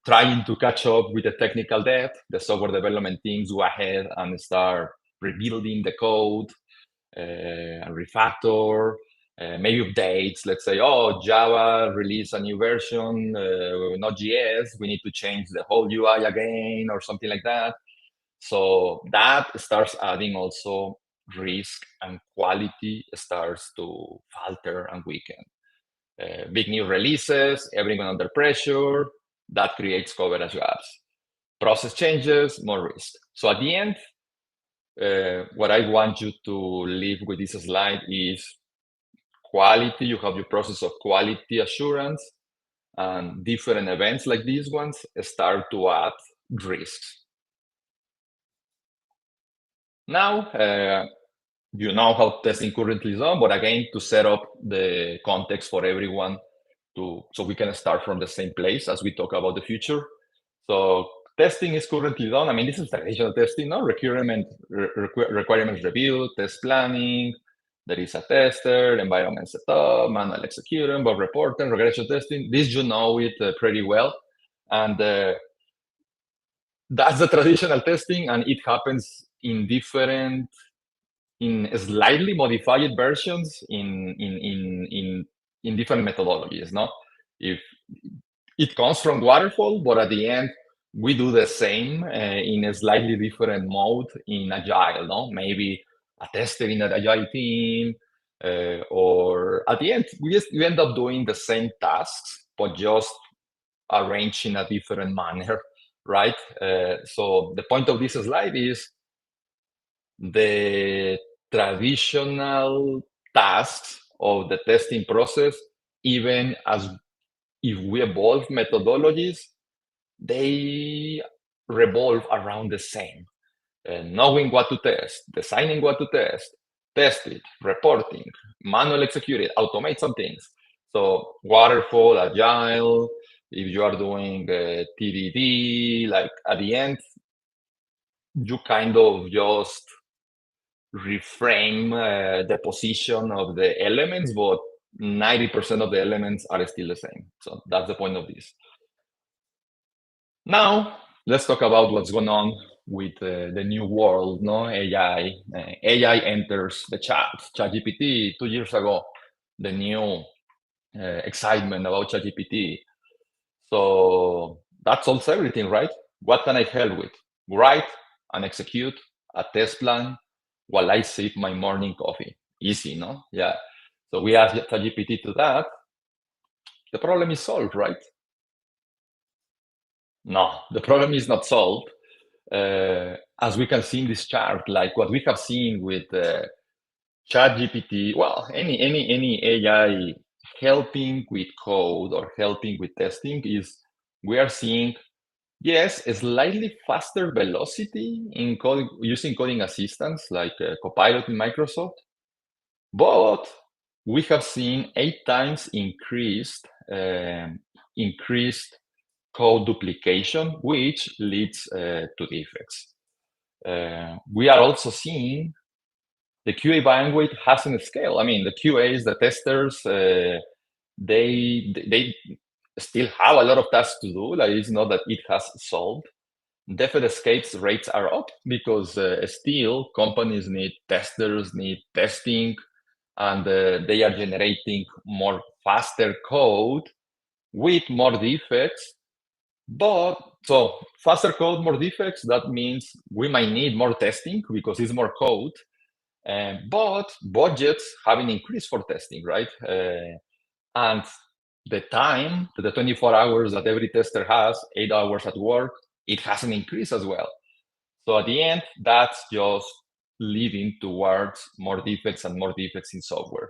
trying to catch up with the technical debt. The software development teams go ahead and start rebuilding the code, refactor, maybe updates. Let's say, oh, Java released a new version, not JS. We need to change the whole UI again or something like that. So that starts adding also risk, and quality starts to falter and weaken. Big new releases, everyone under pressure, that creates coverage gaps. Process changes, more risk. So at the end, what I want you to leave with this slide is quality. You have your process of quality assurance, and different events like these ones start to add risks. Now, you know how testing currently is done, but again, to set up the context for everyone so we can start from the same place as we talk about the future. So testing is currently done. I mean, this is traditional testing, no? Requirements review, test planning. There is a tester, environment setup, manual execution, bug reporting, regression testing. This you know it pretty well. And that's the traditional testing, and it happens in different in slightly modified versions in different methodologies. No, if it comes from waterfall, but at the end we do the same in a slightly different mode in agile. No, maybe a tester in an agile team, or at the end we end up doing the same tasks, but just arranged in a different manner, right? So the point of this slide is the traditional tasks of the testing process, even as if we evolve methodologies, they revolve around the same. Knowing what to test, designing what to test it, reporting, manual execute it, automate some things. So waterfall, agile, if you are doing TDD, like at the end, you kind of just reframe the position of the elements, but 90% of the elements are still the same. So that's the point of this. Now, let's talk about what's going on with the new world, no? AI. AI enters the chat. ChatGPT, 2 years ago, the new excitement about ChatGPT. So that solves everything, right? What can I help with? Write and execute a test plan while I sip my morning coffee. Easy, no? Yeah. So we ask ChatGPT to that. The problem is solved, right? No, the problem is not solved. As we can see in this chart, like what we have seen with ChatGPT, well, any AI helping with code or helping with testing is we are seeing, yes, a slightly faster velocity in coding, using coding assistants like Copilot in Microsoft, but we have seen 8 times increased code duplication, which leads to defects. We are also seeing the QA bandwidth hasn't scaled. I mean, the QAs, the testers, they still have a lot of tasks to do. Like, it's not that it has solved. Defect escapes rates are up because still companies need testers, need testing, and they are generating more faster code with more defects. But so faster code, more defects, that means we might need more testing because it's more code. But budgets haven't increased for testing, right? And the time, the 24 hours that every tester has, 8 hours at work, it hasn't increased as well. So at the end, that's just leading towards more defects and more defects in software.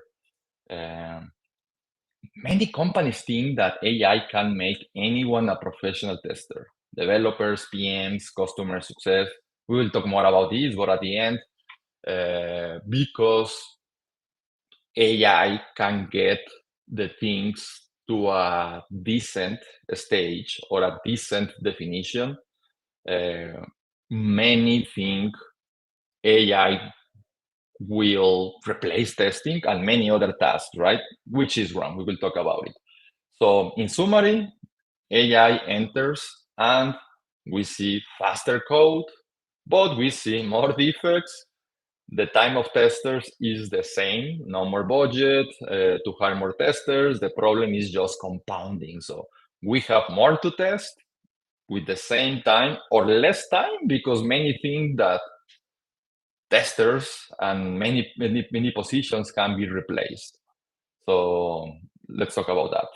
Many companies think that AI can make anyone a professional tester. Developers, PMs, customer success. We will talk more about this, but at the end, because AI can get the things to a decent stage or a decent definition, many think AI will replace testing and many other tasks, right? Which is wrong. We will talk about it. So in summary, AI enters and we see faster code, but we see more defects. The time of testers is the same, no more budget to hire more testers. The problem is just compounding. So we have more to test with the same time or less time because many think that testers and many positions can be replaced. So let's talk about that.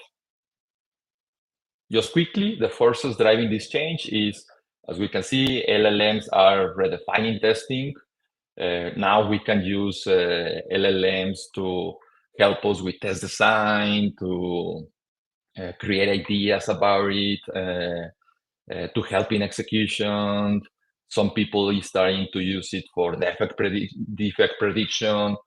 Just quickly, the forces driving this change is, as we can see, LLMs are redefining testing. Now we can use LLMs to help us with test design, to create ideas about it, to help in execution. Some people are starting to use it for defect prediction.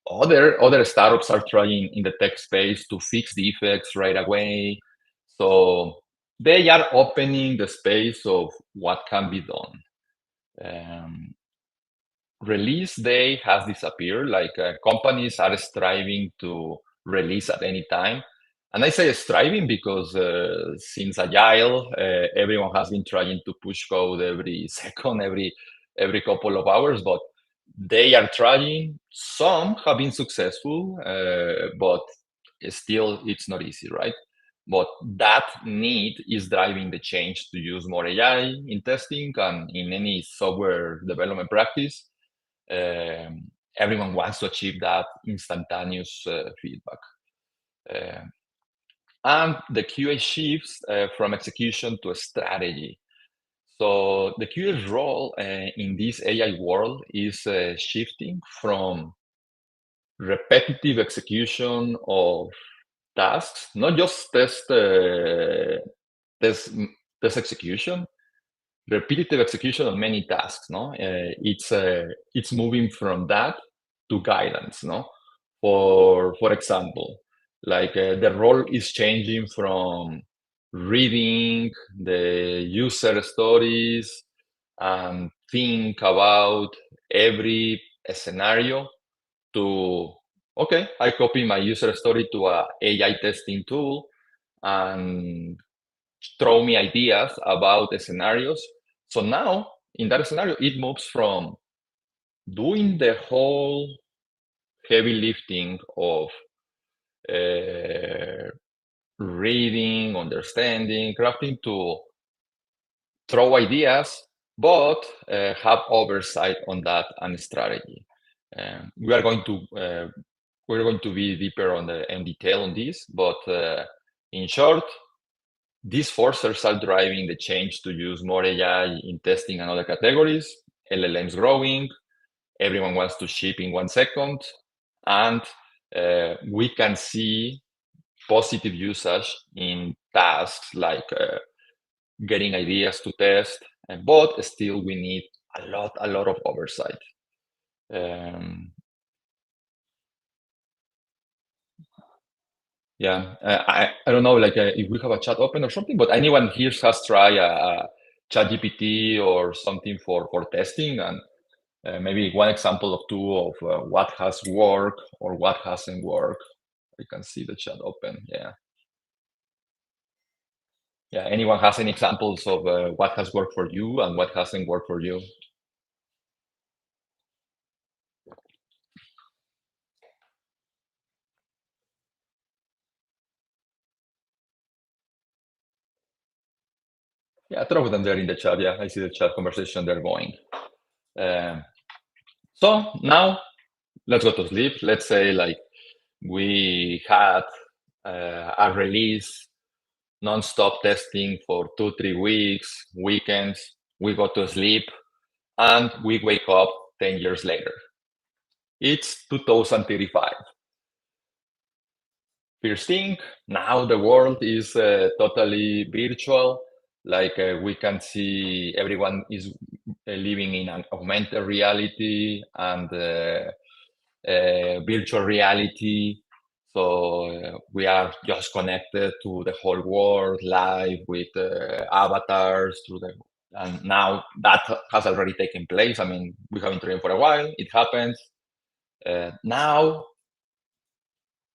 Other startups are trying in the tech space to fix defects right away. So they are opening the space of what can be done. Release day has disappeared. Like companies are striving to release at any time. And I say striving because since Agile, everyone has been trying to push code every second, every couple of hours. But they are trying. Some have been successful, but still it's not easy, right? But that need is driving the change to use more AI in testing and in any software development practice. Everyone wants to achieve that instantaneous feedback. And the QA shifts from execution to a strategy. So the QA's role in this AI world is shifting from repetitive execution of tasks, not just test execution, repetitive execution of many tasks. No, it's moving from that to guidance. No, for example, like the role is changing from reading the user stories and think about every scenario to, okay, I copy my user story to a AI testing tool and throw me ideas about the scenarios. So now in that scenario, it moves from doing the whole heavy lifting of reading, understanding, crafting to throw ideas, but have oversight on that and strategy. We're going to be deeper in detail on this, but in short, these forces are driving the change to use more AI in testing and other categories. LLMs growing, everyone wants to ship in 1 second, and we can see positive usage in tasks like getting ideas to test, but still we need a lot of oversight. Yeah, I don't know, like if we have a chat open or something, but anyone here has tried a ChatGPT or something for testing, and maybe one example of two of what has worked or what hasn't worked. We can see the chat open. Yeah. Yeah, anyone has any examples of what has worked for you and what hasn't worked for you? Yeah, throw them there in the chat. Yeah, I see the chat conversation they're going. So now let's go to sleep. Let's say like we had a release, non-stop testing for 2-3 weeks, weekends. We go to sleep and we wake up 10 years later. It's 2035. First thing, now the world is totally virtual. Like we can see everyone is living in an augmented reality and virtual reality. So we are just connected to the whole world live with avatars and now that has already taken place. I mean, we have been training for a while. It happens. Now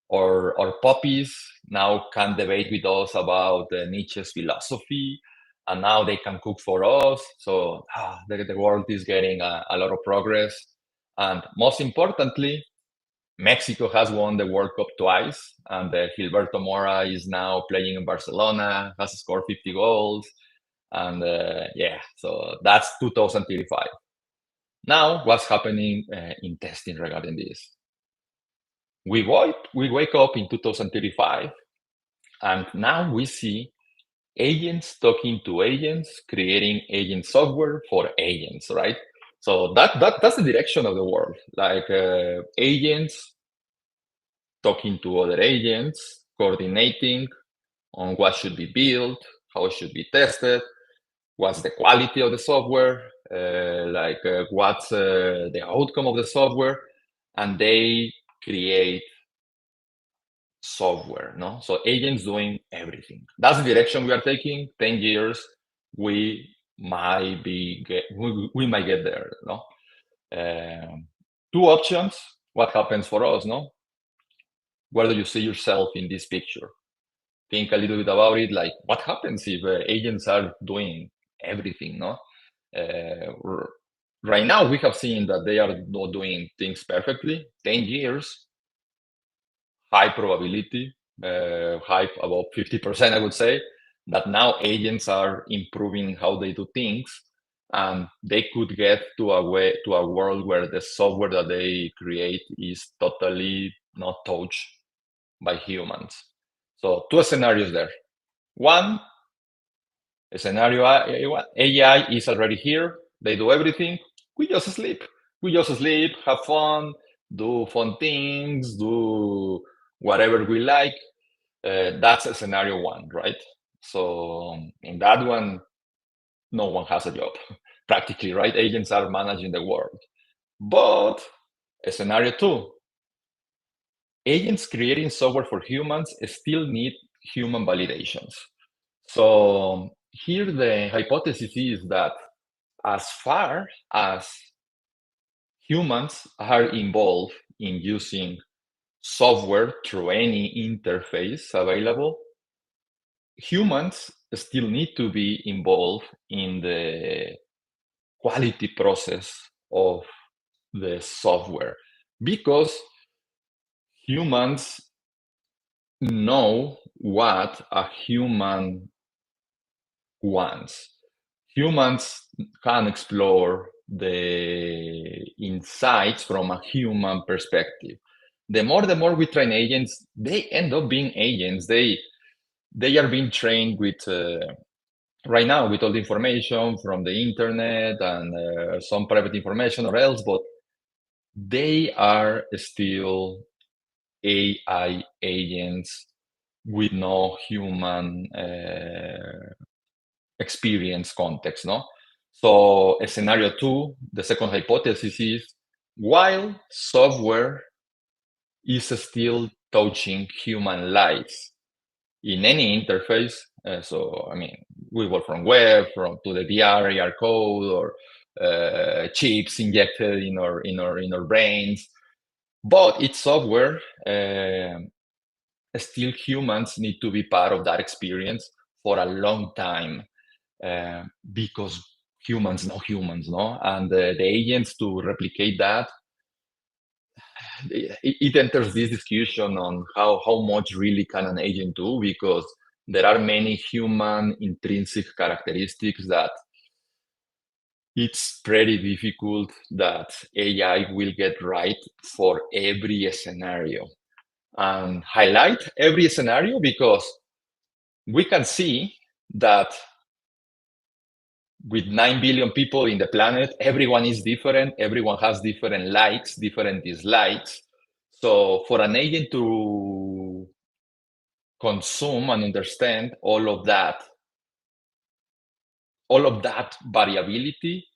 or puppies now can debate with us about Nietzsche's philosophy, and now they can cook for us. So the world is getting a lot of progress. And most importantly, Mexico has won the World Cup twice, and Gilberto Mora is now playing in Barcelona, has scored 50 goals. And yeah, so that's 2035. Now, what's happening in testing regarding this? We wake up in 2035, and now we see agents talking to agents, creating agent software for agents, right? So that's the direction of the world. Like agents talking to other agents, coordinating on what should be built, how it should be tested, what's the quality of the software, what's the outcome of the software, and they create software. No, so agents doing everything. That's the direction we are taking. 10 years, we might get there. No, two options. What happens for us? No, where do you see yourself in this picture? Think a little bit about it. Like, what happens if agents are doing everything? No, right now we have seen that they are not doing things perfectly. 10 years, high probability, high about 50%, I would say, that now agents are improving how they do things, and they could get to a world where the software that they create is totally not touched by humans. So two scenarios there. One scenario, AI is already here. They do everything. We just sleep. We just sleep, have fun, do fun things, do whatever we like. That's a scenario one, right? So in that one, no one has a job, practically, right? Agents are managing the world. But scenario two, agents creating software for humans still need human validations. So here the hypothesis is that as far as humans are involved in using software through any interface available, humans still need to be involved in the quality process of the software, because humans know what a human wants. Humans can explore the insights from a human perspective. The more we train agents, they end up being agents. They are being trained with right now with all the information from the internet and some private information or else, but they are still AI agents with no human experience context, no? So scenario two, the second hypothesis is, while software is still touching human lives in any interface, so I mean, we work from web, to the VR, AR code, or chips injected in our brains, but it's software. Still, humans need to be part of that experience for a long time, because humans know humans, no? And the agents to replicate that, it enters this discussion on how much really can an agent do, because there are many human intrinsic characteristics that it's pretty difficult that AI will get right for every scenario. And highlight every scenario because we can see that with 9 billion people in the planet, everyone is different. Everyone has different likes, different dislikes. So for an agent to consume and understand all of that variability,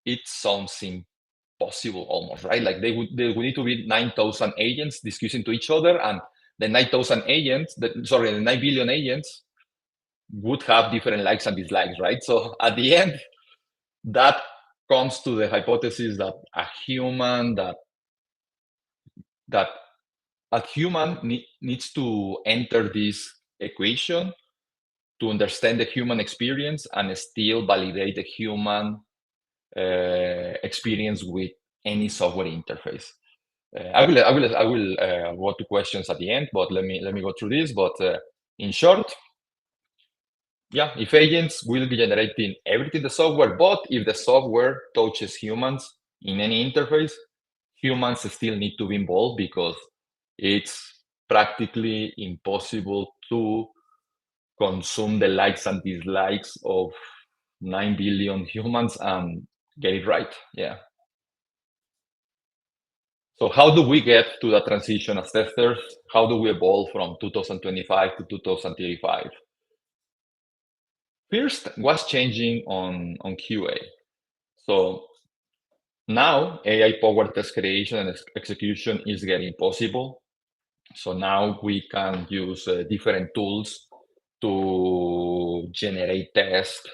it sounds impossible almost, right? Like they would need to be 9,000 agents discussing to each other, and the 9,000 agents, the 9 billion agents would have different likes and dislikes, right? So at the end, that comes to the hypothesis that a human needs to enter this equation to understand the human experience and still validate the human experience with any software interface. I will go to questions at the end, but let me go through this. But in short, yeah, if agents will be generating everything the software, but if the software touches humans in any interface, humans still need to be involved because it's practically impossible to consume the likes and dislikes of 9 billion humans and get it right. Yeah. So how do we get to the transition as testers? How do we evolve from 2025 to 2035? First, what's changing on QA? So now AI-powered test creation and execution is getting possible. So now we can use different tools to generate test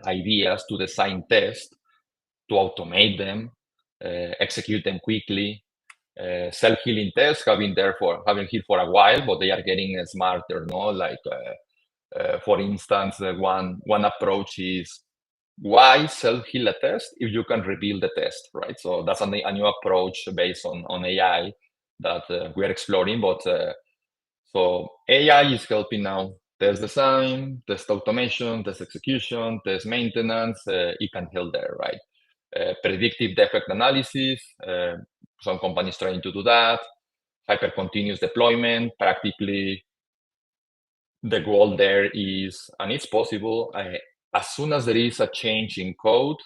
ideas, to design tests, to automate them, execute them quickly. Self-healing tests have been here for a while, but they are getting smarter, no? Like, for instance, one approach is why self-heal a test if you can rebuild the test, right? So that's a new approach based on AI that we are exploring. But so AI is helping now test design, test automation, test execution, test maintenance. It can help there, right? Predictive defect analysis. Some companies trying to do that. Hyper continuous deployment. Practically, the goal there is, and it's possible, as soon as there is a change in code,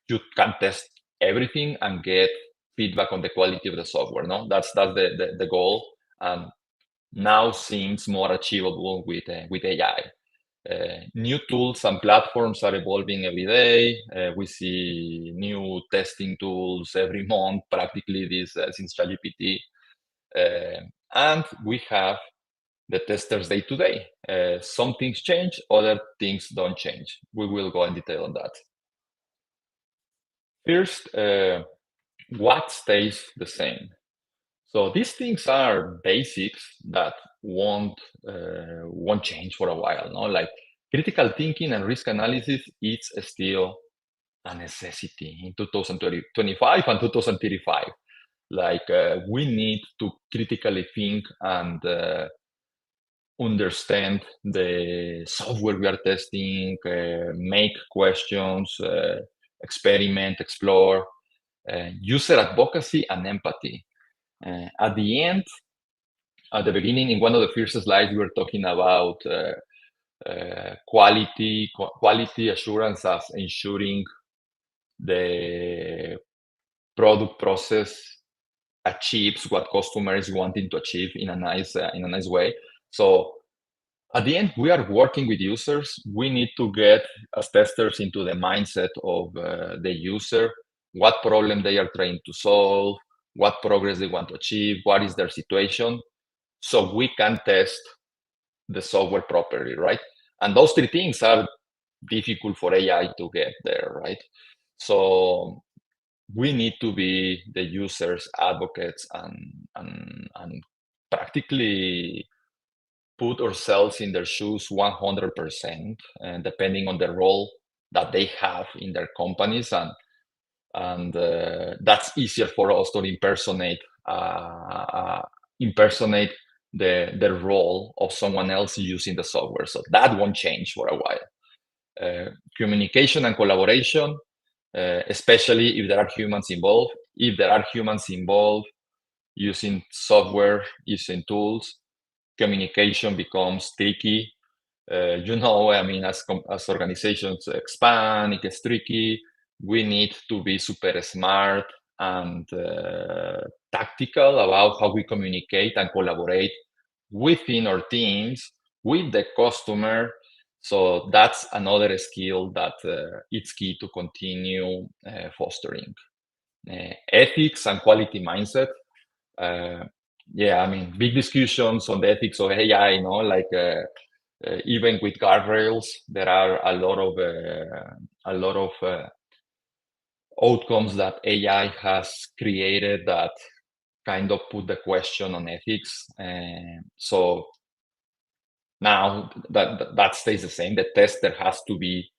you can test everything and get feedback on the quality of the software. No, that's the goal, and now seems more achievable with AI. New tools and platforms are evolving every day. We see new testing tools every month, practically this since ChatGPT, and we have the testers day to day. Some things change, other things don't change. We will go in detail on that. First, what stays the same? So these things are basics that won't change for a while. No, like critical thinking and risk analysis is still a necessity in 2025 and 2035. Like we need to critically think and understand the software we are testing, make questions, experiment, explore, user advocacy and empathy. At the end, at the beginning, in one of the first slides, we were talking about quality assurance as ensuring the product process achieves what customers wanting to achieve in a nice way. So at the end, we are working with users. We need to get as testers into the mindset of the user, what problem they are trying to solve, what progress they want to achieve, what is their situation, so we can test the software properly, right? And those three things are difficult for AI to get there, right? So we need to be the users' advocates and practically put ourselves in their shoes 100%, and depending on the role that they have in their companies, and that's easier for us to impersonate the role of someone else using the software. So that won't change for a while. Communication and collaboration, especially if there are humans involved. If there are humans involved using software, using tools, communication becomes tricky. I mean, as organizations expand, it gets tricky. We need to be super smart and tactical about how we communicate and collaborate within our teams, with the customer. So that's another skill that it's key to continue fostering. Ethics and quality mindset. I mean, big discussions on the ethics of AI, like even with guardrails, there are a lot of outcomes that AI has created that kind of put the question on ethics. So now that stays the same. The tester has to be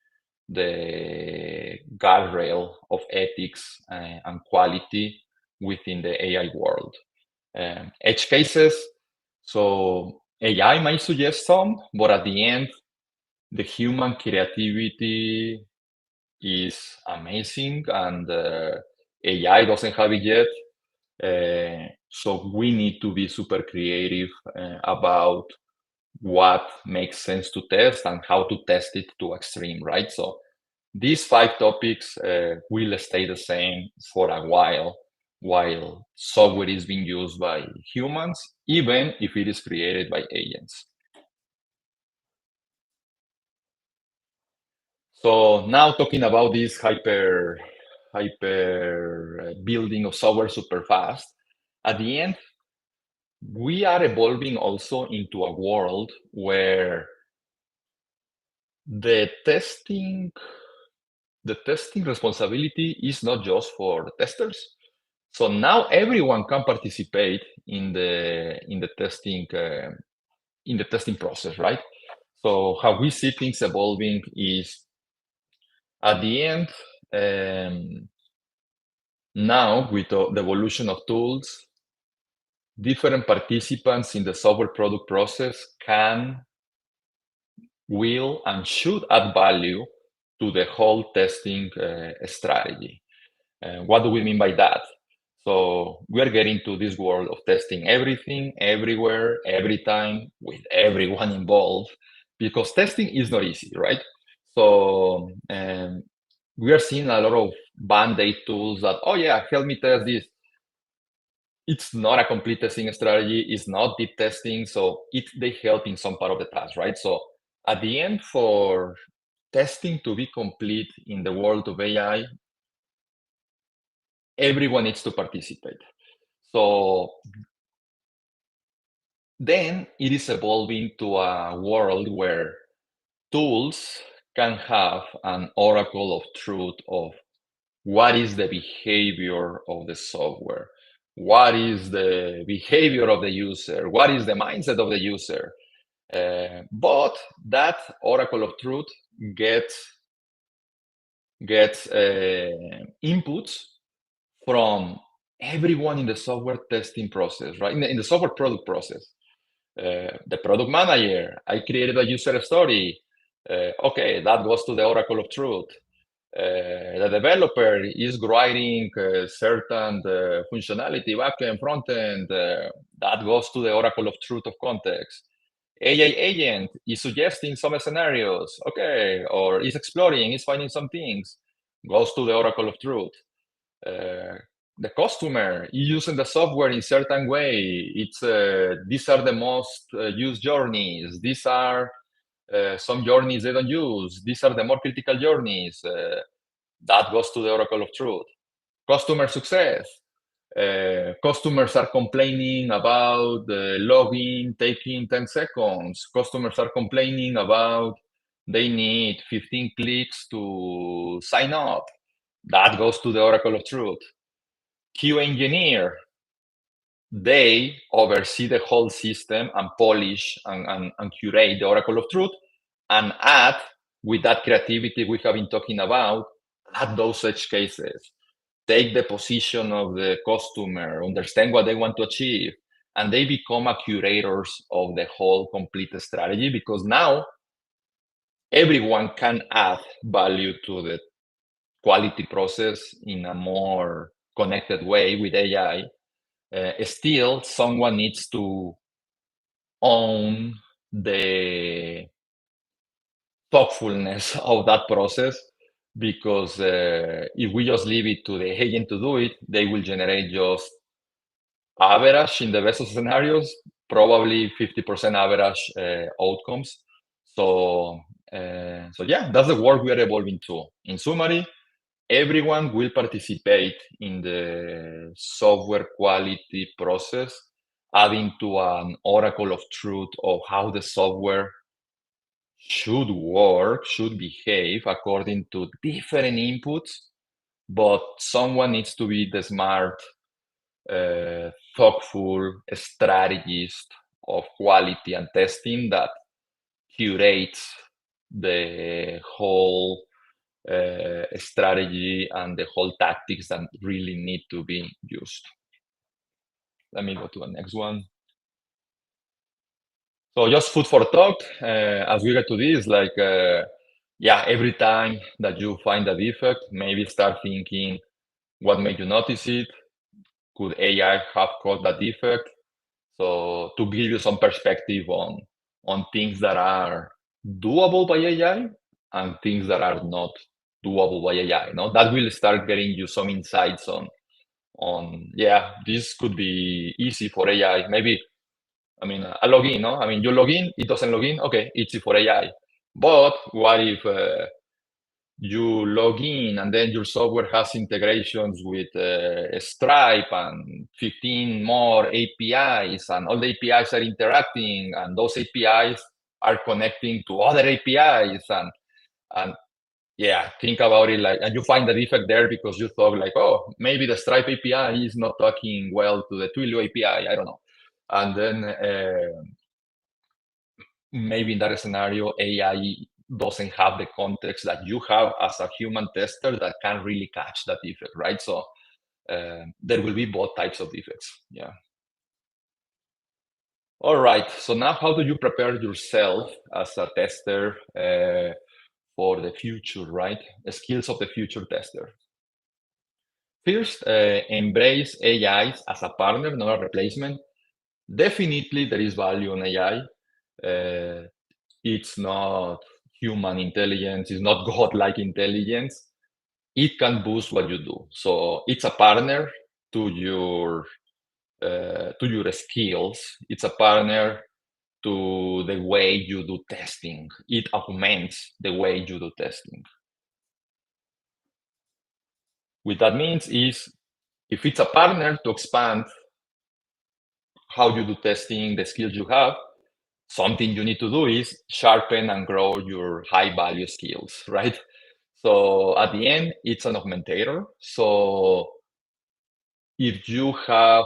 the guardrail of ethics and quality within the AI world. Edge cases. So AI might suggest some, but at the end, the human creativity is amazing, and AI doesn't have it yet. So we need to be super creative about what makes sense to test and how to test it to extreme, right? So these 5 topics will stay the same for a while software is being used by humans, even if it is created by agents. So now talking about this hyper building of software super fast, at the end, we are evolving also into a world where the testing responsibility is not just for testers. So now everyone can participate in the testing process, right? So how we see things evolving is at the end, now with the evolution of tools, different participants in the software product process can, will, and should add value to the whole testing strategy. What do we mean by that? So we are getting to this world of testing everything, everywhere, every time, with everyone involved, because testing is not easy, right? So we are seeing a lot of band-aid tools that, oh yeah, help me test this. It's not a complete testing strategy. It's not deep testing. So they help in some part of the task, right? So at the end, for testing to be complete in the world of AI, everyone needs to participate. So then it is evolving to a world where tools can have an oracle of truth of what is the behavior of the software, what is the behavior of the user, what is the mindset of the user. But that oracle of truth gets inputs from everyone in the software testing process, right? In the software product process. The product manager, I created a user story. Okay, that goes to the oracle of truth. The developer is writing certain functionality, backend, frontend. That goes to the oracle of truth of context. AI agent is suggesting some scenarios, okay, or is exploring, is finding some things, goes to the oracle of truth. The customer is using the software in certain way. It's these are the most used journeys. These are some journeys they don't use. These are the more critical journeys. That goes to the oracle of truth. Customer success. Customers are complaining about the login taking 10 seconds. Customers are complaining about they need 15 clicks to sign up. That goes to the oracle of truth. QA engineer, they oversee the whole system and polish and curate the oracle of truth and add, with that creativity we have been talking about, add those edge cases. Take the position of the customer, understand what they want to achieve, and they become a curators of the whole complete strategy, because now everyone can add value to the quality process in a more connected way with AI. Still, someone needs to own the thoughtfulness of that process, because if we just leave it to the agent to do it, they will generate just average, in the best of scenarios, probably 50% average outcomes. So yeah, that's the work we are evolving to. In summary, everyone will participate in the software quality process, adding to an oracle of truth of how the software should work, should behave according to different inputs, but someone needs to be the smart, thoughtful strategist of quality and testing that curates the whole strategy and the whole tactics that really need to be used. Let me go to the next one. So just food for thought as we get to this, like, yeah, every time that you find a defect, maybe start thinking, what made you notice it? Could AI have caused that defect? So to give you some perspective on things that are doable by AI and things that are not doable by AI, that will start getting you some insights on yeah, this could be easy for AI. Maybe, I mean, a login, I mean, you log in, it doesn't log in, okay, easy for AI. But what if you log in and then your software has integrations with Stripe and 15 more APIs, and all the APIs are interacting, and those APIs are connecting to other APIs, and yeah, think about it, like, and you find the defect there because you thought like, oh, maybe the Stripe API is not talking well to the Twilio API, I don't know. And then maybe in that scenario, AI doesn't have the context that you have as a human tester that can really catch that defect, right? So there will be both types of defects. Yeah. All right. So now, how do you prepare yourself as a tester for the future, right? The skills of the future tester. First, embrace AI as a partner, not a replacement. Definitely, there is value in AI. It's not human intelligence. It's not godlike intelligence. It can boost what you do. So it's a partner to your skills. It's a partner to the way you do testing. It augments the way you do testing. What that means is, if it's a partner to expand how you do testing, the skills you have, something you need to do is sharpen and grow your high value skills, right? So at the end, it's an augmentator. So if you have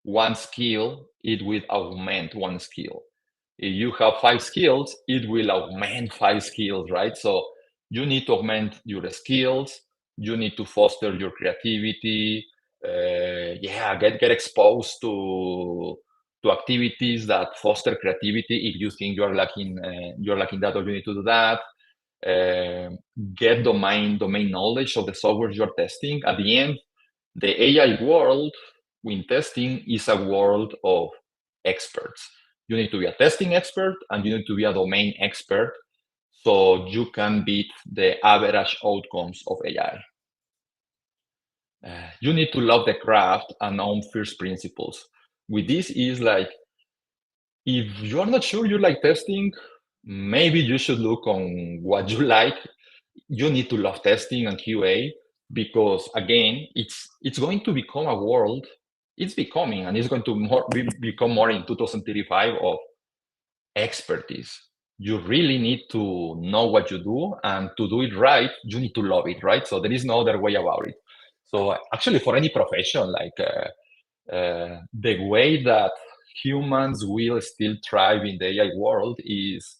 one skill, it will augment one skill. If you have 5 skills, it will augment 5 skills, right? So you need to augment your skills. You need to foster your creativity. Get exposed to activities that foster creativity. If you think you're lacking that, or you need to do that. Get domain knowledge of the software you're testing. At the end, the AI world when testing is a world of experts. You need to be a testing expert and you need to be a domain expert so you can beat the average outcomes of AI. You need to love the craft and own first principles. With this is like, if you're not sure you like testing, maybe you should look on what you like. You need to love testing and QA because, again, it's going to become a world. It's becoming, and it's going to become more in 2035 of expertise. You really need to know what you do, and to do it right, you need to love it, right? So there is no other way about it. So actually, for any profession, like the way that humans will still thrive in the AI world is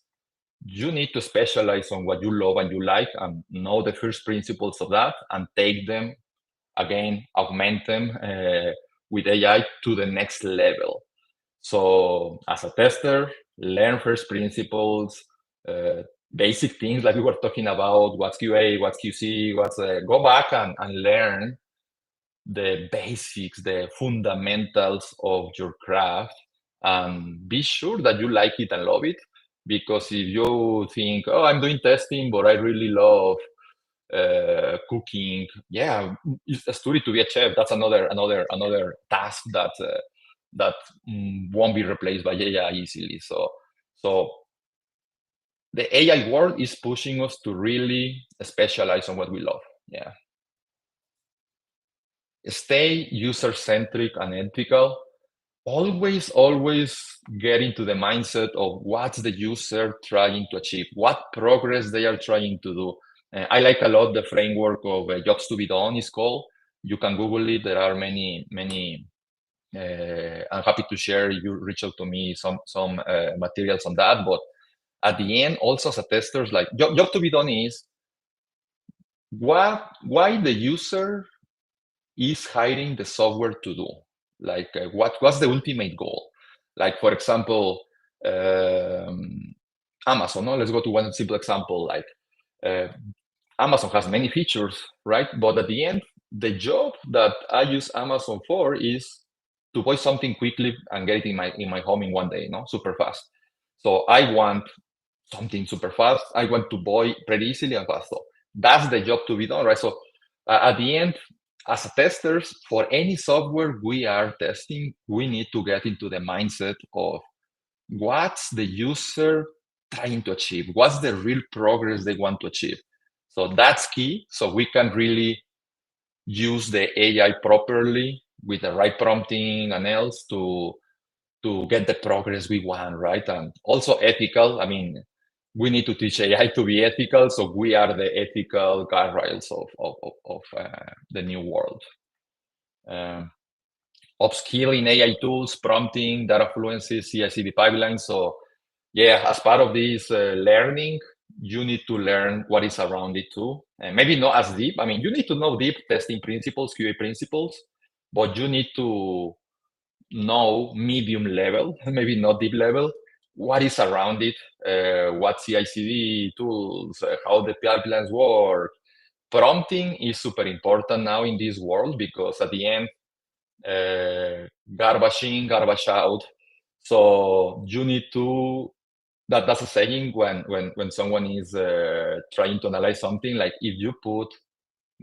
you need to specialize on what you love and you like and know the first principles of that and take them, again, augment them with AI to the next level. So as a tester, learn first principles, basic things like we were talking about, what's QA, what's QC, go back and learn the basics, the fundamentals of your craft, and be sure that you like it and love it. Because if you think, oh, I'm doing testing, but I really love cooking, it's a story to be a chef. That's another task that won't be replaced by AI easily. So the AI world is pushing us to really specialize on what we love. Yeah. Stay user-centric and ethical. Always get into the mindset of what's the user trying to achieve, what progress they are trying to do. I like a lot the framework of jobs to be done is called. You can Google it. There are many. I'm happy to share. You reach out to me some materials on that. But at the end, also as a tester, like job to be done is why the user is hiring the software to do. Like what's the ultimate goal? Like, for example, Amazon. No? Let's go to one simple example. Like Amazon has many features, right? But at the end, the job that I use Amazon for is to buy something quickly and get it in my home in one day, super fast. So I want something super fast. I want to buy pretty easily and fast. So that's the job to be done, right? So at the end, as testers, for any software we are testing, we need to get into the mindset of what's the user trying to achieve? What's the real progress they want to achieve? So that's key. So we can really use the AI properly with the right prompting and else to get the progress we want, right? And also ethical. I mean, we need to teach AI to be ethical, so we are the ethical guardrails of the new world. Upskilling AI tools, prompting, data fluency, CI/CD pipelines. So yeah, as part of this learning, you need to learn what is around it too. And maybe not as deep. I mean, you need to know deep testing principles, QA principles, but you need to know medium level, maybe not deep level, what is around it, what CI/CD tools, how the pipelines work. Prompting is super important now in this world because at the end, garbage in, garbage out. So you need to. That's a saying when someone is trying to analyze something. Like if you put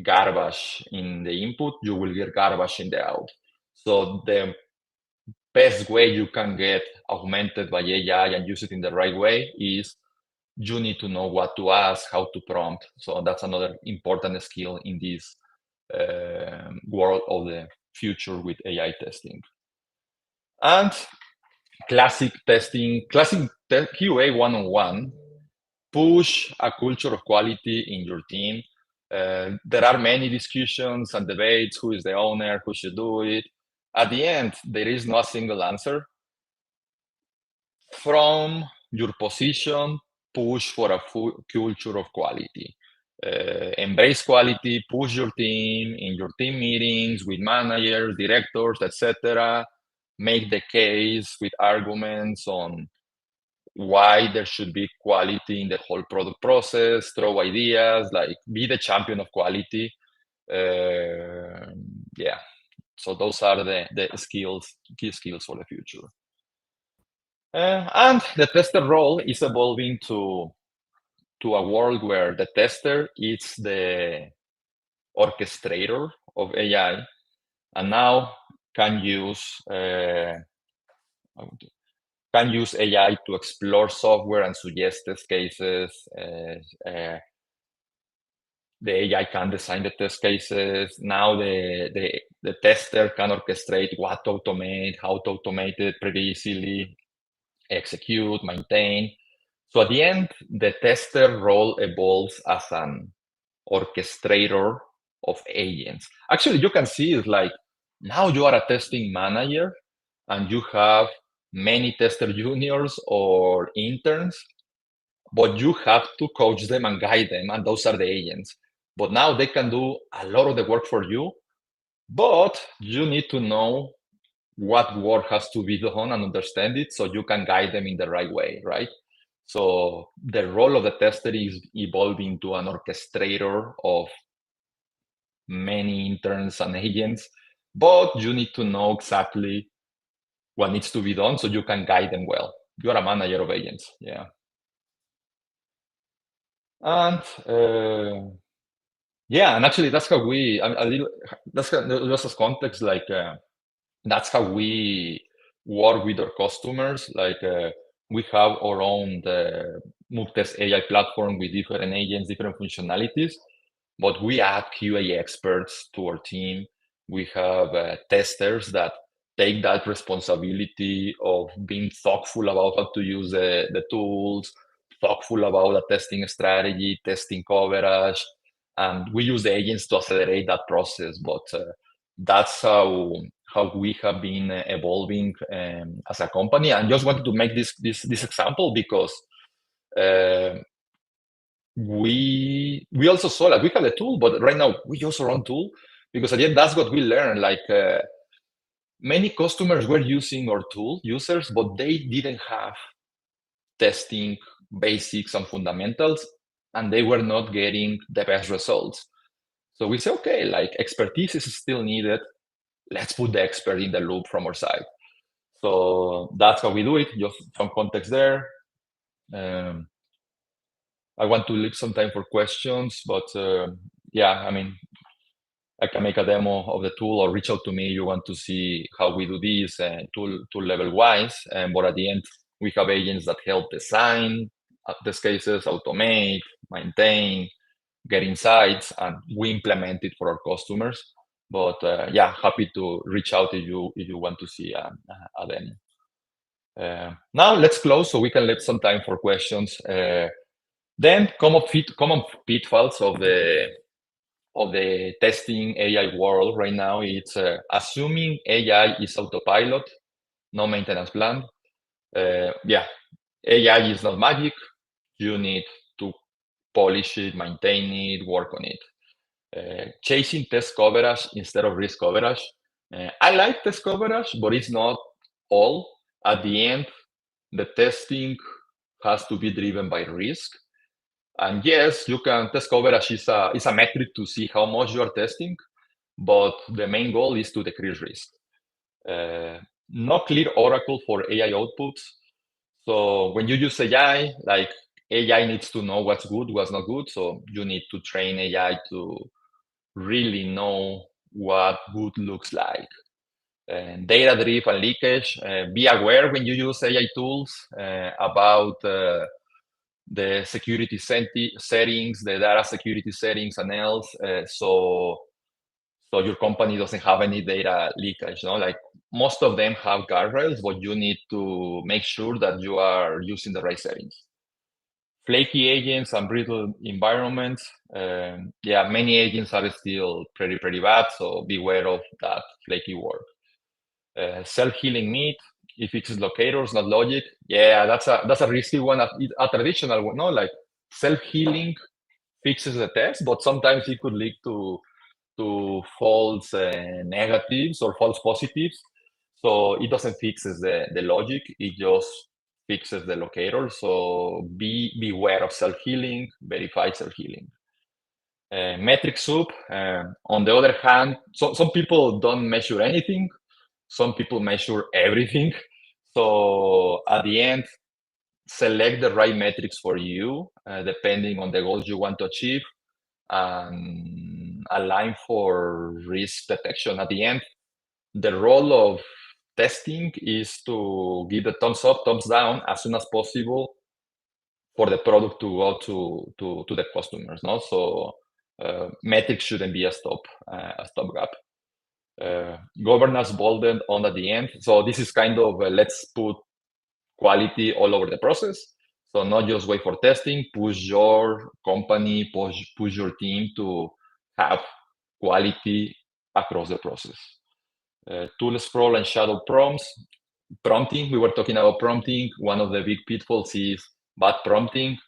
garbage in the input, you will get garbage in the out. So the best way you can get augmented by AI and use it in the right way is you need to know what to ask, how to prompt. So that's another important skill in this world of the future with AI testing. And classic testing, QA 101, push a culture of quality in your team. There are many discussions and debates, who is the owner, who should do it. At the end, there is no single answer. From your position, push for a full culture of quality. Embrace quality, push your team in your team meetings with managers, directors, etc. Make the case with arguments on why there should be quality in the whole product process, throw ideas, like be the champion of quality. Yeah, so those are the key skills for the future. And the tester role is evolving to a world where the tester is the orchestrator of AI, and now can use AI to explore software and suggest test cases. The AI can design the test cases. Now the tester can orchestrate what to automate, how to automate it pretty easily, execute, maintain. So at the end, the tester role evolves as an orchestrator of agents. Actually, you can see it's like now you are a testing manager and you have many tester juniors or interns, but you have to coach them and guide them, and those are the agents. But now they can do a lot of the work for you, but you need to know what work has to be done and understand it so you can guide them in the right way, right? So the role of the tester is evolving to an orchestrator of many interns and agents, but you need to know exactly what needs to be done so you can guide them well. You're a manager of agents, yeah. And yeah, and actually that's how we just as context, like that's how we work with our customers. Like we have our own MoveTest AI platform with different agents, different functionalities, but we add QA experts to our team. We have testers that take that responsibility of being thoughtful about how to use the tools, thoughtful about the testing strategy, testing coverage, and we use the agents to accelerate that process. But that's how we have been evolving as a company. And just wanted to make this example because we also saw, like, we have the tool, but right now we use our own tool because again, that's what we learned. Like many customers were using our tool, users, but they didn't have testing basics and fundamentals, and they were not getting the best results. So we say, okay, like expertise is still needed. Let's put the expert in the loop from our side. So that's how we do it. Just some context there. I want to leave some time for questions, but yeah, I mean, I can make a demo of the tool or reach out to me. You want to see how we do this tool level wise. But at the end, we have agents that help design test cases, automate, maintain, get insights, and we implement it for our customers. But yeah, happy to reach out if you want to see a demo. Now let's close so we can leave some time for questions. Then common pitfalls of the testing AI world right now. It's assuming AI is autopilot, no maintenance plan. Yeah, AI is not magic. You need to polish it, maintain it, work on it. Chasing test coverage instead of risk coverage. I like test coverage, but it's not all. At the end, the testing has to be driven by risk. And yes, you can test coverage is a metric to see how much you are testing, but the main goal is to decrease risk. No clear oracle for AI outputs. So when you use AI, like AI needs to know what's good, what's not good. So you need to train AI to really know what good looks like. And data drift and leakage. Be aware when you use AI tools about the security settings, the data security settings, and else. So your company doesn't have any data leakage. Like most of them have guardrails, but you need to make sure that you are using the right settings. Flaky agents and brittle environments. Many agents are still pretty bad, so beware of that flaky work. Self-healing meat. It fixes locators, not logic. Yeah, that's a risky one, a traditional one. No, like self-healing fixes the test, but sometimes it could lead to false negatives or false positives. So it doesn't fixes the logic. It just fixes the locator. So beware of self-healing, verify self-healing. Metric soup. On the other hand, some people don't measure anything. Some people measure everything. So at the end, select the right metrics for you, depending on the goals you want to achieve, and align for risk detection. At the end, the role of testing is to give the thumbs up, thumbs down as soon as possible for the product to go to the customers. No, so metrics shouldn't be a stopgap. Governance bolted on at the end. So this is kind of let's put quality all over the process. So not just wait for testing, push your company, push your team to have quality across the process. Tool sprawl and shadow prompting. We were talking about prompting. One of the big pitfalls is bad prompting.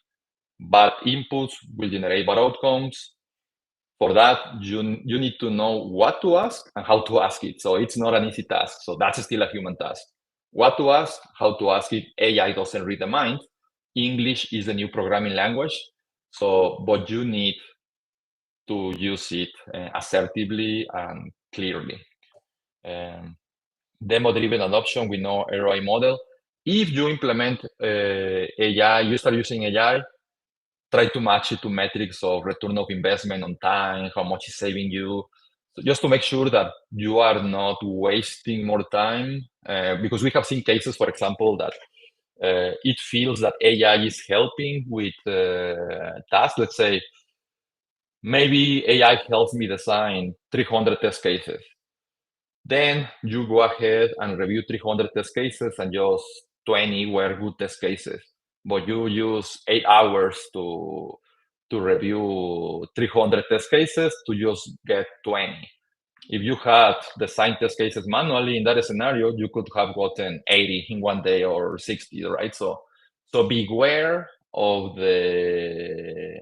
Bad inputs will generate bad outcomes. For that, you need to know what to ask and how to ask it. So it's not an easy task. So that's still a human task. What to ask, how to ask it. AI doesn't read the mind. English is the new programming language. But you need to use it assertively and clearly. Demo-driven adoption with no ROI model. If you implement AI, you start using AI, try to match it to metrics of return of investment on time, how much is saving you, so just to make sure that you are not wasting more time. Because we have seen cases, for example, that it feels that AI is helping with tasks. Let's say, maybe AI helps me design 300 test cases. Then you go ahead and review 300 test cases and just 20 were good test cases. But you use 8 hours to review 300 test cases to just get 20. If you had designed test cases manually in that scenario, you could have gotten 80 in one day or 60, right? So beware of the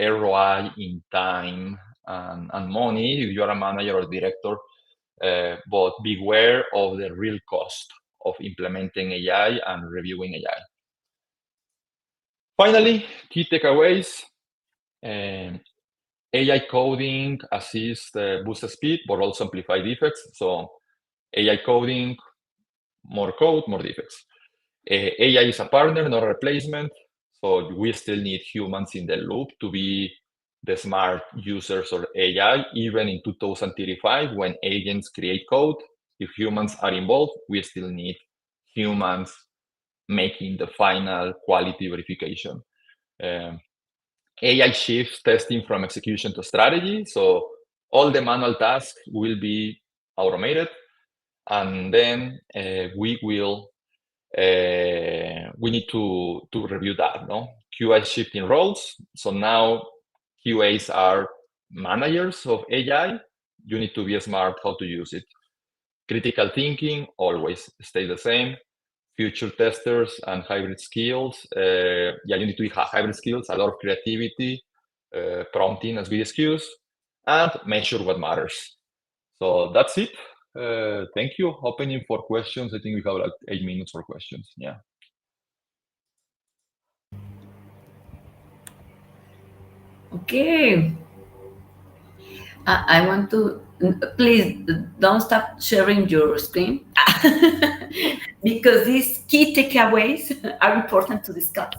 ROI in time and money if you're a manager or director, but beware of the real cost of implementing AI and reviewing AI. Finally, key takeaways. AI coding assists boost speed, but also amplify defects. So AI coding, more code, more defects. AI is a partner, not a replacement. So we still need humans in the loop to be the smart users of AI, even in 2035, when agents create code. If humans are involved, we still need humans making the final quality verification. AI shifts testing from execution to strategy. So all the manual tasks will be automated. And then we need to review that. No? QA shifting roles. So now QAs are managers of AI. You need to be smart how to use it. Critical thinking always stay the same. future testers and hybrid skills. Yeah, you need to have hybrid skills, a lot of creativity, prompting as good excuse, and measure what matters. So that's it. Thank you. Opening for questions. I think we have like 8 minutes for questions. Yeah. Okay. I want to, please don't stop sharing your screen because these key takeaways are important to discuss.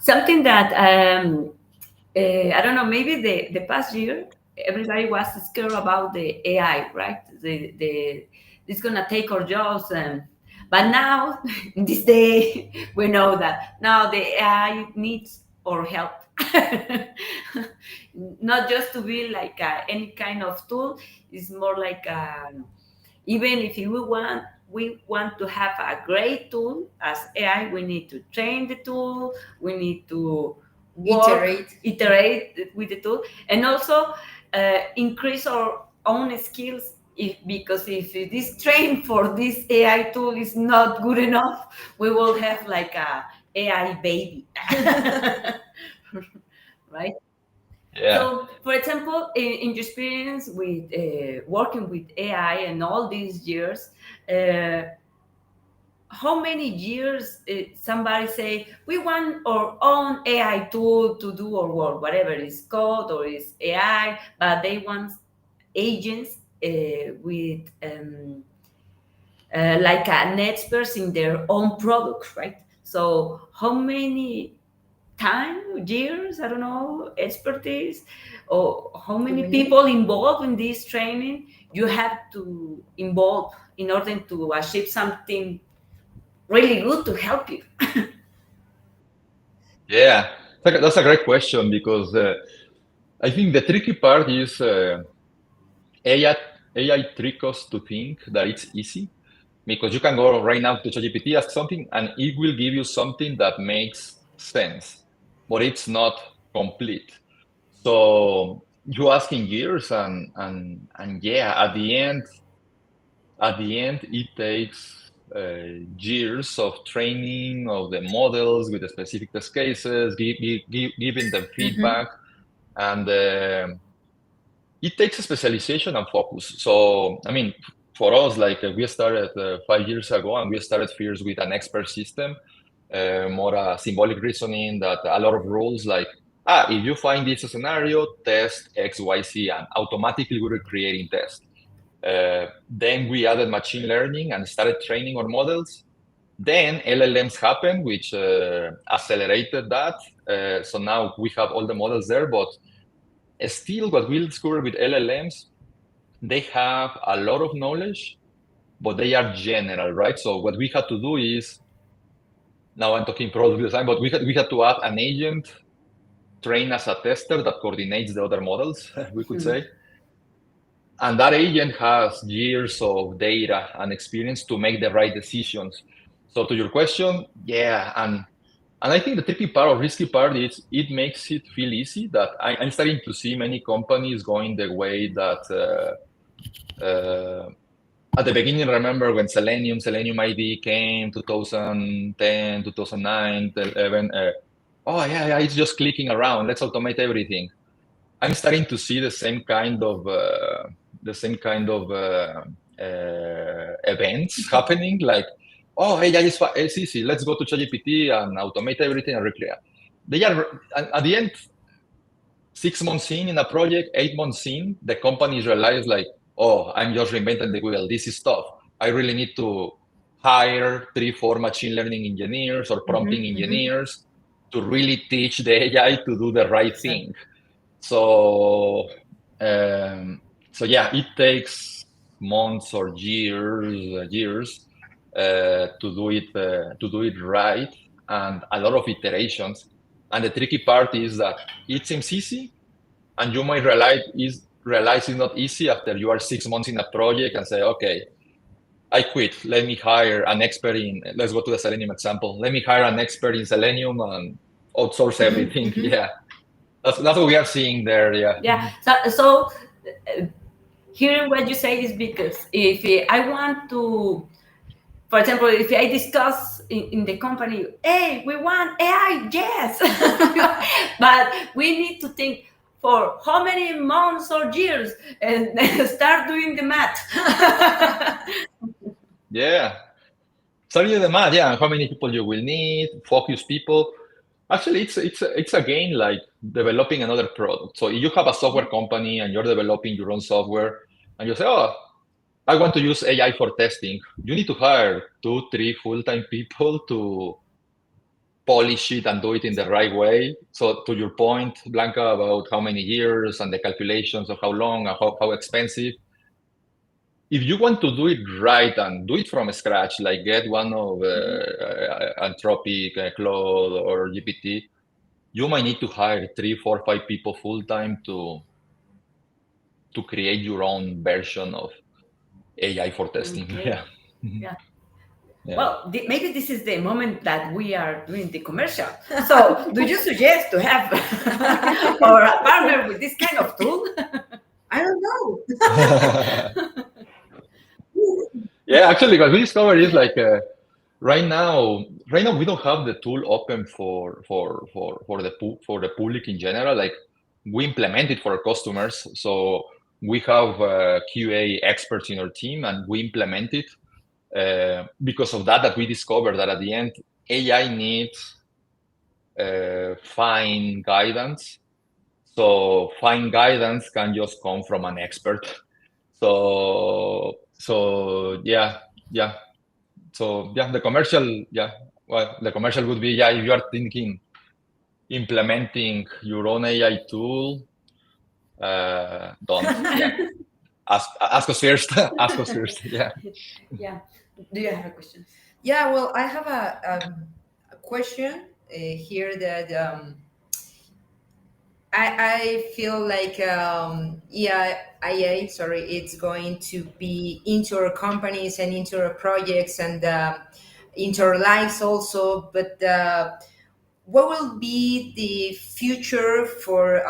Something that, I don't know, maybe the past year, everybody was scared about the AI, right? It's going to take our jobs. But now, in this day, we know that now the AI needs our help. Not just to be like any kind of tool. It's more like even if we want to have a great tool as AI, we need to train the tool, we need to iterate with the tool, and also increase our own skills. Because if this train for this AI tool is not good enough, we will have like a AI baby. Right? Yeah. So, for example, in your experience with working with AI and all these years, how many years somebody say we want our own AI tool to do our work, whatever is code or is AI, but they want agents with like an expert in their own product, right? So how many years, I don't know, expertise, or how many people involved in this training you have to involve in order to achieve something really good to help you? Yeah, that's a great question because I think the tricky part is AI trick us to think that it's easy because you can go right now to ChatGPT, ask something, and it will give you something that makes sense, but it's not complete. So you ask in years, and yeah, at the end, it takes years of training of the models with the specific test cases, giving them feedback, and it takes a specialization and focus. So, I mean, for us, like we started 5 years ago, and we started first with an expert system, more symbolic reasoning, that a lot of rules like, if you find this scenario, test X, Y, Z, and automatically we were creating tests. Then we added machine learning and started training our models. Then LLMs happened, which accelerated that. So now we have all the models there, but still what we'll discover with LLMs, they have a lot of knowledge, but they are general, right? So what we had to do is, now I'm talking product design, but we had to add an agent trained as a tester that coordinates the other models, we could say. And that agent has years of data and experience to make the right decisions. So to your question, yeah, and I think the tricky part or risky part is it makes it feel easy. That I'm starting to see many companies going the way that at the beginning, remember when Selenium ID came, 2010, 2009, 11, oh yeah, it's just clicking around. Let's automate everything. I'm starting to see the same kind of events happening. Like, oh, hey, yeah, it's easy. Let's go to ChatGPT and automate everything and recreate. They are at the end, 6 months in a project, 8 months in, the companies realize like, oh, I'm just reinventing the wheel. This is tough. I really need to hire 3-4 machine learning engineers or prompting engineers to really teach the AI to do the right thing. So yeah, it takes months or years to do it right, and a lot of iterations. And the tricky part is that it seems easy, and you might realize it's not easy after you are 6 months in a project and say, okay, I quit. Let me hire an expert in. Let's go to the Selenium example. Let me hire an expert in Selenium and outsource everything. Yeah. That's what we are seeing there, yeah. Yeah. So hearing what you say is because if I want to, for example, if I discuss in the company, hey, we want AI, yes, but we need to think for how many months or years and start doing the math. Yeah. Starting the math, yeah, how many people you will need, focus people. Actually, it's again like developing another product. So if you have a software company and you're developing your own software, and you say, oh, I want to use AI for testing, you need to hire 2-3 full-time people to polish it and do it in the right way. So to your point, Blanca, about how many years and the calculations of how long and how expensive, if you want to do it right and do it from scratch, like get one of Anthropic, Claude, or GPT, you might need to hire 3, 4, 5 people full time to create your own version of AI for testing. Okay. Yeah. Yeah. Yeah. Well, maybe this is the moment that we are doing the commercial. So, do you suggest to have or a partner with this kind of tool? I don't know. Yeah, actually, what we discovered is like right now we don't have the tool open for the public in general. Like we implement it for our customers, so we have QA experts in our team, and we implement it. Because of that we discovered that at the end AI needs fine guidance. So fine guidance can just come from an expert. So yeah. So yeah, the commercial would be, if you are thinking implementing your own AI tool, don't. Yeah. Ask us first. Ask us first. Yeah. Yeah. Do you have a question? Yeah, well, I have a question here that I feel like IA, sorry, it's going to be into our companies and into our projects and into our lives also. But what will be the future for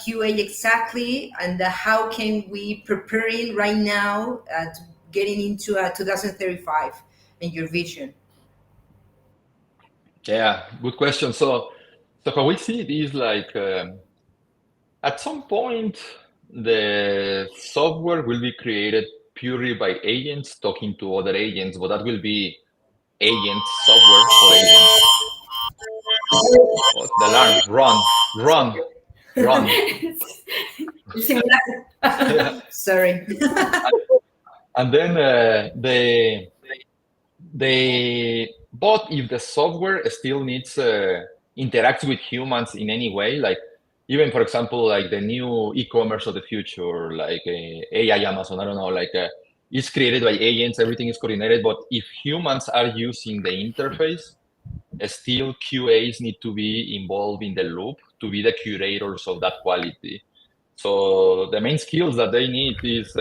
QA exactly, and how can we prepare it right now to getting into 2035 in your vision? Yeah, good question. So how we see it is like at some point the software will be created purely by agents talking to other agents, but that will be agent software for agents. Oh, the alarm! Run! Yeah. Sorry. And then but if the software still needs interacts with humans in any way, like even for example, like the new e-commerce of the future, like AI Amazon, I don't know, like it's created by agents, everything is coordinated. But if humans are using the interface, still QAs need to be involved in the loop to be the curators of that quality. So the main skills that they need is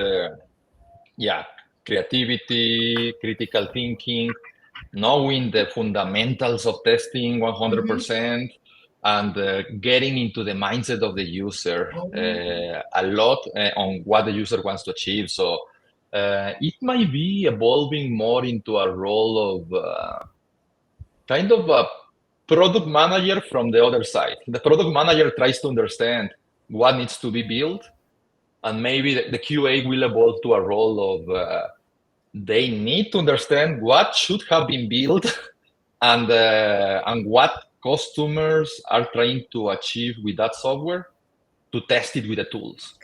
creativity, critical thinking, knowing the fundamentals of testing 100%, and getting into the mindset of the user a lot on what the user wants to achieve. So it might be evolving more into a role of kind of a product manager from the other side. The product manager tries to understand what needs to be built, and maybe the QA will evolve to a role of they need to understand what should have been built and what customers are trying to achieve with that software to test it with the tools.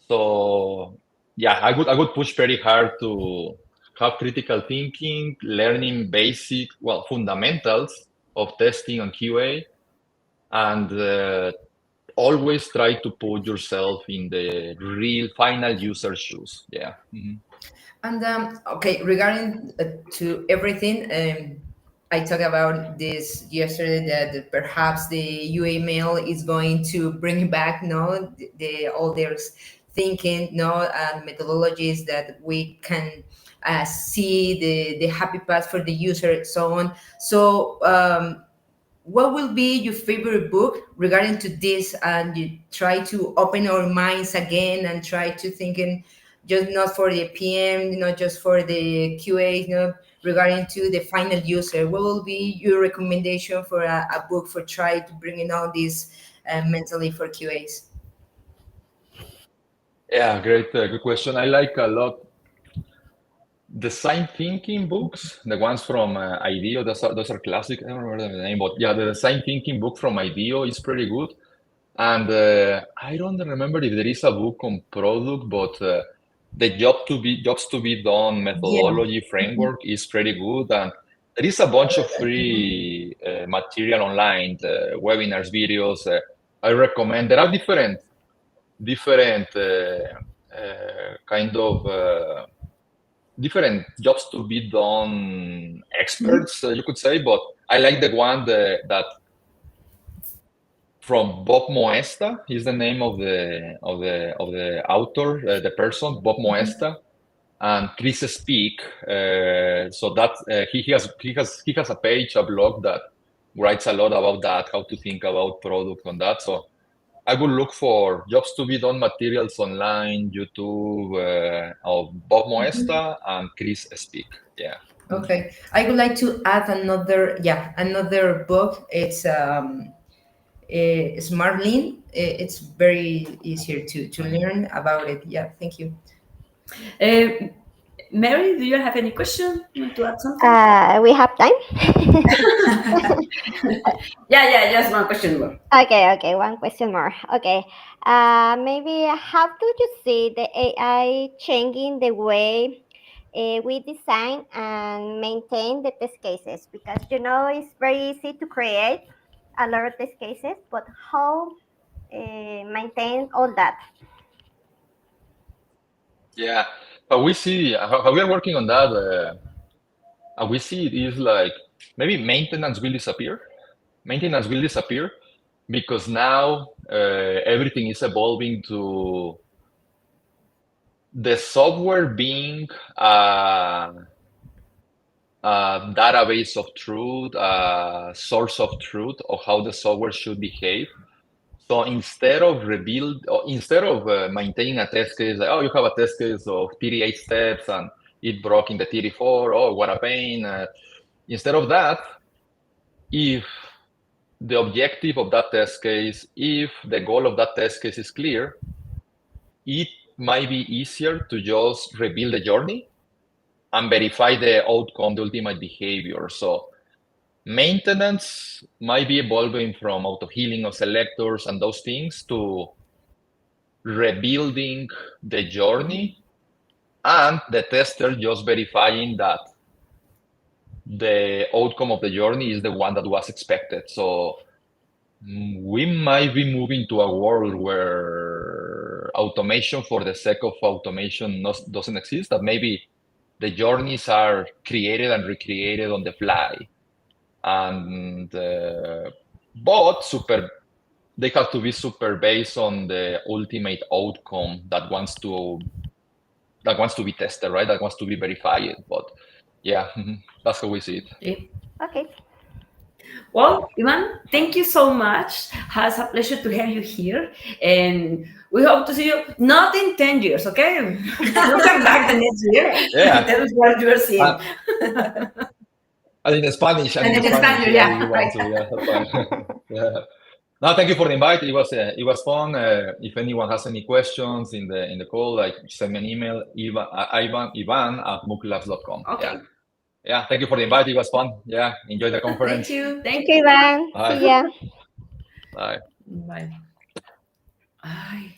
So yeah, I would push very hard to have critical thinking, learning basic, fundamentals of testing and QA, and always try to put yourself in the real final user shoes. Yeah. Mm-hmm. And okay, regarding to everything, I talked about this yesterday that perhaps the UAML is going to bring back all their thinking and methodologies that we can see the happy path for the user, so on. So what will be your favorite book regarding to this, and you try to open our minds again and try to thinking just not for the PM, not just for the QA, regarding to the final user. What will be your recommendation for a book for try to bring all this mentally for QAs? Yeah, great, good question. I like a lot design thinking books, the ones from IDEO. Those are classic. I don't remember the name, but yeah, the design thinking book from IDEO is pretty good. And I don't remember if there is a book on product, but the jobs to be done methodology framework is pretty good. And there is a bunch of free material online, webinars, videos. I recommend. There are different kind of different jobs to be done experts, you could say. But I like the one that from Bob Moesta. He's the name of the author, the person, Bob Moesta, and Chris Speak. So that he has a page, a blog that writes a lot about that, how to think about product on that. So I would look for jobs to be done materials online, YouTube, of Bob Moesta and Chris Speak. Yeah. Okay, I would like to add another book. It's Smart Lean. It's very easier to learn about it. Yeah, thank you. Mary, do you have any question? You want to add something? We have time. Yeah, just one question more. Okay, one question more. Okay, maybe how do you see the AI changing the way we design and maintain the test cases? Because it's very easy to create a lot of test cases, but how maintain all that? Yeah, but we see how we are working on that. We see it is like maybe maintenance will disappear. Maintenance will disappear because now everything is evolving to the software being a database of truth, a source of truth of how the software should behave. So instead of maintaining a test case, like, oh, you have a test case of 38 steps and it broke in the 34, oh, what a pain. Instead of that, if the objective of that test case, if the goal of that test case is clear, it might be easier to just rebuild the journey and verify the outcome, the ultimate behavior. So maintenance might be evolving from auto-healing of selectors and those things to rebuilding the journey and the tester just verifying that the outcome of the journey is the one that was expected. So we might be moving to a world where automation for the sake of automation doesn't exist, that maybe the journeys are created and recreated on the fly. And but they have to be super based on the ultimate outcome that wants to be tested, right? That wants to be verified. But yeah, that's how we see it. Yeah. Okay. Well, Ivan, thank you so much. It's a pleasure to have you here, and we hope to see you not in 10 years, okay? We'll come back the next year. Yeah. Tell us what you are seeing. In Spanish. In Spanish, yeah. Right. Yeah. No, thank you for the invite. It was fun. If anyone has any questions in the call, like send me an email, ivan@mooklabs.com. Okay. Yeah. Thank you for the invite. It was fun. Yeah. Enjoy the conference. Thank you. Thank you, Ivan. Bye. See ya. Bye. Bye. Ay.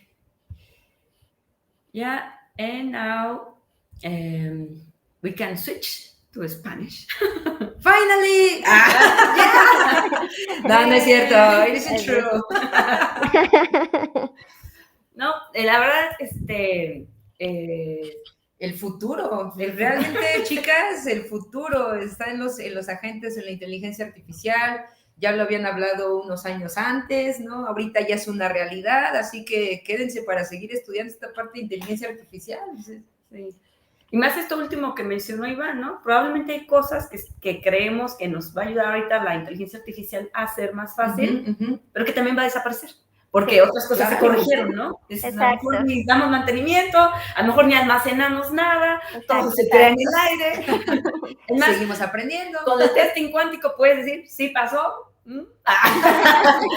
Yeah, and now we can switch to Spanish. Finally! Yeah. No es cierto. It isn't true. No, la verdad, el futuro, realmente, chicas, el futuro está en los agentes, en la inteligencia artificial. Ya lo habían hablado unos años antes, ¿no? Ahorita ya es una realidad, así que quédense para seguir estudiando esta parte de inteligencia artificial. Sí. Y más esto último que mencionó Iván, ¿no? Probablemente hay cosas que creemos que nos va a ayudar ahorita la inteligencia artificial a ser más fácil, pero que también va a desaparecer. porque Sí, otras cosas se claro. corrigieron, ¿no? Es, a lo mejor exacto, ni damos mantenimiento, a lo mejor ni almacenamos nada, todo exacto, se crea en exacto. el aire. Es más, Seguimos aprendiendo. con el testing cuántico puedes decir, sí pasó.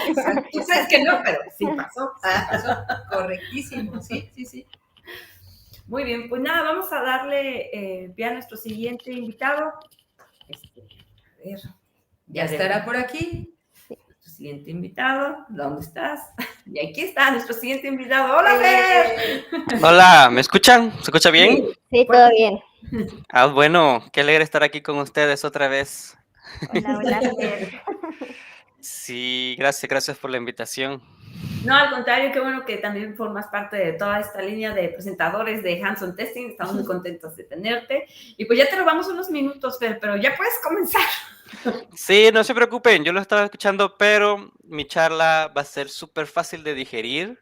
Exacto. Tú sabes que no, pero sí pasó. Sí, pasó. Correctísimo, sí, sí, sí. Muy bien, pues nada, vamos a darle pie a nuestro siguiente invitado. A ver, Ya estará por aquí. nuestro siguiente invitado, ¿dónde estás? Y aquí está nuestro siguiente invitado. ¡Hola, Fer! Hola, ¿me escuchan? ¿Se escucha bien? Sí, todo bien. Ah, bueno, qué alegre estar aquí con ustedes otra vez. Hola, hola, Fer. Sí, gracias por la invitación. No, al contrario, qué bueno que también formas parte de toda esta línea de presentadores de Hands-on Testing. Estamos muy contentos de tenerte. Y pues ya te robamos unos minutos, Fer, pero ya puedes comenzar. Sí, no se preocupen, yo lo estaba escuchando, pero mi charla va a ser súper fácil de digerir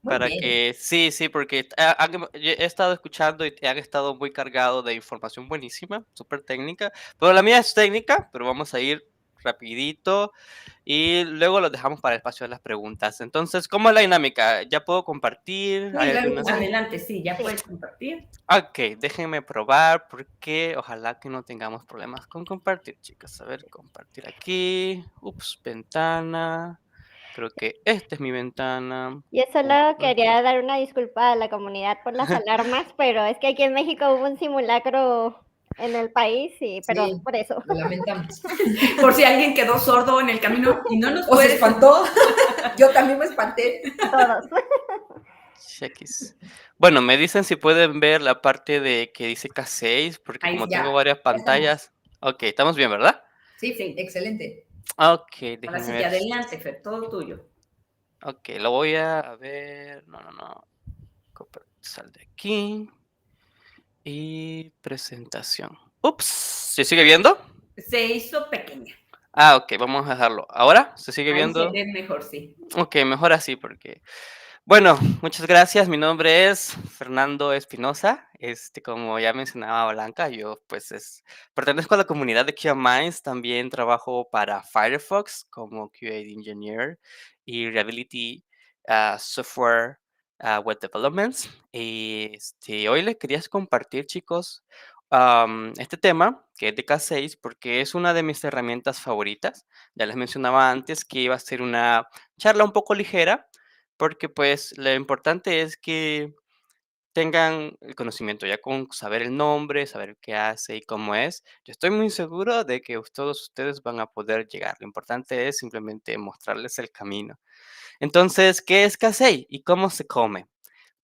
Muy para bien. que, sí, porque he estado escuchando y han estado muy cargados de información buenísima, súper técnica, pero la mía es técnica, pero vamos a ir rapidito y luego los dejamos para el espacio de las preguntas. Entonces, ¿cómo es la dinámica? ¿Ya puedo compartir? Sí, ¿Hay claro que algunas? sí. Adelante, sí, ya Sí. puedes compartir. Ok, déjenme probar porque ojalá que no tengamos problemas con compartir, chicas. A ver, compartir aquí. Ups, ventana. Creo que esta es mi ventana. Yo solo Compa- quería dar una disculpa a la comunidad por las alarmas, pero es que aquí en México hubo un simulacro en el país y perdón Sí, por eso. lo lamentamos. Por si alguien quedó sordo en el camino y no nos ¿O se puede... espantó? Yo también me espanté. Todos. Chequis. Bueno, me dicen si pueden ver la parte de que dice K6, porque Ahí como ya, tengo varias ya estamos. pantallas. Ok, estamos bien, ¿verdad? Sí, sí, excelente. Ok, Ahora déjenme sí que ver. adelante, Fer, todo tuyo. Ok, lo voy a ver. No. Sal de aquí. Y presentación. Ups, ¿se sigue viendo? Se hizo pequeña. Ah, ok, vamos a dejarlo. ¿Ahora? ¿Se sigue Ahí se viendo? ve mejor, sí. Ok, mejor así porque... Bueno, muchas gracias. Mi nombre es Fernando Espinosa. Como ya mencionaba Blanca, yo pertenezco a la comunidad de QA Minds. También trabajo para Firefox como QA Engineer y Reliability Software Web Developments. Y hoy les quería compartir, chicos, este tema que es de K6 porque es una de mis herramientas favoritas. Ya les mencionaba antes que iba a ser una charla un poco ligera porque pues lo importante es que tengan el conocimiento, ya con saber el nombre, saber qué hace y cómo es. Yo estoy muy seguro de que todos ustedes van a poder llegar. Lo importante es simplemente mostrarles el camino. Entonces, ¿qué es K6 y cómo se come?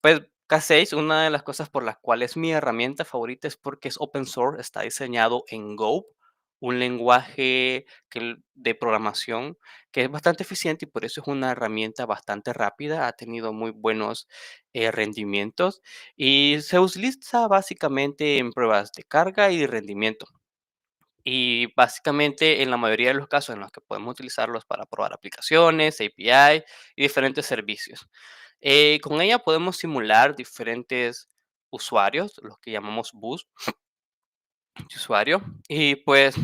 Pues K6, una de las cosas por las cuales mi herramienta favorita es porque es open source, está diseñado en Go, un lenguaje de programación que es bastante eficiente y por eso es una herramienta bastante rápida, ha tenido muy buenos rendimientos y se utiliza básicamente en pruebas de carga y de rendimiento. Y básicamente en la mayoría de los casos en los que podemos utilizarlos para probar aplicaciones, API y diferentes servicios. Con ella podemos simular diferentes usuarios, los que llamamos bus de usuario, y pues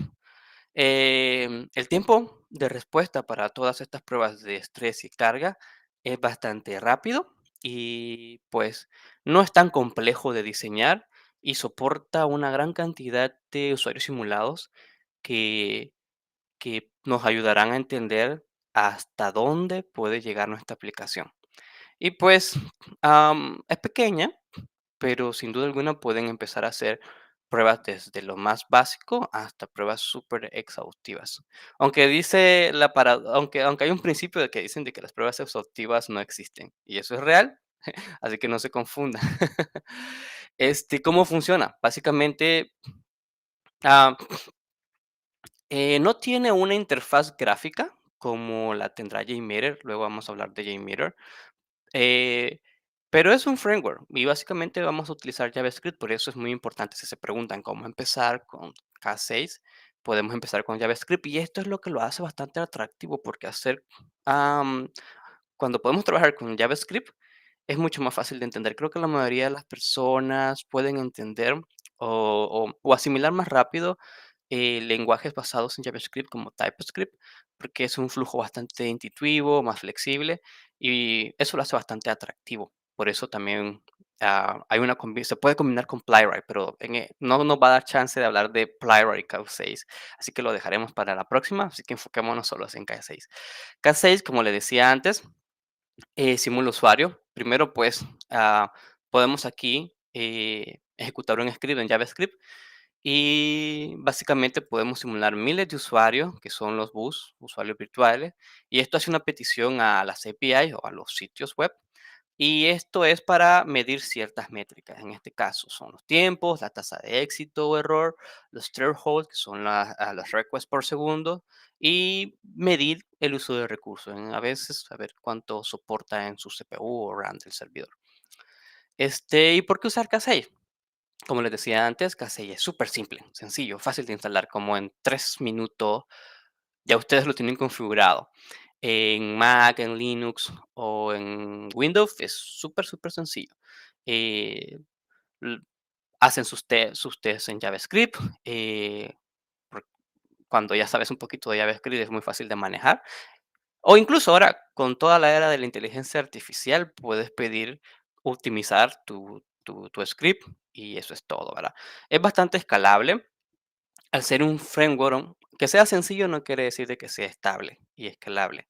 el tiempo de respuesta para todas estas pruebas de estrés y carga es bastante rápido y pues no es tan complejo de diseñar y soporta una gran cantidad de usuarios simulados que, que nos ayudarán a entender hasta dónde puede llegar nuestra aplicación. Y pues es pequeña, pero sin duda alguna pueden empezar a hacer pruebas desde lo más básico hasta pruebas súper exhaustivas. Aunque hay un principio de que dicen de que las pruebas exhaustivas no existen, y eso es real, así que no se confunda. ¿Cómo funciona? Básicamente, ah, no tiene una interfaz gráfica como la tendrá JMeter, luego vamos a hablar de JMeter. Eh, pero es un framework y básicamente vamos a utilizar JavaScript, por eso es muy importante si se preguntan cómo empezar con K6, podemos empezar con JavaScript y esto es lo que lo hace bastante atractivo porque cuando podemos trabajar con JavaScript es mucho más fácil de entender. Creo que la mayoría de las personas pueden entender o asimilar más rápido lenguajes basados en JavaScript como TypeScript, porque es un flujo bastante intuitivo, más flexible y eso lo hace bastante atractivo. Por eso también se puede combinar con Playwright, pero no nos va a dar chance de hablar de Playwright K6, así que lo dejaremos para la próxima, así que enfoquémonos solo en K6. K6, como le decía antes, simula usuario. Primero, pues, podemos aquí ejecutar un script en JavaScript y básicamente podemos simular miles de usuarios, que son los usuarios virtuales, y esto hace una petición a las APIs o a los sitios web. Y esto es para medir ciertas métricas. En este caso son los tiempos, la tasa de éxito o error, los thresholds, que son los requests por segundo, y medir el uso de recursos. A veces, a ver cuánto soporta en su CPU o RAM del servidor. ¿Y por qué usar K6? Como les decía antes, K6 es súper simple, sencillo, fácil de instalar, como en 3 minutos ya ustedes lo tienen configurado. En Mac, en Linux o en Windows es súper, súper sencillo. Eh, l- Hacen sus tests en JavaScript. Por- Cuando ya sabes un poquito de JavaScript es muy fácil de manejar. O incluso ahora, con toda la era de la inteligencia artificial, puedes pedir optimizar tu script y eso es todo, ¿verdad? Es bastante escalable. Al ser un framework, que sea sencillo no quiere decir de que sea estable y escalable,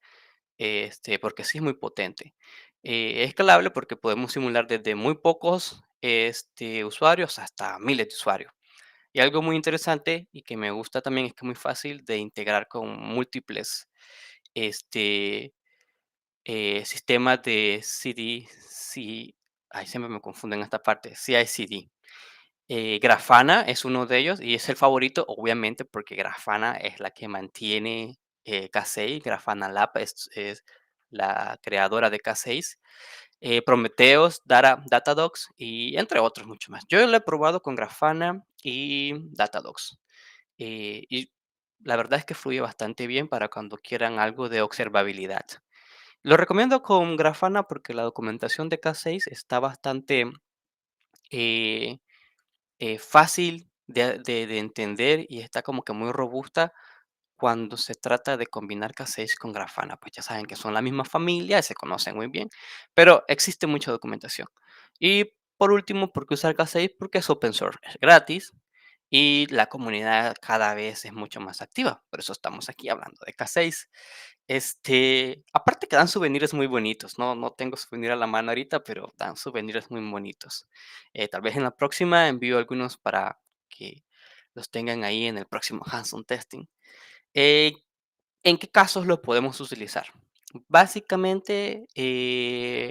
porque sí es muy potente. Es escalable porque podemos simular desde muy pocos usuarios hasta miles de usuarios. Y algo muy interesante y que me gusta también es que es muy fácil de integrar con múltiples este, sistemas de ay, siempre me confundo en esta parte, CI/CD. Grafana es uno de ellos y es el favorito, obviamente, porque Grafana es la que mantiene K6. Grafana Lab es la creadora de K6. Prometheus, Datadogs y entre otros mucho más. Yo lo he probado con Grafana y Datadogs. Y la verdad es que fluye bastante bien para cuando quieran algo de observabilidad. Lo recomiendo con Grafana porque la documentación de K6 está bastante eh, fácil de entender y está como que muy robusta cuando se trata de combinar K6 con Grafana. Pues ya saben que son la misma familia, se conocen muy bien, pero existe mucha documentación. Y por último, ¿por qué usar K6? Porque es open source, es gratis y la comunidad cada vez es mucho más activa. Por eso estamos aquí hablando de K6. Aparte que dan souvenirs muy bonitos, no tengo souvenir a la mano ahorita, pero dan souvenirs muy bonitos. Tal vez en la próxima envío algunos para que los tengan ahí en el próximo hands-on testing. Eh, ¿En qué casos lo podemos utilizar? Básicamente,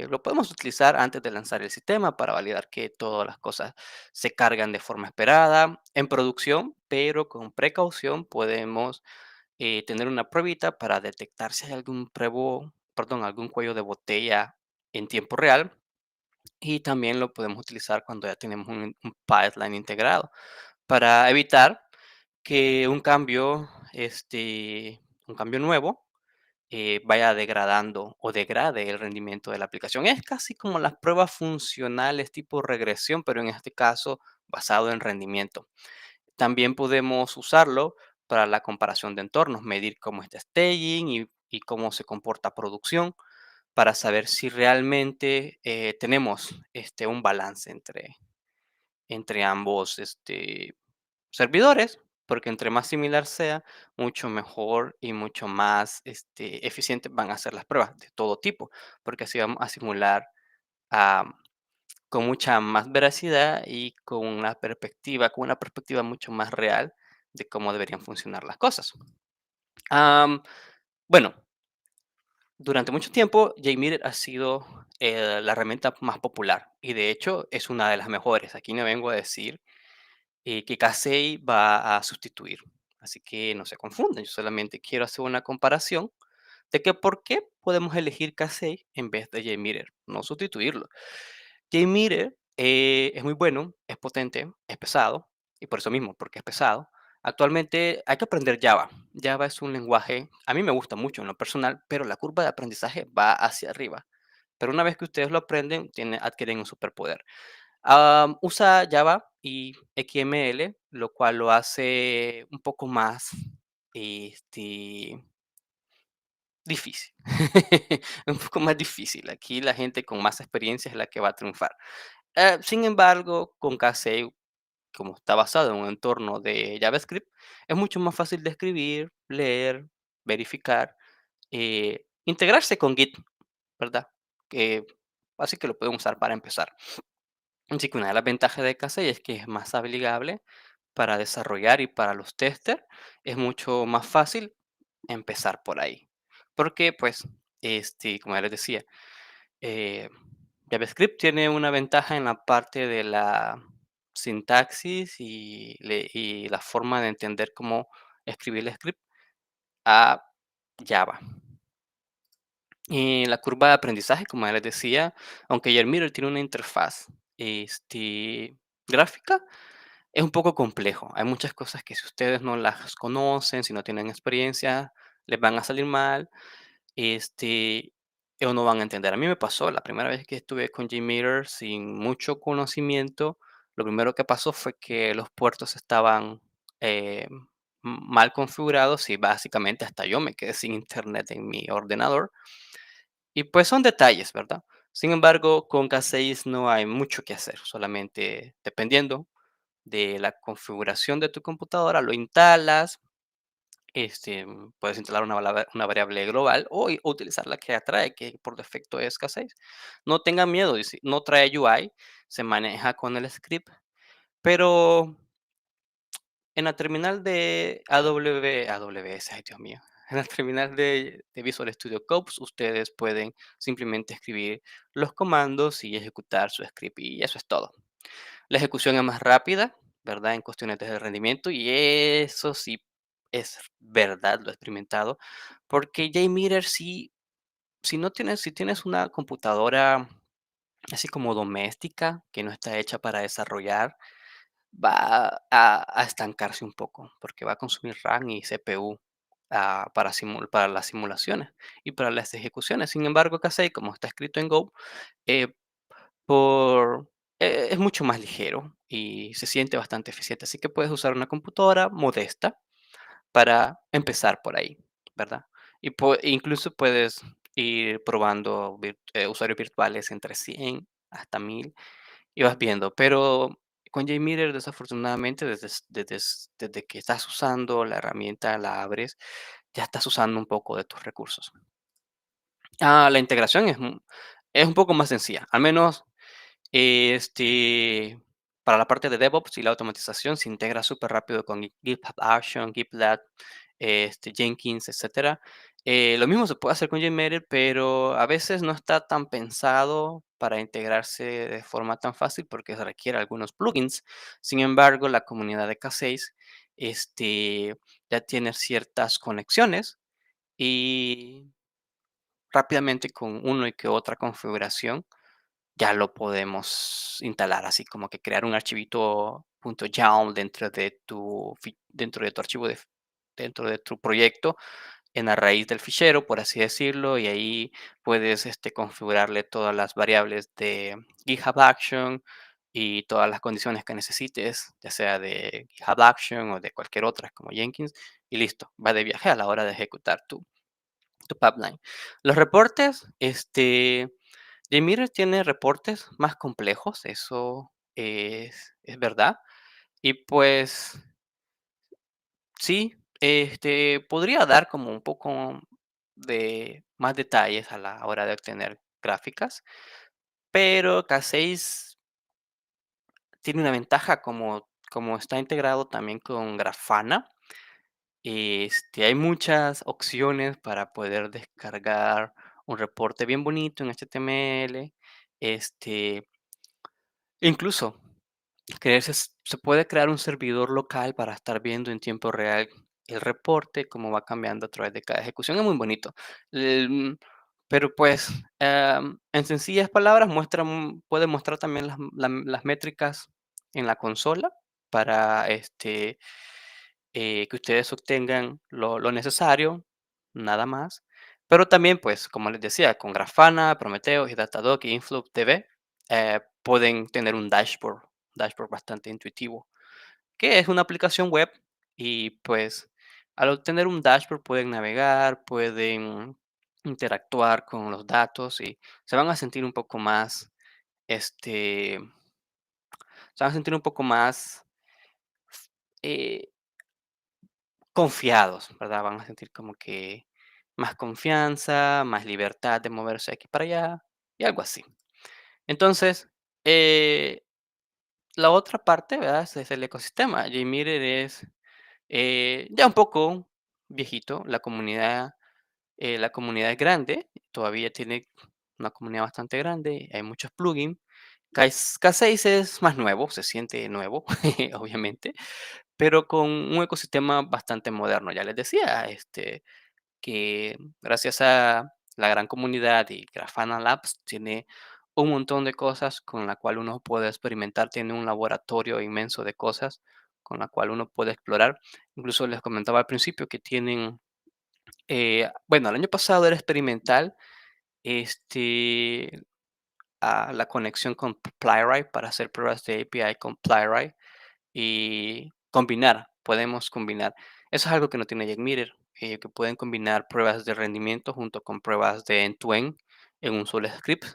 lo podemos utilizar antes de lanzar el sistema para validar que todas las cosas se cargan de forma esperada. En producción, pero con precaución, podemos tener una pruebita para detectar si hay algún cuello de botella en tiempo real. Y también lo podemos utilizar cuando ya tenemos un pipeline integrado para evitar que un cambio nuevo vaya degradando o degrade el rendimiento de la aplicación. Es casi como las pruebas funcionales tipo regresión, pero en este caso basado en rendimiento. También podemos usarlo para la comparación de entornos, medir cómo está staging y cómo se comporta producción para saber si realmente tenemos un balance entre ambos servidores, porque entre más similar sea, mucho mejor y mucho más eficientes van a ser las pruebas de todo tipo, porque así vamos a simular ah, con mucha más veracidad y con una perspectiva mucho más real de cómo deberían funcionar las cosas. Am, bueno, durante mucho tiempo, JMeter ha sido la herramienta más popular y de hecho es una de las mejores. Aquí no vengo a decir que Casey va a sustituir. Así que no se confunden, yo solamente quiero hacer una comparación de que por qué podemos elegir Casey en vez de JMeter, no sustituirlo. JMeter es muy bueno, es potente, es pesado, y por eso mismo, porque es pesado. Actualmente hay que aprender Java. Java es un lenguaje, a mí me gusta mucho en lo personal, pero la curva de aprendizaje va hacia arriba. Pero una vez que ustedes lo aprenden, adquieren un superpoder. Usa Java y XML, lo cual lo hace un poco más este, difícil. Un poco más difícil. Aquí la gente con más experiencia es la que va a triunfar. Sin embargo, con Casey, como está basado en un entorno de JavaScript, es mucho más fácil de escribir, leer, verificar, integrarse con Git, ¿verdad? Que, así que lo pueden usar para empezar. Así que una de las ventajas de Casey es que es más amigable para desarrollar y para los testers. Es mucho más fácil empezar por ahí. Porque, pues, como ya les decía, eh, JavaScript tiene una ventaja en la parte de la sintaxis y la forma de entender cómo escribir el script a Java. Y la curva de aprendizaje, como ya les decía, aunque JMeter tiene una interfaz gráfica, es un poco complejo. Hay muchas cosas que si ustedes no las conocen, si no tienen experiencia, les van a salir mal, este, o no van a entender. A mí me pasó la primera vez que estuve con JMeter sin mucho conocimiento, lo primero que pasó fue que los puertos estaban mal configurados y básicamente hasta yo me quedé sin internet en mi ordenador. Y pues son detalles, ¿verdad? Sin embargo, con K6 no hay mucho que hacer, solamente dependiendo de la configuración de tu computadora, lo instalas, puedes instalar una variable global o utilizar la que atrae, que por defecto es K6. No tengan miedo, no trae UI, se maneja con el script, pero en la terminal de AWS, ay Dios mío, en la terminal de Visual Studio Code, ustedes pueden simplemente escribir los comandos y ejecutar su script y eso es todo. La ejecución es más rápida, ¿verdad? En cuestiones de rendimiento y eso sí es verdad, lo he experimentado, porque JMeter sí, si tienes una computadora así como doméstica que no está hecha para desarrollar, va a estancarse un poco, porque va a consumir RAM y CPU, para las simulaciones y para las ejecuciones. Sin embargo, Casey, como está escrito en Go, eh, es mucho más ligero y se siente bastante eficiente. Así que puedes usar una computadora modesta para empezar por ahí, ¿verdad? Y incluso puedes ir probando usuarios virtuales entre 100 hasta 1000 y vas viendo, pero con JMeter, desafortunadamente, desde que estás usando la herramienta, la abres, ya estás usando un poco de tus recursos. La integración es un poco más sencilla, al menos este, para la parte de DevOps y la automatización se integra súper rápido con GitHub Action, GitLab, Jenkins, etcétera. Lo mismo se puede hacer con JMeter, pero a veces no está tan pensado para integrarse de forma tan fácil porque se requiere algunos plugins. Sin embargo, la comunidad de K6 ya tiene ciertas conexiones y rápidamente con uno y que otra configuración ya lo podemos instalar, así como que crear un archivito .yaml dentro de tu archivo dentro de tu proyecto en la raíz del fichero, por así decirlo, y ahí puedes configurarle todas las variables de GitHub Action y todas las condiciones que necesites, ya sea de GitHub Action o de cualquier otra como Jenkins, y listo, va de viaje a la hora de ejecutar tu pipeline. Los reportes, Jmeter tiene reportes más complejos, eso es verdad. Y pues sí, podría dar como un poco de más detalles a la hora de obtener gráficas, pero K6 tiene una ventaja como está integrado también con Grafana. Hay muchas opciones para poder descargar un reporte bien bonito en HTML. Incluso se puede crear un servidor local para estar viendo en tiempo real el reporte, cómo va cambiando a través de cada ejecución. Es muy bonito. Pero pues, en sencillas palabras, puede mostrar también las métricas en la consola para que ustedes obtengan lo necesario, nada más. Pero también, pues, como les decía, con Grafana, Prometheus y Datadog y InfluxDB, pueden tener un dashboard dashboard bastante intuitivo, que es una aplicación web y pues al obtener un dashboard pueden navegar, pueden interactuar con los datos y se van a sentir un poco más, este, se van a sentir un poco más eh, confiados, ¿verdad? Van a sentir como que más confianza, más libertad de moverse aquí para allá y algo así. Entonces, eh, la otra parte, ¿verdad? Es el ecosistema. Jmeter es ya un poco viejito. La comunidad es grande, todavía tiene una comunidad bastante grande, hay muchos plugins. K6 es más nuevo, se siente nuevo, obviamente, pero con un ecosistema bastante moderno. Ya les decía, que gracias a la gran comunidad y Grafana Labs tiene un montón de cosas con la cual uno puede experimentar, tiene un laboratorio inmenso de cosas con la cual uno puede explorar. Incluso les comentaba al principio que tienen, bueno, el año pasado era experimental, este, la conexión con Playwright para hacer pruebas de API con Playwright y combinar, podemos combinar. Eso es algo que no tiene JMeter, que pueden combinar pruebas de rendimiento junto con pruebas de end-to-end en un solo script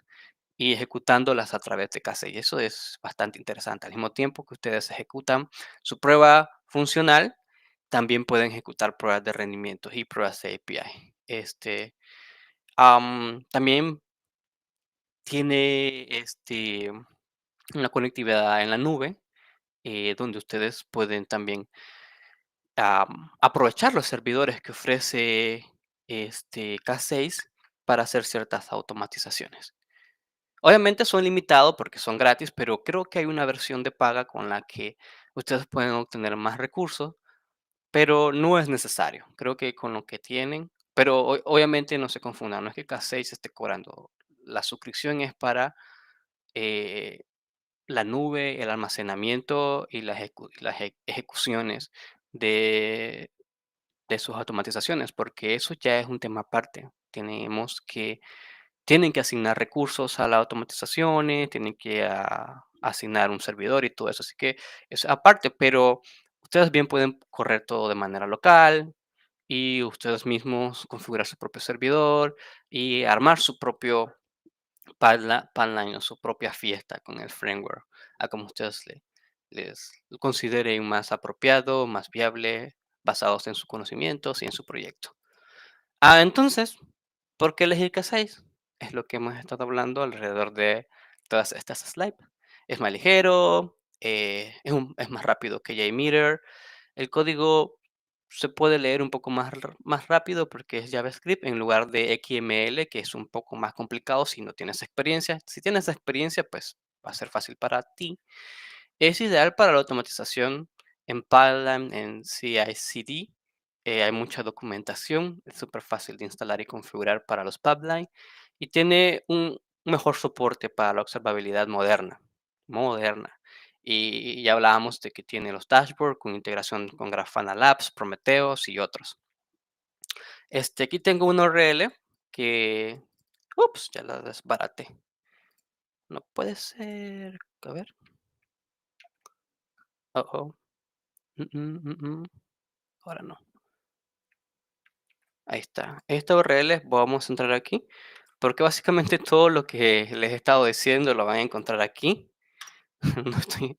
y ejecutándolas a través de K6. Eso es bastante interesante. Al mismo tiempo que ustedes ejecutan su prueba funcional, también pueden ejecutar pruebas de rendimiento y pruebas de API. También tiene una conectividad en la nube, donde ustedes pueden también aprovechar los servidores que ofrece K6 para hacer ciertas automatizaciones. Obviamente son limitados porque son gratis, pero creo que hay una versión de paga con la que ustedes pueden obtener más recursos, pero no es necesario. Creo que con lo que tienen, pero obviamente no se confundan, no es que K6 esté cobrando. La suscripción es para eh, la nube, el almacenamiento y las ejecuciones de de sus automatizaciones, porque eso ya es un tema aparte. Tienen que asignar recursos a las automatizaciones, tienen que asignar un servidor y todo eso. Así que es aparte, pero ustedes bien pueden correr todo de manera local y ustedes mismos configurar su propio servidor y armar su propio pipeline o su propia fiesta con el framework, a como ustedes les consideren más apropiado, más viable, basados en sus conocimientos y en su proyecto. Entonces, ¿por qué elegir K6? Es lo que hemos estado hablando alrededor de todas estas slides. Es más ligero, es más rápido que JMeter. El código se puede leer un poco más rápido porque es JavaScript en lugar de XML, que es un poco más complicado si no tienes experiencia. Si tienes experiencia, pues va a ser fácil para ti. Es ideal para la automatización en pipeline, en CI/CD. Hay mucha documentación, es súper fácil de instalar y configurar para los pipelines y tiene un mejor soporte para la observabilidad moderna. Y ya hablábamos de que tiene los dashboards con integración con Grafana Labs, Prometheus y otros. Aquí tengo un URL que, ups, ya la desbaraté. No puede ser. A ver. Oh, oh. Ahora no. Ahí está. Esta URL, vamos a entrar aquí, porque básicamente todo lo que les he estado diciendo lo van a encontrar aquí. No estoy.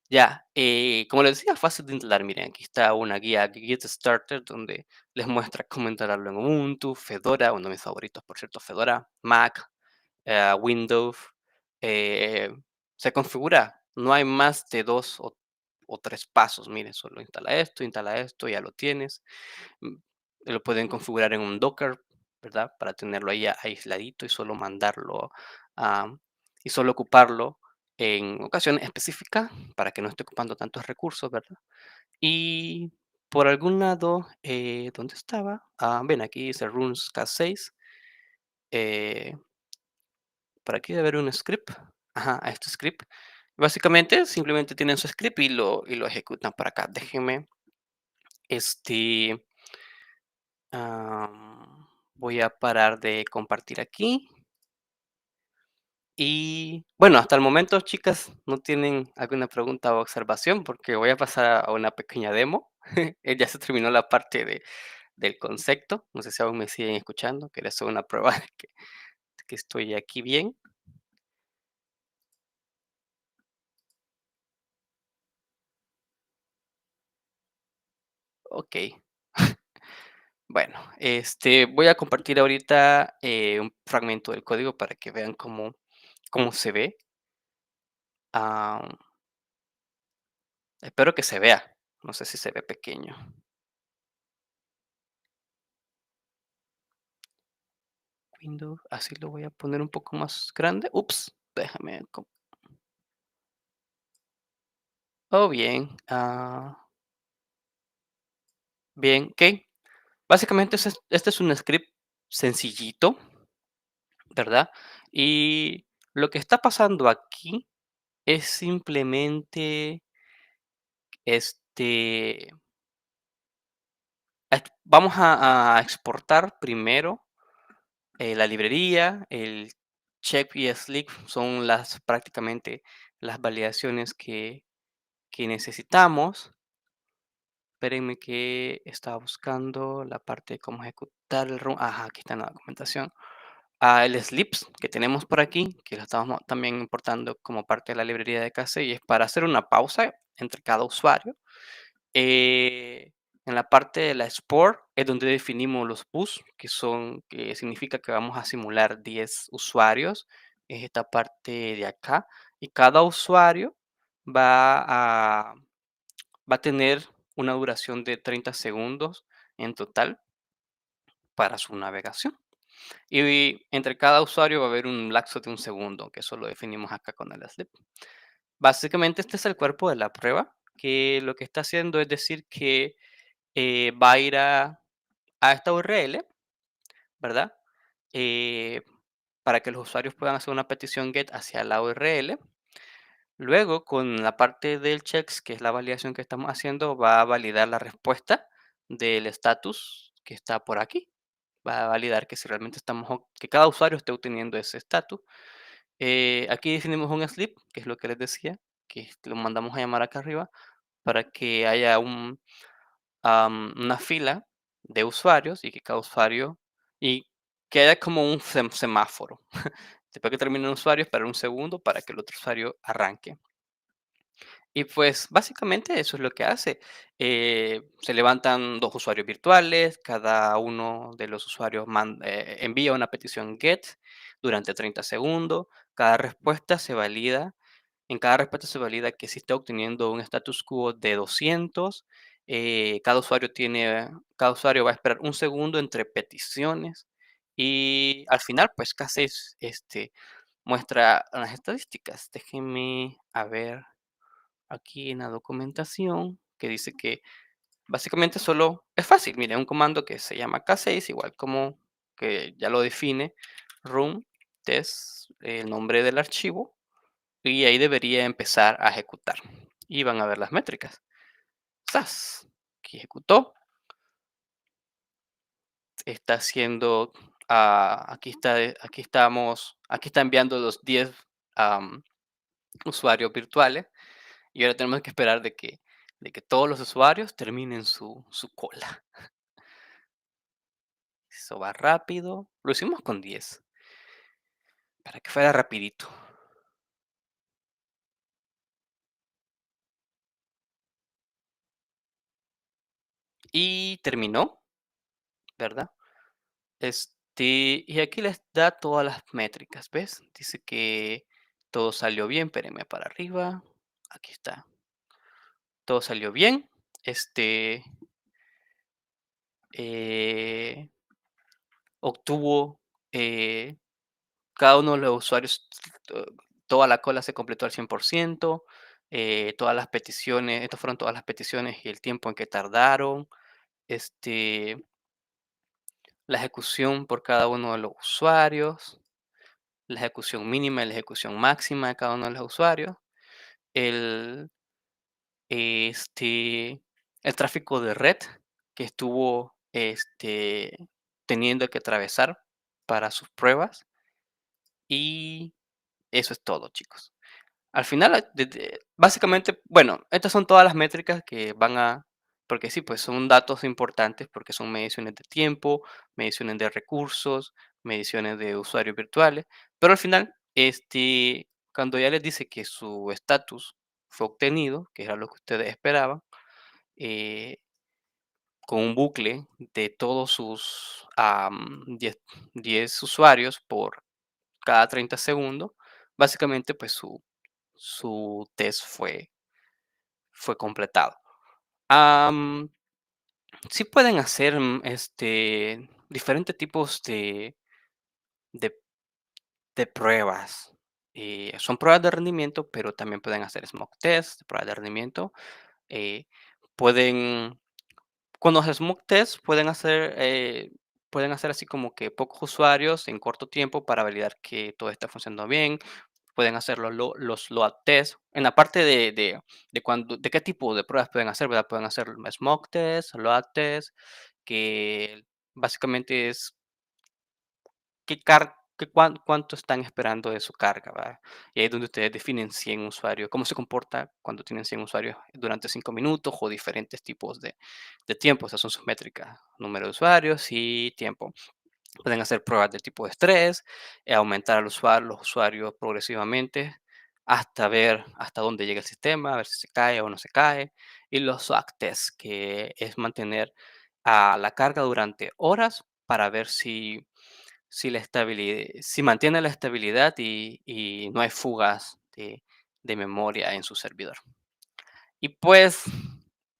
Ya, como les decía, fácil de instalar. Miren, aquí está una guía Get Started donde les muestra cómo instalarlo en Ubuntu, Fedora, uno de mis favoritos, por cierto, Fedora, Mac, Windows. eh, Se configura. No hay más de dos o tres pasos. Miren, solo instala esto, ya lo tienes. Mm, Lo pueden configurar en un Docker, ¿verdad? Para tenerlo ahí aisladito y solo mandarlo a, y solo ocuparlo en ocasiones específicas para que no esté ocupando tantos recursos, ¿verdad? Y por algún lado, ¿dónde estaba? Ven, aquí dice runes K6. eh, por aquí debe haber un script. Ajá, este script. Básicamente, simplemente tienen su script y lo ejecutan por acá. Déjenme, este, voy a parar de compartir aquí. Y bueno, hasta el momento, chicas, ¿no tienen alguna pregunta o observación? Porque voy a pasar a una pequeña demo. Ya se terminó la parte del concepto. No sé si aún me siguen escuchando. Quería hacer una prueba de que estoy aquí bien. Ok. Bueno, voy a compartir ahorita un fragmento del código para que vean cómo se ve. Ah, espero que se vea. No sé si se ve pequeño. Windows, así lo voy a poner un poco más grande. Ups, déjame. Oh, bien. Bien, ok. Básicamente este es un script sencillito, ¿verdad? Y lo que está pasando aquí es simplemente, este, vamos a exportar primero la librería, el check y sleep son prácticamente las validaciones que necesitamos. Espérenme que estaba buscando la parte de cómo ejecutar el run. Ajá, aquí está en la documentación. El slips que tenemos por aquí, que lo estamos también importando como parte de la librería de KC, y es para hacer una pausa entre cada usuario. Eh, en la parte de la export es donde definimos los bus, que significa que vamos a simular 10 usuarios. Es esta parte de acá. Y cada usuario va a, va a tener una duración de 30 segundos en total para su navegación. Y entre cada usuario va a haber un lapso de un segundo, que eso lo definimos acá con el sleep. Básicamente este es el cuerpo de la prueba, que lo que está haciendo es decir que va a ir a esta URL, ¿verdad? Eh, para que los usuarios puedan hacer una petición GET hacia la URL. Luego, con la parte del checks, que es la validación que estamos haciendo, va a validar la respuesta del status que está por aquí. Va a validar que si realmente que cada usuario esté obteniendo ese estatus. Aquí definimos un sleep, que es lo que les decía, que lo mandamos a llamar acá arriba, para que haya una fila de usuarios y que cada usuario, y que haya como un semáforo. Después que termine un usuario, esperar un segundo para que el otro usuario arranque. Y pues básicamente eso es lo que hace. Se levantan dos usuarios virtuales, cada uno de los usuarios envía una petición GET durante 30 segundos, cada respuesta se valida, en cada respuesta se valida que si está obteniendo un status quo de 200, cada usuario va a esperar un segundo entre peticiones y al final pues casi muestra las estadísticas. Déjenme a ver aquí en la documentación que dice que básicamente solo es fácil. Mire, un comando que se llama K6, igual como que ya lo define, run test, el nombre del archivo, y ahí debería empezar a ejecutar. Y van a ver las métricas. ¡Zas! Aquí ejecutó. Está haciendo, aquí está enviando los 10 usuarios virtuales. Y ahora tenemos que esperar de que todos los usuarios terminen su cola. Eso va rápido. Lo hicimos con 10 para que fuera rapidito. Y terminó, ¿verdad? Y aquí les da todas las métricas, ¿ves? Dice que todo salió bien. Espérenme para arriba. Aquí está. Todo salió bien. Eh, obtuvo cada uno de los usuarios, to toda la cola se completó al 100%, todas las peticiones, estas fueron todas las peticiones y el tiempo en que tardaron, este, la ejecución por cada uno de los usuarios, la ejecución mínima y la ejecución máxima de cada uno de los usuarios, el, este, el tráfico de red que estuvo, teniendo que atravesar para sus pruebas y Eso es todo, chicos. Al final, básicamente, bueno, estas son todas las métricas que van a, porque sí, pues son datos importantes porque son mediciones de tiempo, mediciones de recursos, mediciones de usuarios virtuales, pero al final, cuando ya les dice que su estatus fue obtenido, que era lo que ustedes esperaban, eh, con un bucle de todos sus 10 usuarios por cada 30 segundos, básicamente, pues su test fue completado. Am, sí pueden hacer, diferentes tipos de de pruebas. Son pruebas de rendimiento, pero también pueden hacer smoke test, pruebas de rendimiento. Pueden Cuando haces mock test, pueden hacer así como que pocos usuarios en corto tiempo para validar que todo está funcionando bien. Pueden hacer los load test. En la parte de qué tipo de pruebas pueden hacer, ¿verdad? Pueden hacer smoke test, load test, que básicamente es cuánto están esperando de su carga, ¿verdad? Y ahí es donde ustedes definen 100 usuarios, cómo se comporta cuando tienen 100 usuarios durante 5 minutos o diferentes tipos de tiempo. Esas son sus métricas, número de usuarios y tiempo. Pueden hacer pruebas de tipo de estrés, aumentar los usuarios progresivamente hasta ver hasta dónde llega el sistema, a ver si se cae o no se cae. Y los swag tests, que es mantener a la carga durante horas para ver si mantiene la estabilidad y no hay fugas de memoria en su servidor. Y pues,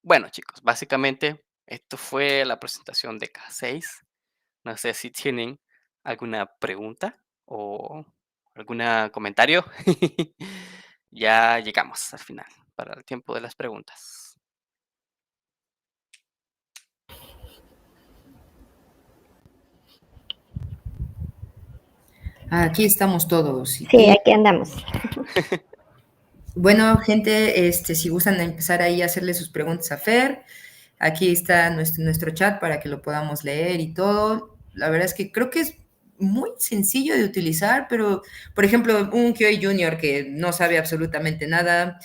bueno, chicos, básicamente esto fue la presentación de K6. No sé si tienen alguna pregunta o algún comentario. Ya llegamos al final para el tiempo de las preguntas. Aquí estamos todos. Sí, Y aquí andamos. bueno, gente, si gustan empezar ahí a hacerle sus preguntas a Fer, aquí está nuestro chat para que lo podamos leer y todo. La verdad es que creo que es muy sencillo de utilizar, pero, por ejemplo, un QA Junior que no sabe absolutamente nada,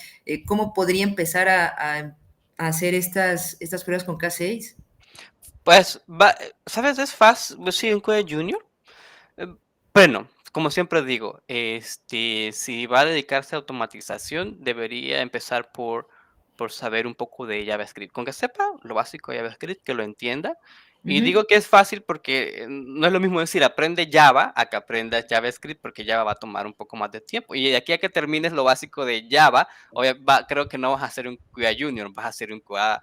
¿cómo podría empezar a hacer estas pruebas con K6? Pues, ¿sabes? Es fácil, sí, un Code Junior. Eh, Bueno, como siempre digo, si va a dedicarse a automatización, debería empezar por saber un poco de JavaScript. Con que sepa lo básico de JavaScript, que lo entienda. Y Ujú, digo que es fácil porque no es lo mismo decir aprende Java a que aprendas JavaScript, porque Java va a tomar un poco más de tiempo. Y de aquí a que termines lo básico de Java, creo que no vas a ser un QA Junior, vas a ser un QA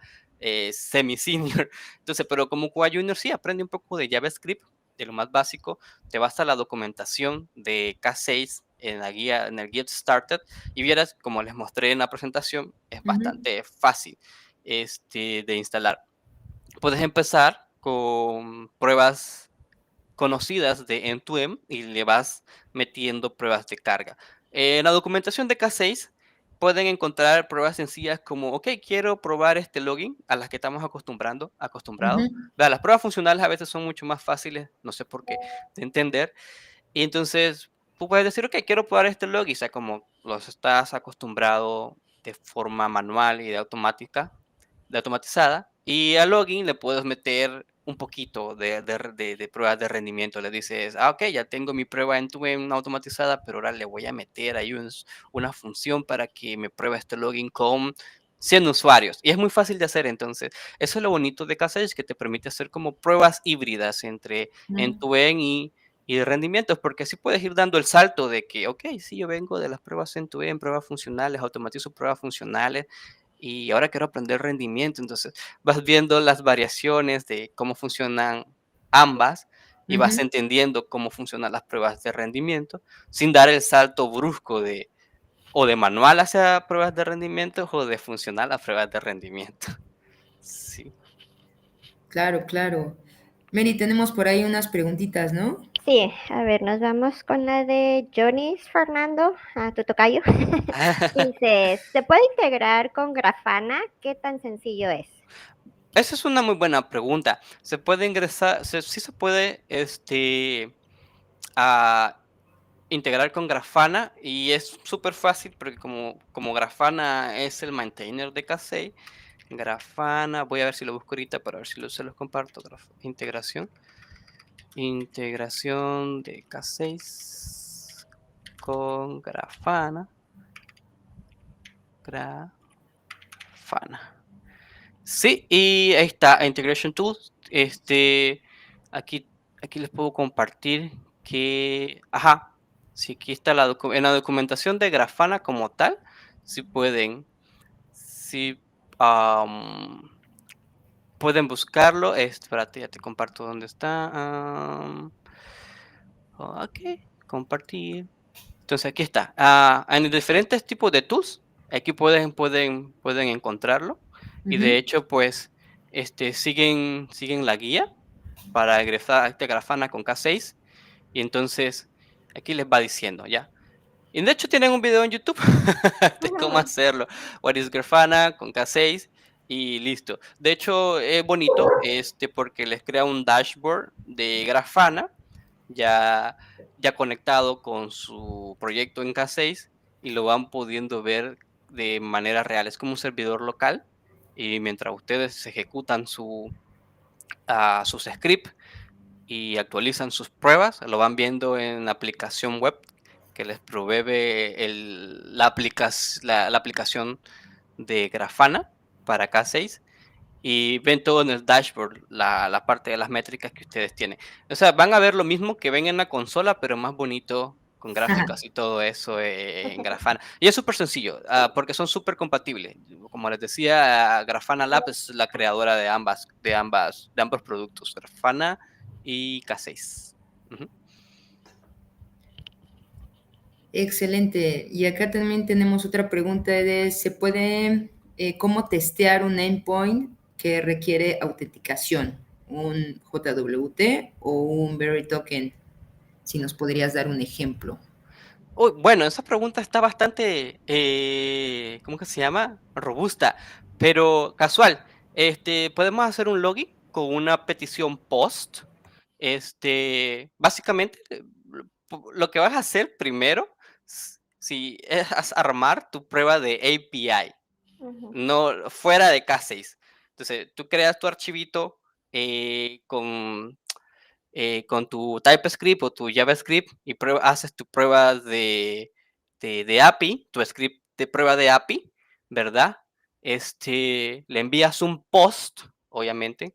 semi-senior. Entonces, pero como QA Junior sí, aprende un poco de JavaScript, de lo más básico. Te vas a la documentación de K6 en la guía, en el Get Started, y vieras, como les mostré en la presentación, es ujú, bastante fácil de instalar. Puedes empezar con pruebas conocidas de end-to-end y le vas metiendo pruebas de carga. En la documentación de K6 pueden encontrar pruebas sencillas como, ok, quiero probar este login a las que estamos acostumbrados. ujú, Vea, las pruebas funcionales a veces son mucho más fáciles, no sé por qué, de entender. Y entonces tú puedes decir, ok, quiero probar este login, o sea, como los estás acostumbrado de forma manual y de automatizada, y al login le puedes meter un poquito de pruebas de rendimiento. Le dices, ok, ya tengo mi prueba en automatizada, pero ahora le voy a meter ahí una función para que me pruebe este login con 100 usuarios. Y es muy fácil de hacer, entonces. Eso es lo bonito de Casage, que te permite hacer como pruebas híbridas entre ujú, end-to-end y de rendimientos, porque así puedes ir dando el salto de que, ok, sí, yo vengo de las pruebas end-to-end, pruebas funcionales, automatizo pruebas funcionales, y ahora quiero aprender rendimiento. Entonces vas viendo las variaciones de cómo funcionan ambas y vas ujú. entendiendo cómo funcionan las pruebas de rendimiento sin dar el salto brusco de manual hacia pruebas de rendimiento o de funcional a pruebas de rendimiento. Sí. Claro, claro. Mary, tenemos por ahí unas preguntitas, ¿no? Sí, a ver, nos vamos con la de Johnny Fernando, a tu tocayo. Dice, ¿se puede integrar con Grafana? ¿Qué tan sencillo es? Esa es una muy buena pregunta. Se puede ingresar, sí se puede, integrar con Grafana y es súper fácil porque como Grafana es el maintainer de K6, Grafana, voy a ver si lo busco ahorita para ver si se los comparto. Integración de K6 con Grafana. Sí, y ahí está, Integration Tools. Aquí, aquí les puedo compartir que, sí, aquí está en la documentación de Grafana como tal, si pueden, si pueden buscarlo. Espérate, ya te comparto dónde está. Ok, compartir. Entonces aquí está. En diferentes tipos de tools, aquí pueden encontrarlo. Y de hecho, pues, siguen la guía para ingresar a este Grafana con K6. Y entonces aquí les va diciendo, ¿ya? Y de hecho tienen un video en YouTube de cómo hacerlo. What is Grafana con K6 y listo. De hecho es bonito porque les crea un dashboard de Grafana ya, ya conectado con su proyecto en K6 y lo van pudiendo ver de manera real. Es como un servidor local y mientras ustedes ejecutan sus scripts y actualizan sus pruebas, lo van viendo en la aplicación web que les provee la aplicación de Grafana para K6 y ven todo en el dashboard, la parte de las métricas que ustedes tienen. O sea, van a ver lo mismo que ven en la consola, pero más bonito, con gráficas y todo eso en Grafana. Y es súper sencillo, porque son súper compatibles. Como les decía, Grafana Lab es la creadora de ambos productos, Grafana y K6. Ujú. Excelente. Y acá también tenemos otra pregunta ¿se puede, cómo testear un endpoint que requiere autenticación? ¿Un JWT o un Berry Token? Si nos podrías dar un ejemplo. Uy, bueno, esa pregunta está bastante, ¿cómo que se llama? Robusta, pero casual. Podemos hacer un login con una petición post. Básicamente, lo que vas a hacer primero, si es armar tu prueba de API, no fuera de K6. Entonces, tú creas tu archivito con tu TypeScript o tu JavaScript y haces tu prueba de API, tu script de prueba de API, ¿verdad? Le envías un post, obviamente,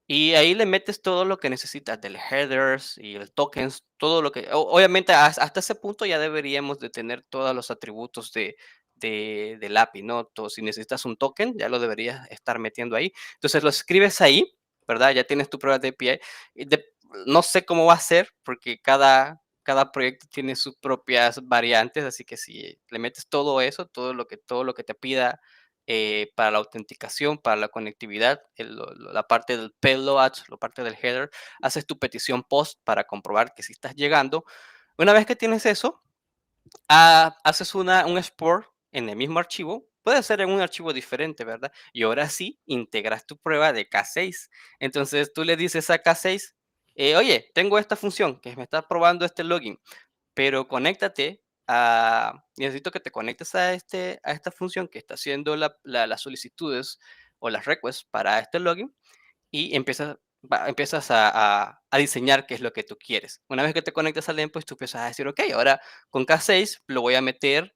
y ahí le metes todo lo que necesitas del headers y el tokens, todo lo que, obviamente hasta ese punto ya deberíamos de tener todos los atributos del API, ¿no? Si necesitas un token, ya lo deberías estar metiendo ahí. Entonces lo escribes ahí, ¿verdad? Ya tienes tu prueba de API. No sé cómo va a ser, porque cada proyecto tiene sus propias variantes, así que si le metes todo eso, todo lo que te pida para la autenticación, para la conectividad, la parte del payload, la parte del header, haces tu petición post para comprobar que sí estás llegando. Una vez que tienes eso, haces un export en el mismo archivo, puede ser en un archivo diferente, ¿verdad? Y ahora sí, integras tu prueba de K6. Entonces tú le dices a K6, oye, tengo esta función que me está probando este login, pero necesito que te conectes a esta función que está haciendo las solicitudes o las requests para este login y empiezas a diseñar qué es lo que tú quieres. Una vez que te conectas al endpoint, tú empiezas a decir, ok, ahora con K6 lo voy a meter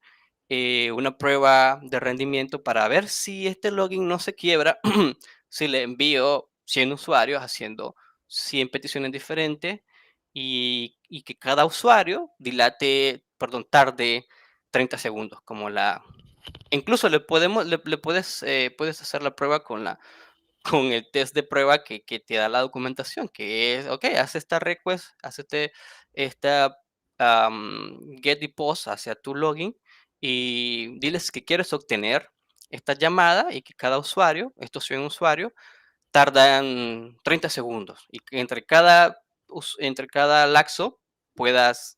una prueba de rendimiento para ver si este login no se quiebra si le envío 100 usuarios haciendo 100 peticiones diferentes y que cada usuario tarde 30 segundos, incluso puedes hacer la prueba con el test de prueba que te da la documentación, que es, ok, haz esta request, haz esta get y post hacia tu login y diles que quieres obtener esta llamada y que cada usuario, estos 100 usuarios, tardan 30 segundos y que entre cada lapso puedas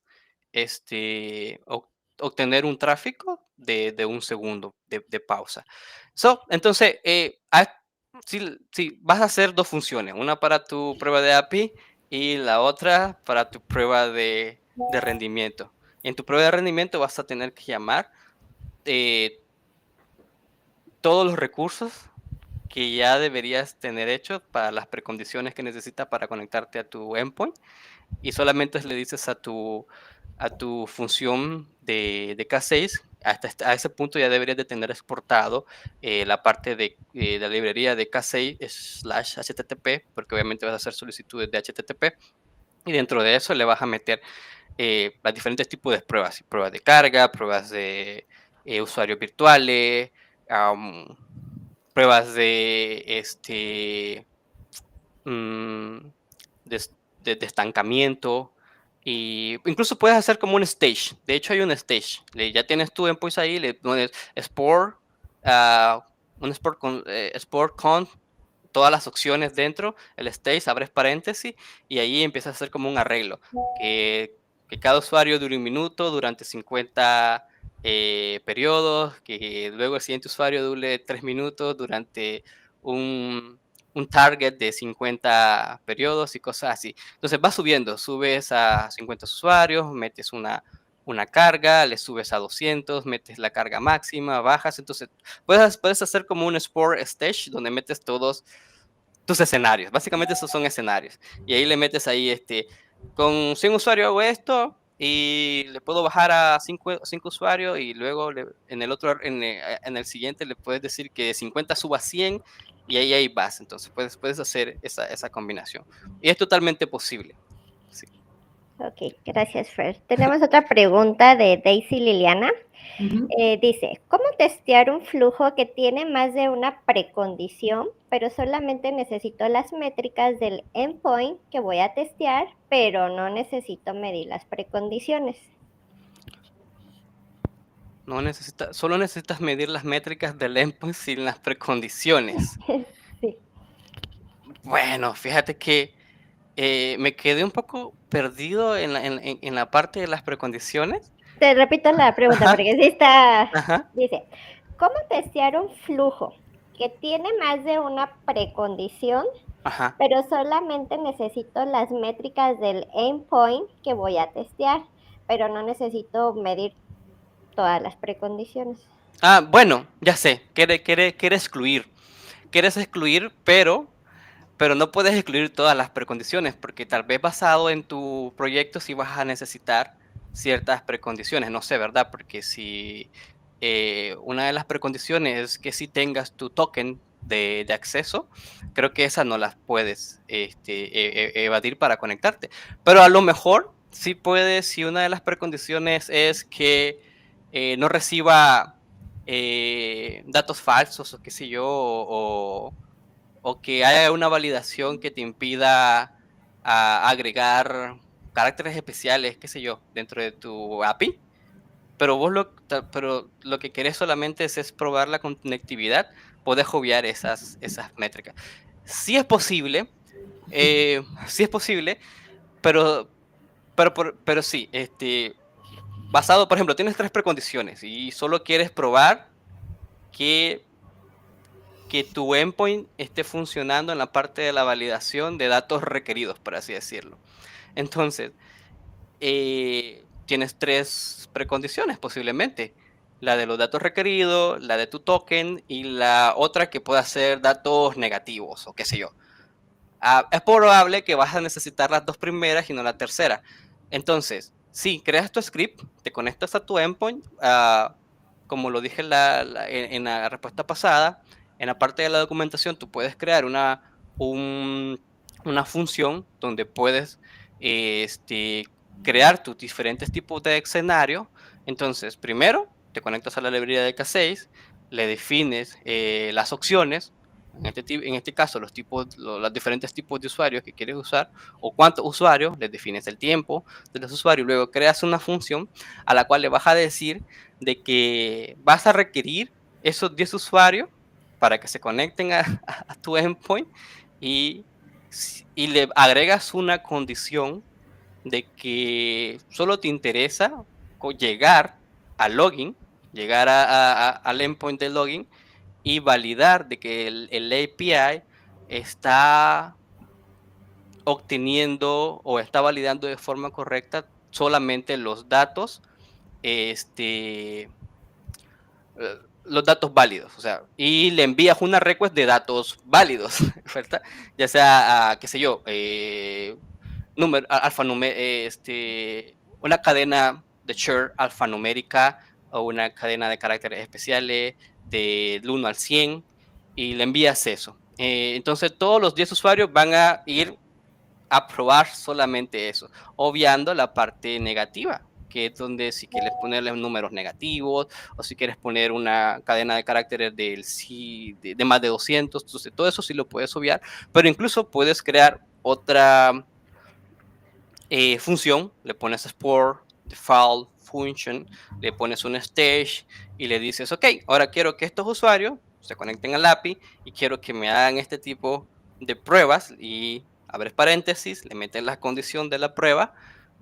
obtener un tráfico de un segundo de pausa. Entonces, si vas a hacer dos funciones, una para tu prueba de API y la otra para tu prueba de rendimiento. En tu prueba de rendimiento vas a tener que llamar todos los recursos que ya deberías tener hechos para las precondiciones que necesitas para conectarte a tu endpoint, y solamente le dices a tu función de K6, a ese punto ya deberías de tener exportado la parte de la librería de K6/HTTP, porque obviamente vas a hacer solicitudes de HTTP, y dentro de eso le vas a meter los diferentes tipos de pruebas, pruebas de carga, pruebas de usuarios virtuales, am, pruebas de mm, de, de estancamiento, y incluso puedes hacer como un stage. De hecho, hay un stage. Ya tienes tu endpoints ahí, le pones export, un export con todas las opciones dentro, el stage, abres paréntesis y ahí empiezas a hacer como un arreglo. Que cada usuario dure 1 minuto durante 50 periodos, que luego el siguiente usuario dure 3 minutos durante un, un target de 50 periodos y cosas así. Entonces vas subiendo, subes a 50 usuarios, metes una carga, le subes a 200, metes la carga máxima, bajas. Entonces puedes hacer como un sport stage donde metes todos tus escenarios. Básicamente esos son escenarios. Y ahí le metes ahí, con 100 usuarios hago esto y le puedo bajar a 5 usuarios, y luego en el otro, en el siguiente le puedes decir que de 50 suba a 100, y ahí vas. Entonces puedes hacer esa combinación. Y es totalmente posible. Sí. Ok, gracias, Fer. Tenemos otra pregunta de Daisy Liliana. Dice, ¿cómo testear un flujo que tiene más de una precondición, pero solamente necesito las métricas del endpoint que voy a testear, pero no necesito medir las precondiciones? Solo necesitas medir las métricas del endpoint sin las precondiciones. Sí. Bueno, fíjate que me quedé un poco perdido en la parte de las precondiciones. Te repito la pregunta Ajá, porque sí está. ajá, Dice, ¿cómo testear un flujo que tiene más de una precondición, ajá. pero solamente necesito las métricas del endpoint que voy a testear, pero no necesito medir todas las precondiciones? Bueno, ya sé, quiere excluir. Quieres excluir, pero no puedes excluir todas las precondiciones, porque tal vez basado en tu proyecto sí vas a necesitar ciertas precondiciones. No sé, ¿verdad? Porque si una de las precondiciones es que si tengas tu token de acceso, creo que esa no las puedes evadir para conectarte. Pero a lo mejor sí puedes, si una de las precondiciones es que no reciba datos falsos o qué sé yo, o que haya una validación que te impida agregar caracteres especiales, qué sé yo, dentro de tu API, pero pero lo que querés solamente es probar la conectividad, podés obviar esas métricas. Sí es posible, sí es posible, pero, pero sí, basado, por ejemplo, tienes 3 precondiciones y solo quieres probar que tu endpoint esté funcionando en la parte de la validación de datos requeridos, por así decirlo. Entonces, tienes 3 precondiciones posiblemente. La de los datos requeridos, la de tu token y la otra que pueda ser datos negativos o qué sé yo. Es probable que vas a necesitar las 2 primeras y no la tercera. Entonces, si creas tu script, te conectas a tu endpoint, como lo dije en la respuesta pasada, en la parte de la documentación tú puedes crear una función donde puedes crear tus diferentes tipos de escenarios. Entonces, primero te conectas a la librería de K6, le defines las opciones, en este caso los diferentes tipos de usuarios que quieres usar, o cuántos usuarios, les defines el tiempo de los usuarios, luego creas una función a la cual le vas a decir de que vas a requerir esos 10 usuarios para que se conecten a tu endpoint, y le agregas una condición de que solo te interesa llegar al login, llegar al endpoint de login y validar de que el API está obteniendo o está validando de forma correcta solamente los datos, los datos válidos, o sea, y le envías una request de datos válidos, ¿verdad? Ya sea, qué sé yo, una cadena de share alfanumérica o una cadena de caracteres especiales del 1 al 100 y le envías eso. Entonces todos los 10 usuarios van a ir a probar solamente eso, obviando la parte negativa, que es donde si quieres ponerle números negativos o si quieres poner una cadena de caracteres de más de 200, entonces todo eso sí lo puedes obviar, pero incluso puedes crear otra función, le pones export, default, function, le pones un stage y le dices, ok, ahora quiero que estos usuarios se conecten al API y quiero que me hagan este tipo de pruebas y abres paréntesis, le metes la condición de la prueba,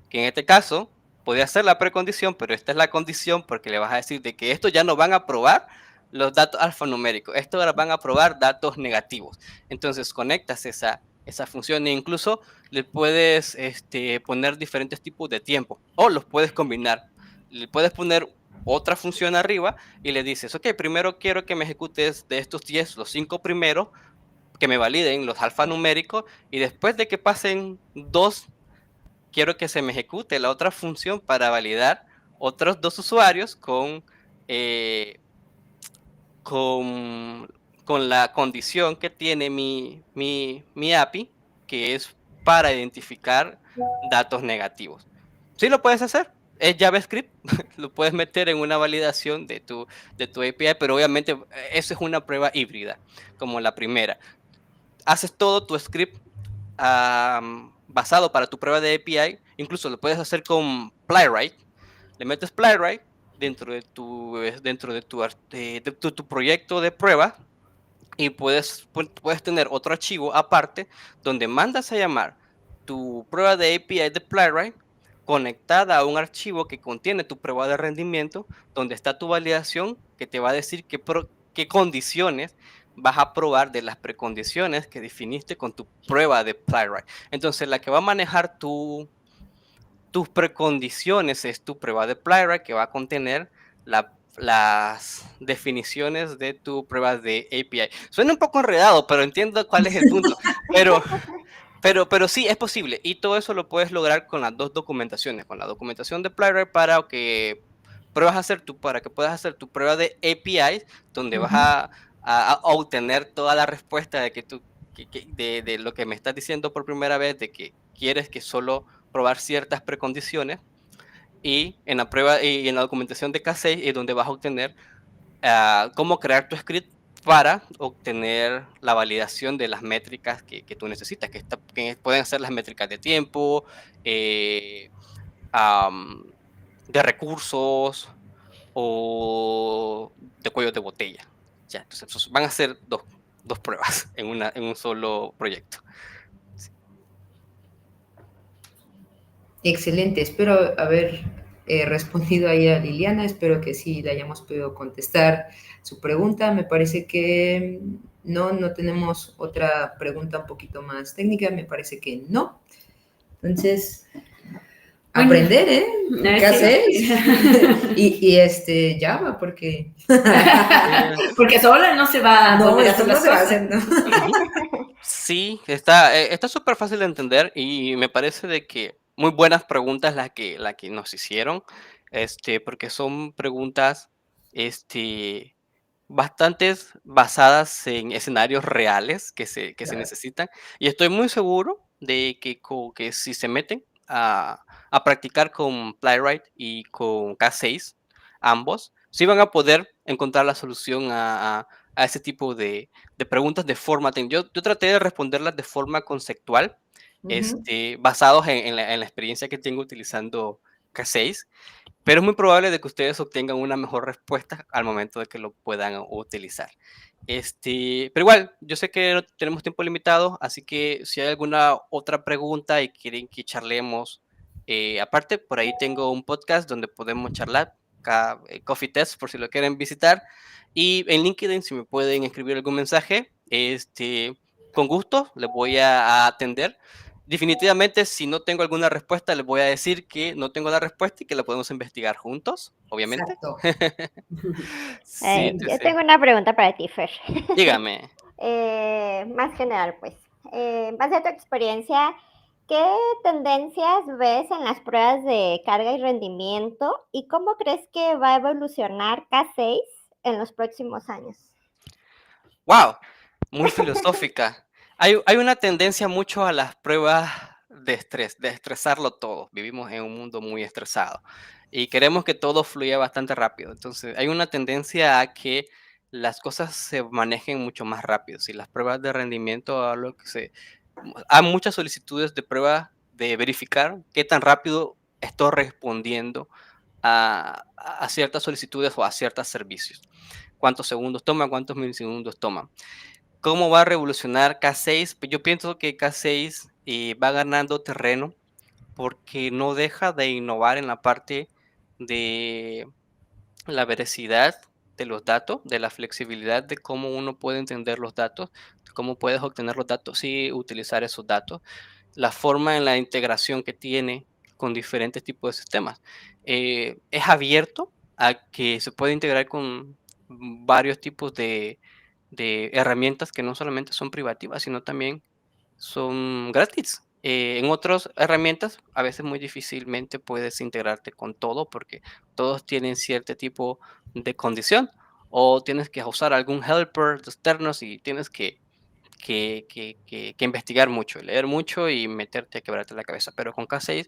que en este caso podría ser la precondición, pero esta es la condición porque le vas a decir de que estos ya no van a probar los datos alfanuméricos, estos ahora van a probar datos negativos. Entonces conectas esa función e incluso le puedes poner diferentes tipos de tiempo o los puedes combinar. Le puedes poner otra función arriba y le dices, ok, primero quiero que me ejecutes de estos 10, los 5 primeros, que me validen los alfanuméricos y después de que pasen 2, quiero que se me ejecute la otra función para validar otros 2 usuarios eh, con, con la condición que tiene mi API, que es para identificar datos negativos. Sí lo puedes hacer, es JavaScript, lo puedes meter en una validación de tu API, pero obviamente eso es una prueba híbrida, como la primera. Haces todo tu script basado para tu prueba de API, incluso lo puedes hacer con Playwright, le metes Playwright dentro de tu proyecto de prueba y puedes tener otro archivo aparte donde mandas a llamar tu prueba de API de Playwright conectada a un archivo que contiene tu prueba de rendimiento, donde está tu validación, que te va a decir qué condiciones vas a probar de las precondiciones que definiste con tu prueba de Playwright. Entonces, la que va a manejar tus precondiciones es tu prueba de Playwright, que va a contener las definiciones de tu prueba de API. Suena un poco enredado, pero entiendo cuál es el punto. Pero sí, es posible. Y todo eso lo puedes lograr con las dos documentaciones. Con la documentación de Playwright para que puedas hacer tu prueba de APIs, donde vas a obtener toda la respuesta de de lo que me estás diciendo por primera vez, de que quieres que solo probar ciertas precondiciones. Y en la prueba y en la documentación de K6 es donde vas a obtener cómo crear tu script para obtener la validación de las métricas que tú necesitas, que pueden ser las métricas de tiempo, de recursos o de cuellos de botella. Ya, entonces van a ser dos pruebas en un solo proyecto. Excelente, espero haber respondido ahí a Liliana, espero que sí le hayamos podido contestar su pregunta. Me parece que no tenemos otra pregunta un poquito más técnica, me parece que no. Entonces, aprender, ¿eh? ¿Qué hacéis? y Java, porque... porque sola no se va a volver a hacer las cosas. ¿no? Sí, está súper fácil de entender y me parece de que muy buenas preguntas las que nos hicieron, porque son preguntas, bastantes basadas en escenarios reales que se necesitan. Y estoy muy seguro de que si se meten a practicar con Playwright y con K6, ambos, sí van a poder encontrar la solución a ese tipo de preguntas de forma técnica. Yo traté de responderlas de forma conceptual, basados en la experiencia que tengo utilizando K6, pero es muy probable de que ustedes obtengan una mejor respuesta al momento de que lo puedan utilizar. Pero igual, yo sé que no tenemos tiempo limitado, así que si hay alguna otra pregunta y quieren que charlemos, aparte, por ahí tengo un podcast donde podemos charlar, Coffee Test, por si lo quieren visitar, y en LinkedIn, si me pueden escribir algún mensaje, con gusto les voy a atender. definitivamente, si no tengo alguna respuesta, les voy a decir que no tengo la respuesta y que la podemos investigar juntos, obviamente. Exacto. Sí, sí, Yo sí. tengo una pregunta para ti, Fer. Dígame. Más general, pues. En base a tu experiencia, ¿qué tendencias ves en las pruebas de carga y rendimiento? ¿Y cómo crees que va a evolucionar K6 en los próximos años? ¡Wow! Muy filosófica. Hay una tendencia mucho a las pruebas de estrés, de estresarlo todo. Vivimos en un mundo muy estresado y queremos que todo fluya bastante rápido. Entonces, hay una tendencia a que las cosas se manejen mucho más rápido. Si las pruebas de rendimiento, hay muchas solicitudes de prueba de verificar qué tan rápido estoy respondiendo a ciertas solicitudes o a ciertos servicios. ¿Cuántos segundos toma? ¿Cuántos milisegundos toma? ¿Cómo va a revolucionar K6? Pues yo pienso que K6 va ganando terreno porque no deja de innovar en la parte de la veracidad de los datos, de la flexibilidad de cómo uno puede entender los datos, de cómo puedes obtener los datos y utilizar esos datos, la forma en la integración que tiene con diferentes tipos de sistemas. Es abierto a que se puede integrar con varios tipos de herramientas que no solamente son privativas, sino también son gratis. En otras herramientas, a veces muy difícilmente puedes integrarte con todo porque todos tienen cierto tipo de condición o tienes que usar algún helper externos y tienes que investigar mucho, leer mucho y meterte a quebrarte la cabeza. Pero con K6,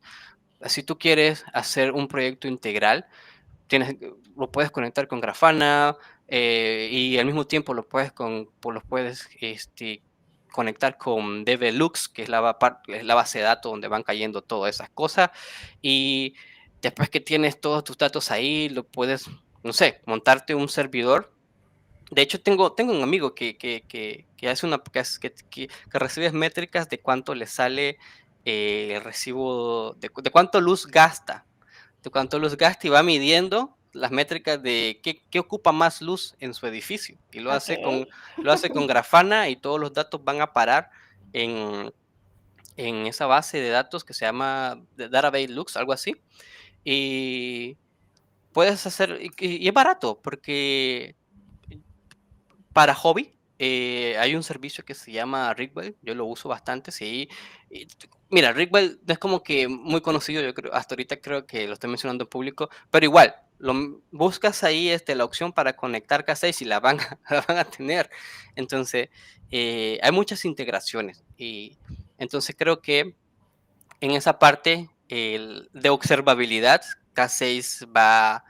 si tú quieres hacer un proyecto integral, lo puedes conectar con Grafana y al mismo tiempo lo puedes conectar con DBLux, que es la base de datos donde van cayendo todas esas cosas. Y después que tienes todos tus datos ahí, lo puedes, no sé, montarte un servidor. De hecho, tengo un amigo que hace que recibe métricas de cuánto le sale el recibo, de cuánto luz gasta, y va midiendo las métricas de qué ocupa más luz en su edificio. Y Ok. lo hace con Grafana y todos los datos van a parar en, en esa base de datos que se llama Database Lux, algo así. Y puedes hacer, y es barato porque para hobby, hay un servicio que se llama Rigwell, yo lo uso bastante, sí. Mira, Rigwell no es como que muy conocido, yo creo, hasta ahorita creo que lo estoy mencionando en público, pero igual, buscas ahí la opción para conectar K6 y la van, la van a tener. Entonces, hay muchas integraciones y entonces creo que en esa parte de observabilidad, K6 va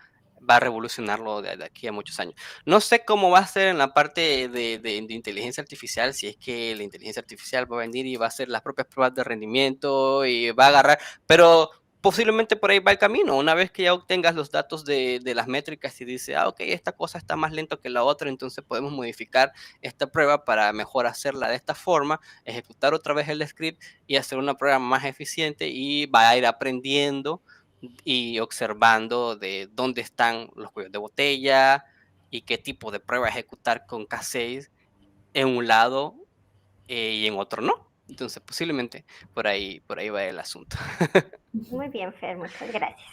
a revolucionarlo de aquí a muchos años. No sé cómo va a ser en la parte de inteligencia artificial, si es que la inteligencia artificial va a venir y va a hacer las propias pruebas de rendimiento y va a agarrar, pero posiblemente por ahí va el camino. Una vez que ya obtengas los datos de las métricas y dice, ok, esta cosa está más lento que la otra, entonces podemos modificar esta prueba para mejor hacerla de esta forma, ejecutar otra vez el script y hacer una prueba más eficiente y va a ir aprendiendo y observando de dónde están los cuellos de botella y qué tipo de prueba ejecutar con K6 en un lado y en otro no. Entonces, posiblemente por ahí va el asunto. Muy bien, Fer, muchas gracias.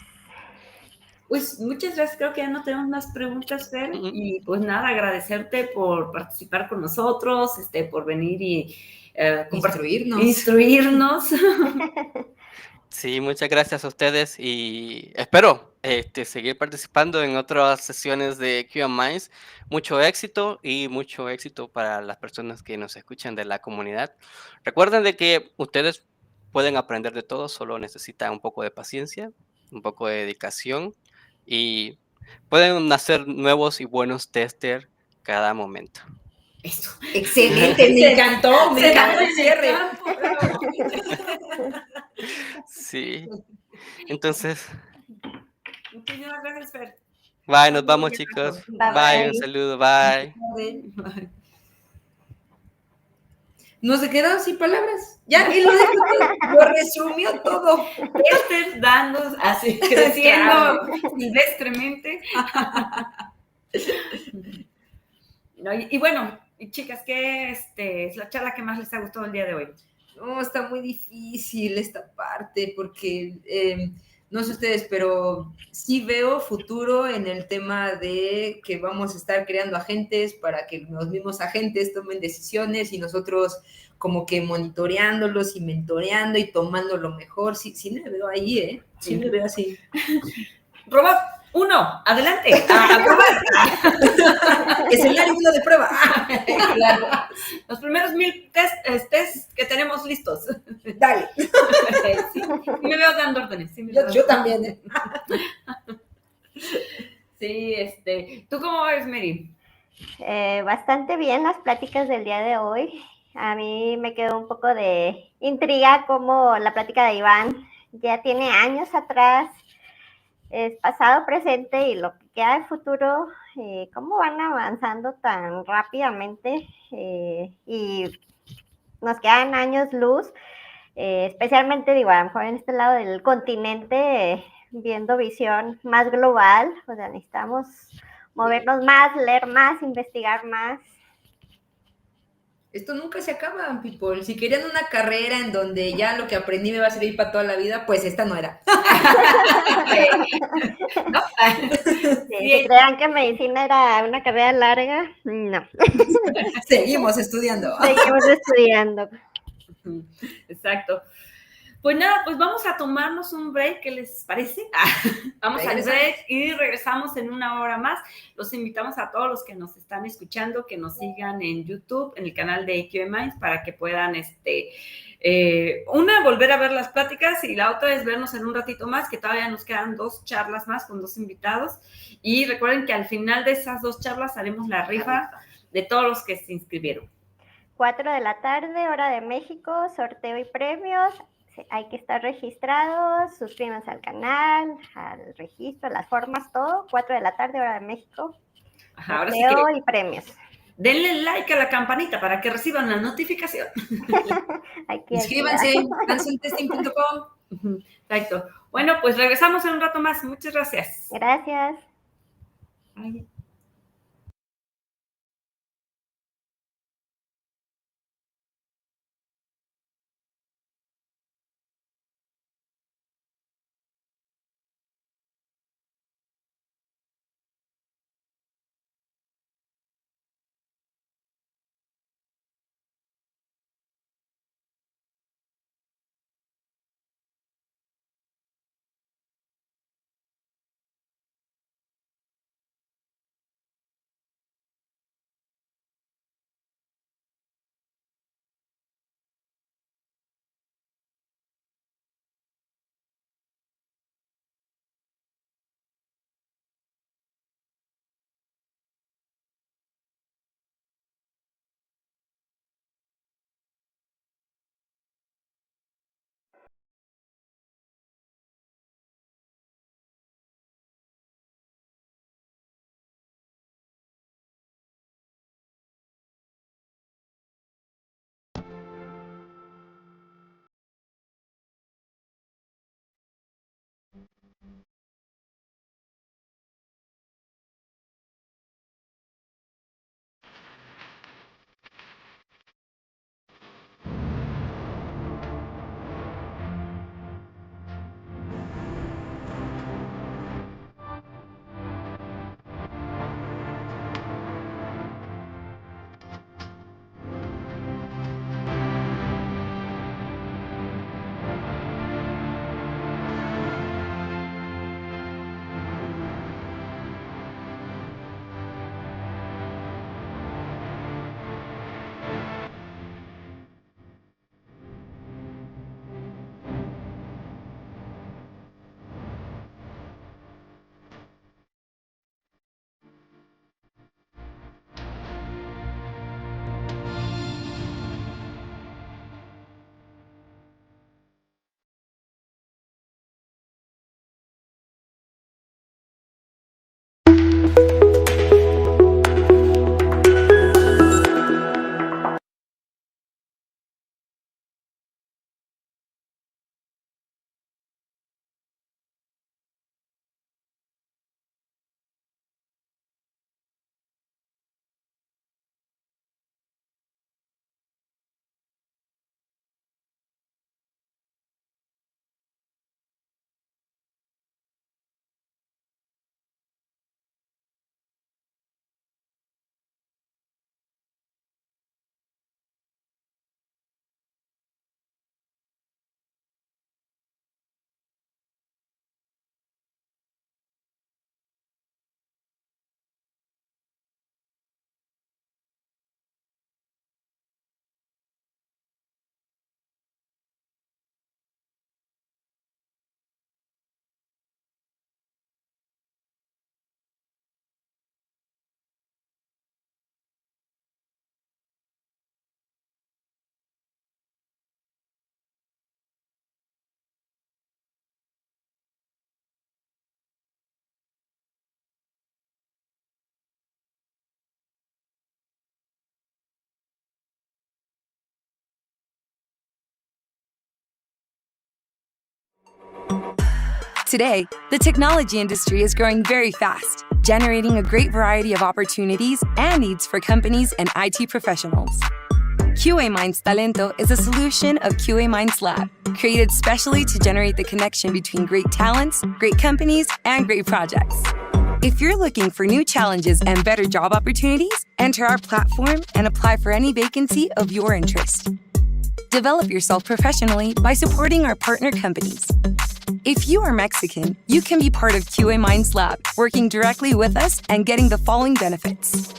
Pues muchas gracias, creo que ya no tenemos más preguntas, Fer, y pues nada, agradecerte por participar con nosotros, por venir y instruirnos. Sí, muchas gracias a ustedes y espero seguir participando en otras sesiones de Q&A Minds. Mucho éxito y mucho éxito para las personas que nos escuchan de la comunidad. Recuerden de que ustedes pueden aprender de todo, solo necesitan un poco de paciencia, un poco de dedicación y pueden hacer nuevos y buenos testers cada momento. Eso. Excelente, me encantó el cierre. Sí, entonces, Muchísimas gracias, Fer. bye, nos vamos, chicos. Bye, un saludo, bye. Bye. Nos quedaron sin palabras. Ya, él lo resumió todo. Dando, así, creciendo silvestremente. No, y bueno, chicas, ¿qué es la charla que más les ha gustado el día de hoy? No, está muy difícil esta parte porque no sé ustedes, pero sí veo futuro en el tema de que vamos a estar creando agentes para que los mismos agentes tomen decisiones y nosotros como que monitoreándolos y mentoreando y tomando lo mejor. Sí, sí me veo ahí, ¿eh? Sí me veo así. Robot 1, adelante, a probar. Escenario 1 de prueba. Claro. Los primeros 1000 test que tenemos listos. Dale. Sí, me veo dando órdenes. Sí, Yo también, ¿eh? Sí, ¿tú cómo ves, Mary? Bastante bien las pláticas del día de hoy. A mí me quedó un poco de intriga como la plática de Iván ya tiene años atrás, es pasado, presente y lo que queda de futuro, cómo van avanzando tan rápidamente y nos quedan años luz, especialmente digo, a lo mejor en este lado del continente, viendo visión más global, o sea, necesitamos movernos más, leer más, investigar más. Esto nunca se acaba, people. Si querían una carrera en donde ya lo que aprendí me va a servir para toda la vida, pues esta no era. ¿No? Sí, si crean que medicina era una carrera larga, no. Seguimos estudiando. Seguimos estudiando. Exacto. Pues nada, pues vamos a tomarnos un break, ¿qué les parece? Vamos al break y regresamos en una hora más. Los invitamos a todos los que nos están escuchando que nos sigan en YouTube, en el canal de QA Minds, para que puedan, una, volver a ver las pláticas y la otra es vernos en un ratito más, que todavía nos quedan 2 charlas más con 2 invitados. Y recuerden que al final de esas 2 charlas haremos la rifa de todos los que se inscribieron. 4 de la tarde, hora de México, sorteo y premios. Hay que estar registrados, suscríbanse al canal, al registro, las formas, todo. 4 de la tarde, hora de México. Ajá, ahora sí sorteo y premios. Denle like a la campanita para que reciban la notificación. Inscríbanse, cancentesting.com. Exacto. Bueno, pues regresamos en un rato más. Muchas gracias. Gracias. Bye. Today, the technology industry is growing very fast, generating a great variety of opportunities and needs for companies and IT professionals. QA Minds Talento is a solution of QA Minds Lab, created specially to generate the connection between great talents, great companies, and great projects. If you're looking for new challenges and better job opportunities, enter our platform and apply for any vacancy of your interest. Develop yourself professionally by supporting our partner companies. If you are Mexican, you can be part of QA Minds Lab, working directly with us and getting the following benefits.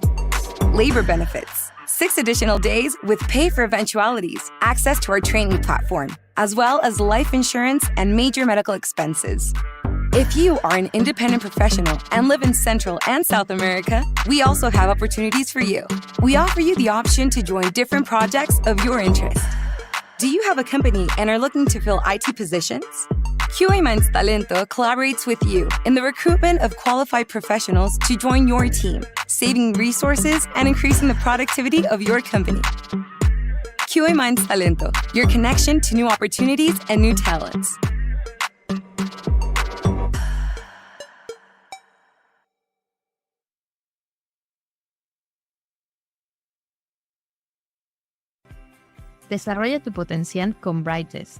Labor benefits, 6 additional days with pay for eventualities, access to our training platform, as well as life insurance and major medical expenses. If you are an independent professional and live in Central and South America, we also have opportunities for you. We offer you the option to join different projects of your interest. Do you have a company and are looking to fill IT positions? QA Minds Talento collaborates with you in the recruitment of qualified professionals to join your team, saving resources and increasing the productivity of your company. QA Minds Talento, your connection to new opportunities and new talents. Desarrolla tu potencial con Brightest.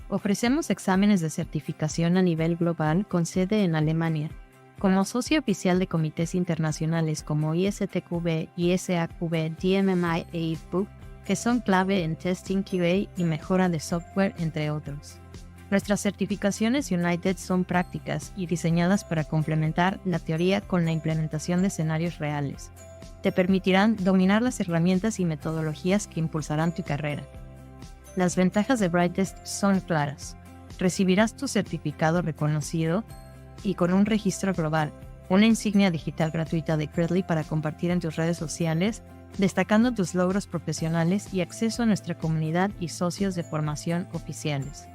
Ofrecemos exámenes de certificación a nivel global con sede en Alemania. Como socio oficial de comités internacionales como ISTQB, ISAQB, DMMI e IFBU, que son clave en testing QA y mejora de software, entre otros. Nuestras certificaciones United son prácticas y diseñadas para complementar la teoría con la implementación de escenarios reales. Te permitirán dominar las herramientas y metodologías que impulsarán tu carrera. Las ventajas de Brightest son claras. Recibirás tu certificado reconocido y con un registro global, una insignia digital gratuita de Credly para compartir en tus redes sociales, destacando tus logros profesionales y acceso a nuestra comunidad y socios de formación oficiales.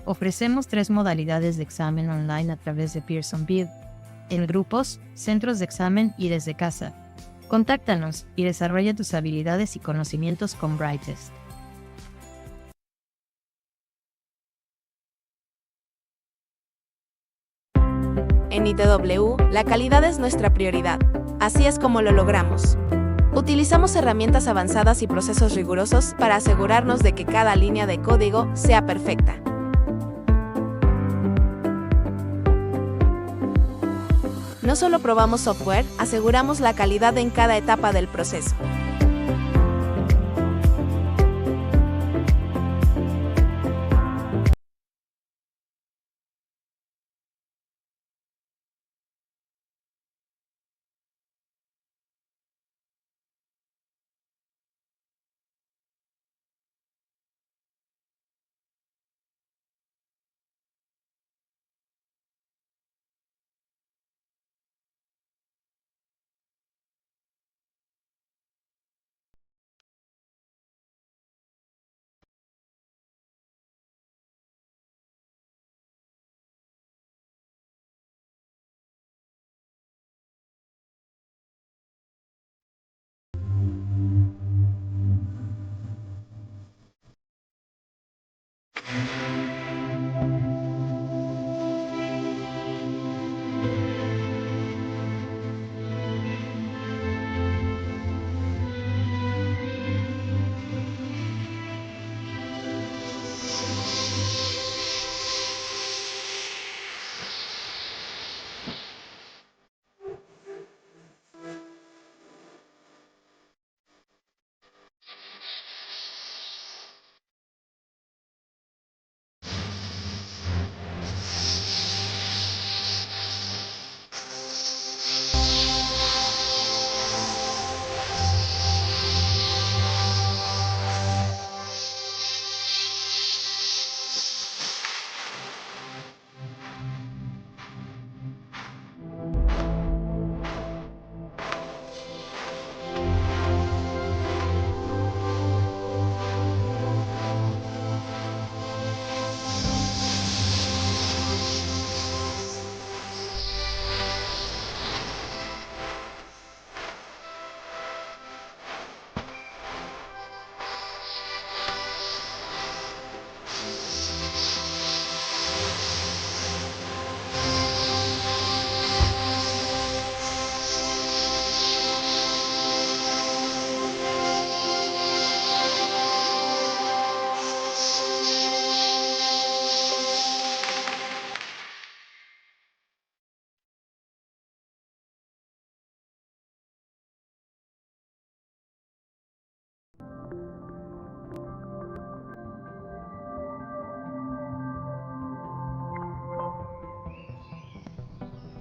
Ofrecemos 3 modalidades de examen online a través de Pearson Bid, en grupos, centros de examen y desde casa. Contáctanos y desarrolla tus habilidades y conocimientos con Brightest. En ITW, la calidad es nuestra prioridad. Así es como lo logramos. Utilizamos herramientas avanzadas y procesos rigurosos para asegurarnos de que cada línea de código sea perfecta. No solo probamos software, aseguramos la calidad en cada etapa del proceso.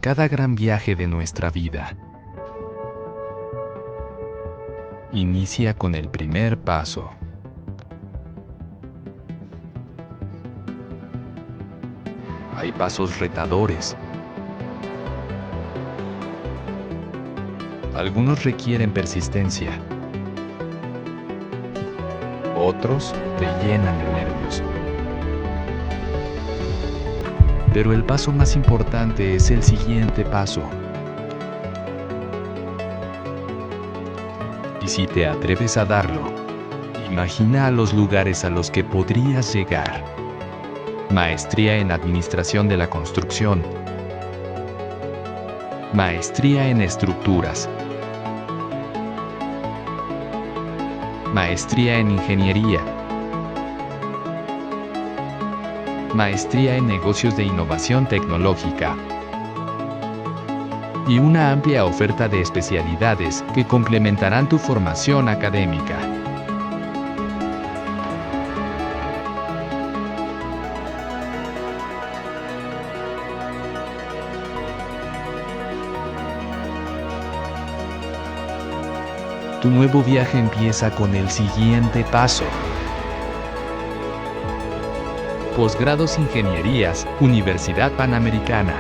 cada gran viaje de nuestra vida inicia con el primer paso. Hay pasos retadores. Algunos requieren persistencia. Otros te llenan de nervios. Pero el paso más importante es el siguiente paso. Y si te atreves a darlo, imagina a los lugares a los que podrías llegar. Maestría en Administración de la Construcción. Maestría en Estructuras. Maestría en Ingeniería. Maestría en Negocios de Innovación Tecnológica. Y una amplia oferta de especialidades que complementarán tu formación académica. Tu nuevo viaje empieza con el siguiente paso. Posgrados Ingenierías, Universidad Panamericana.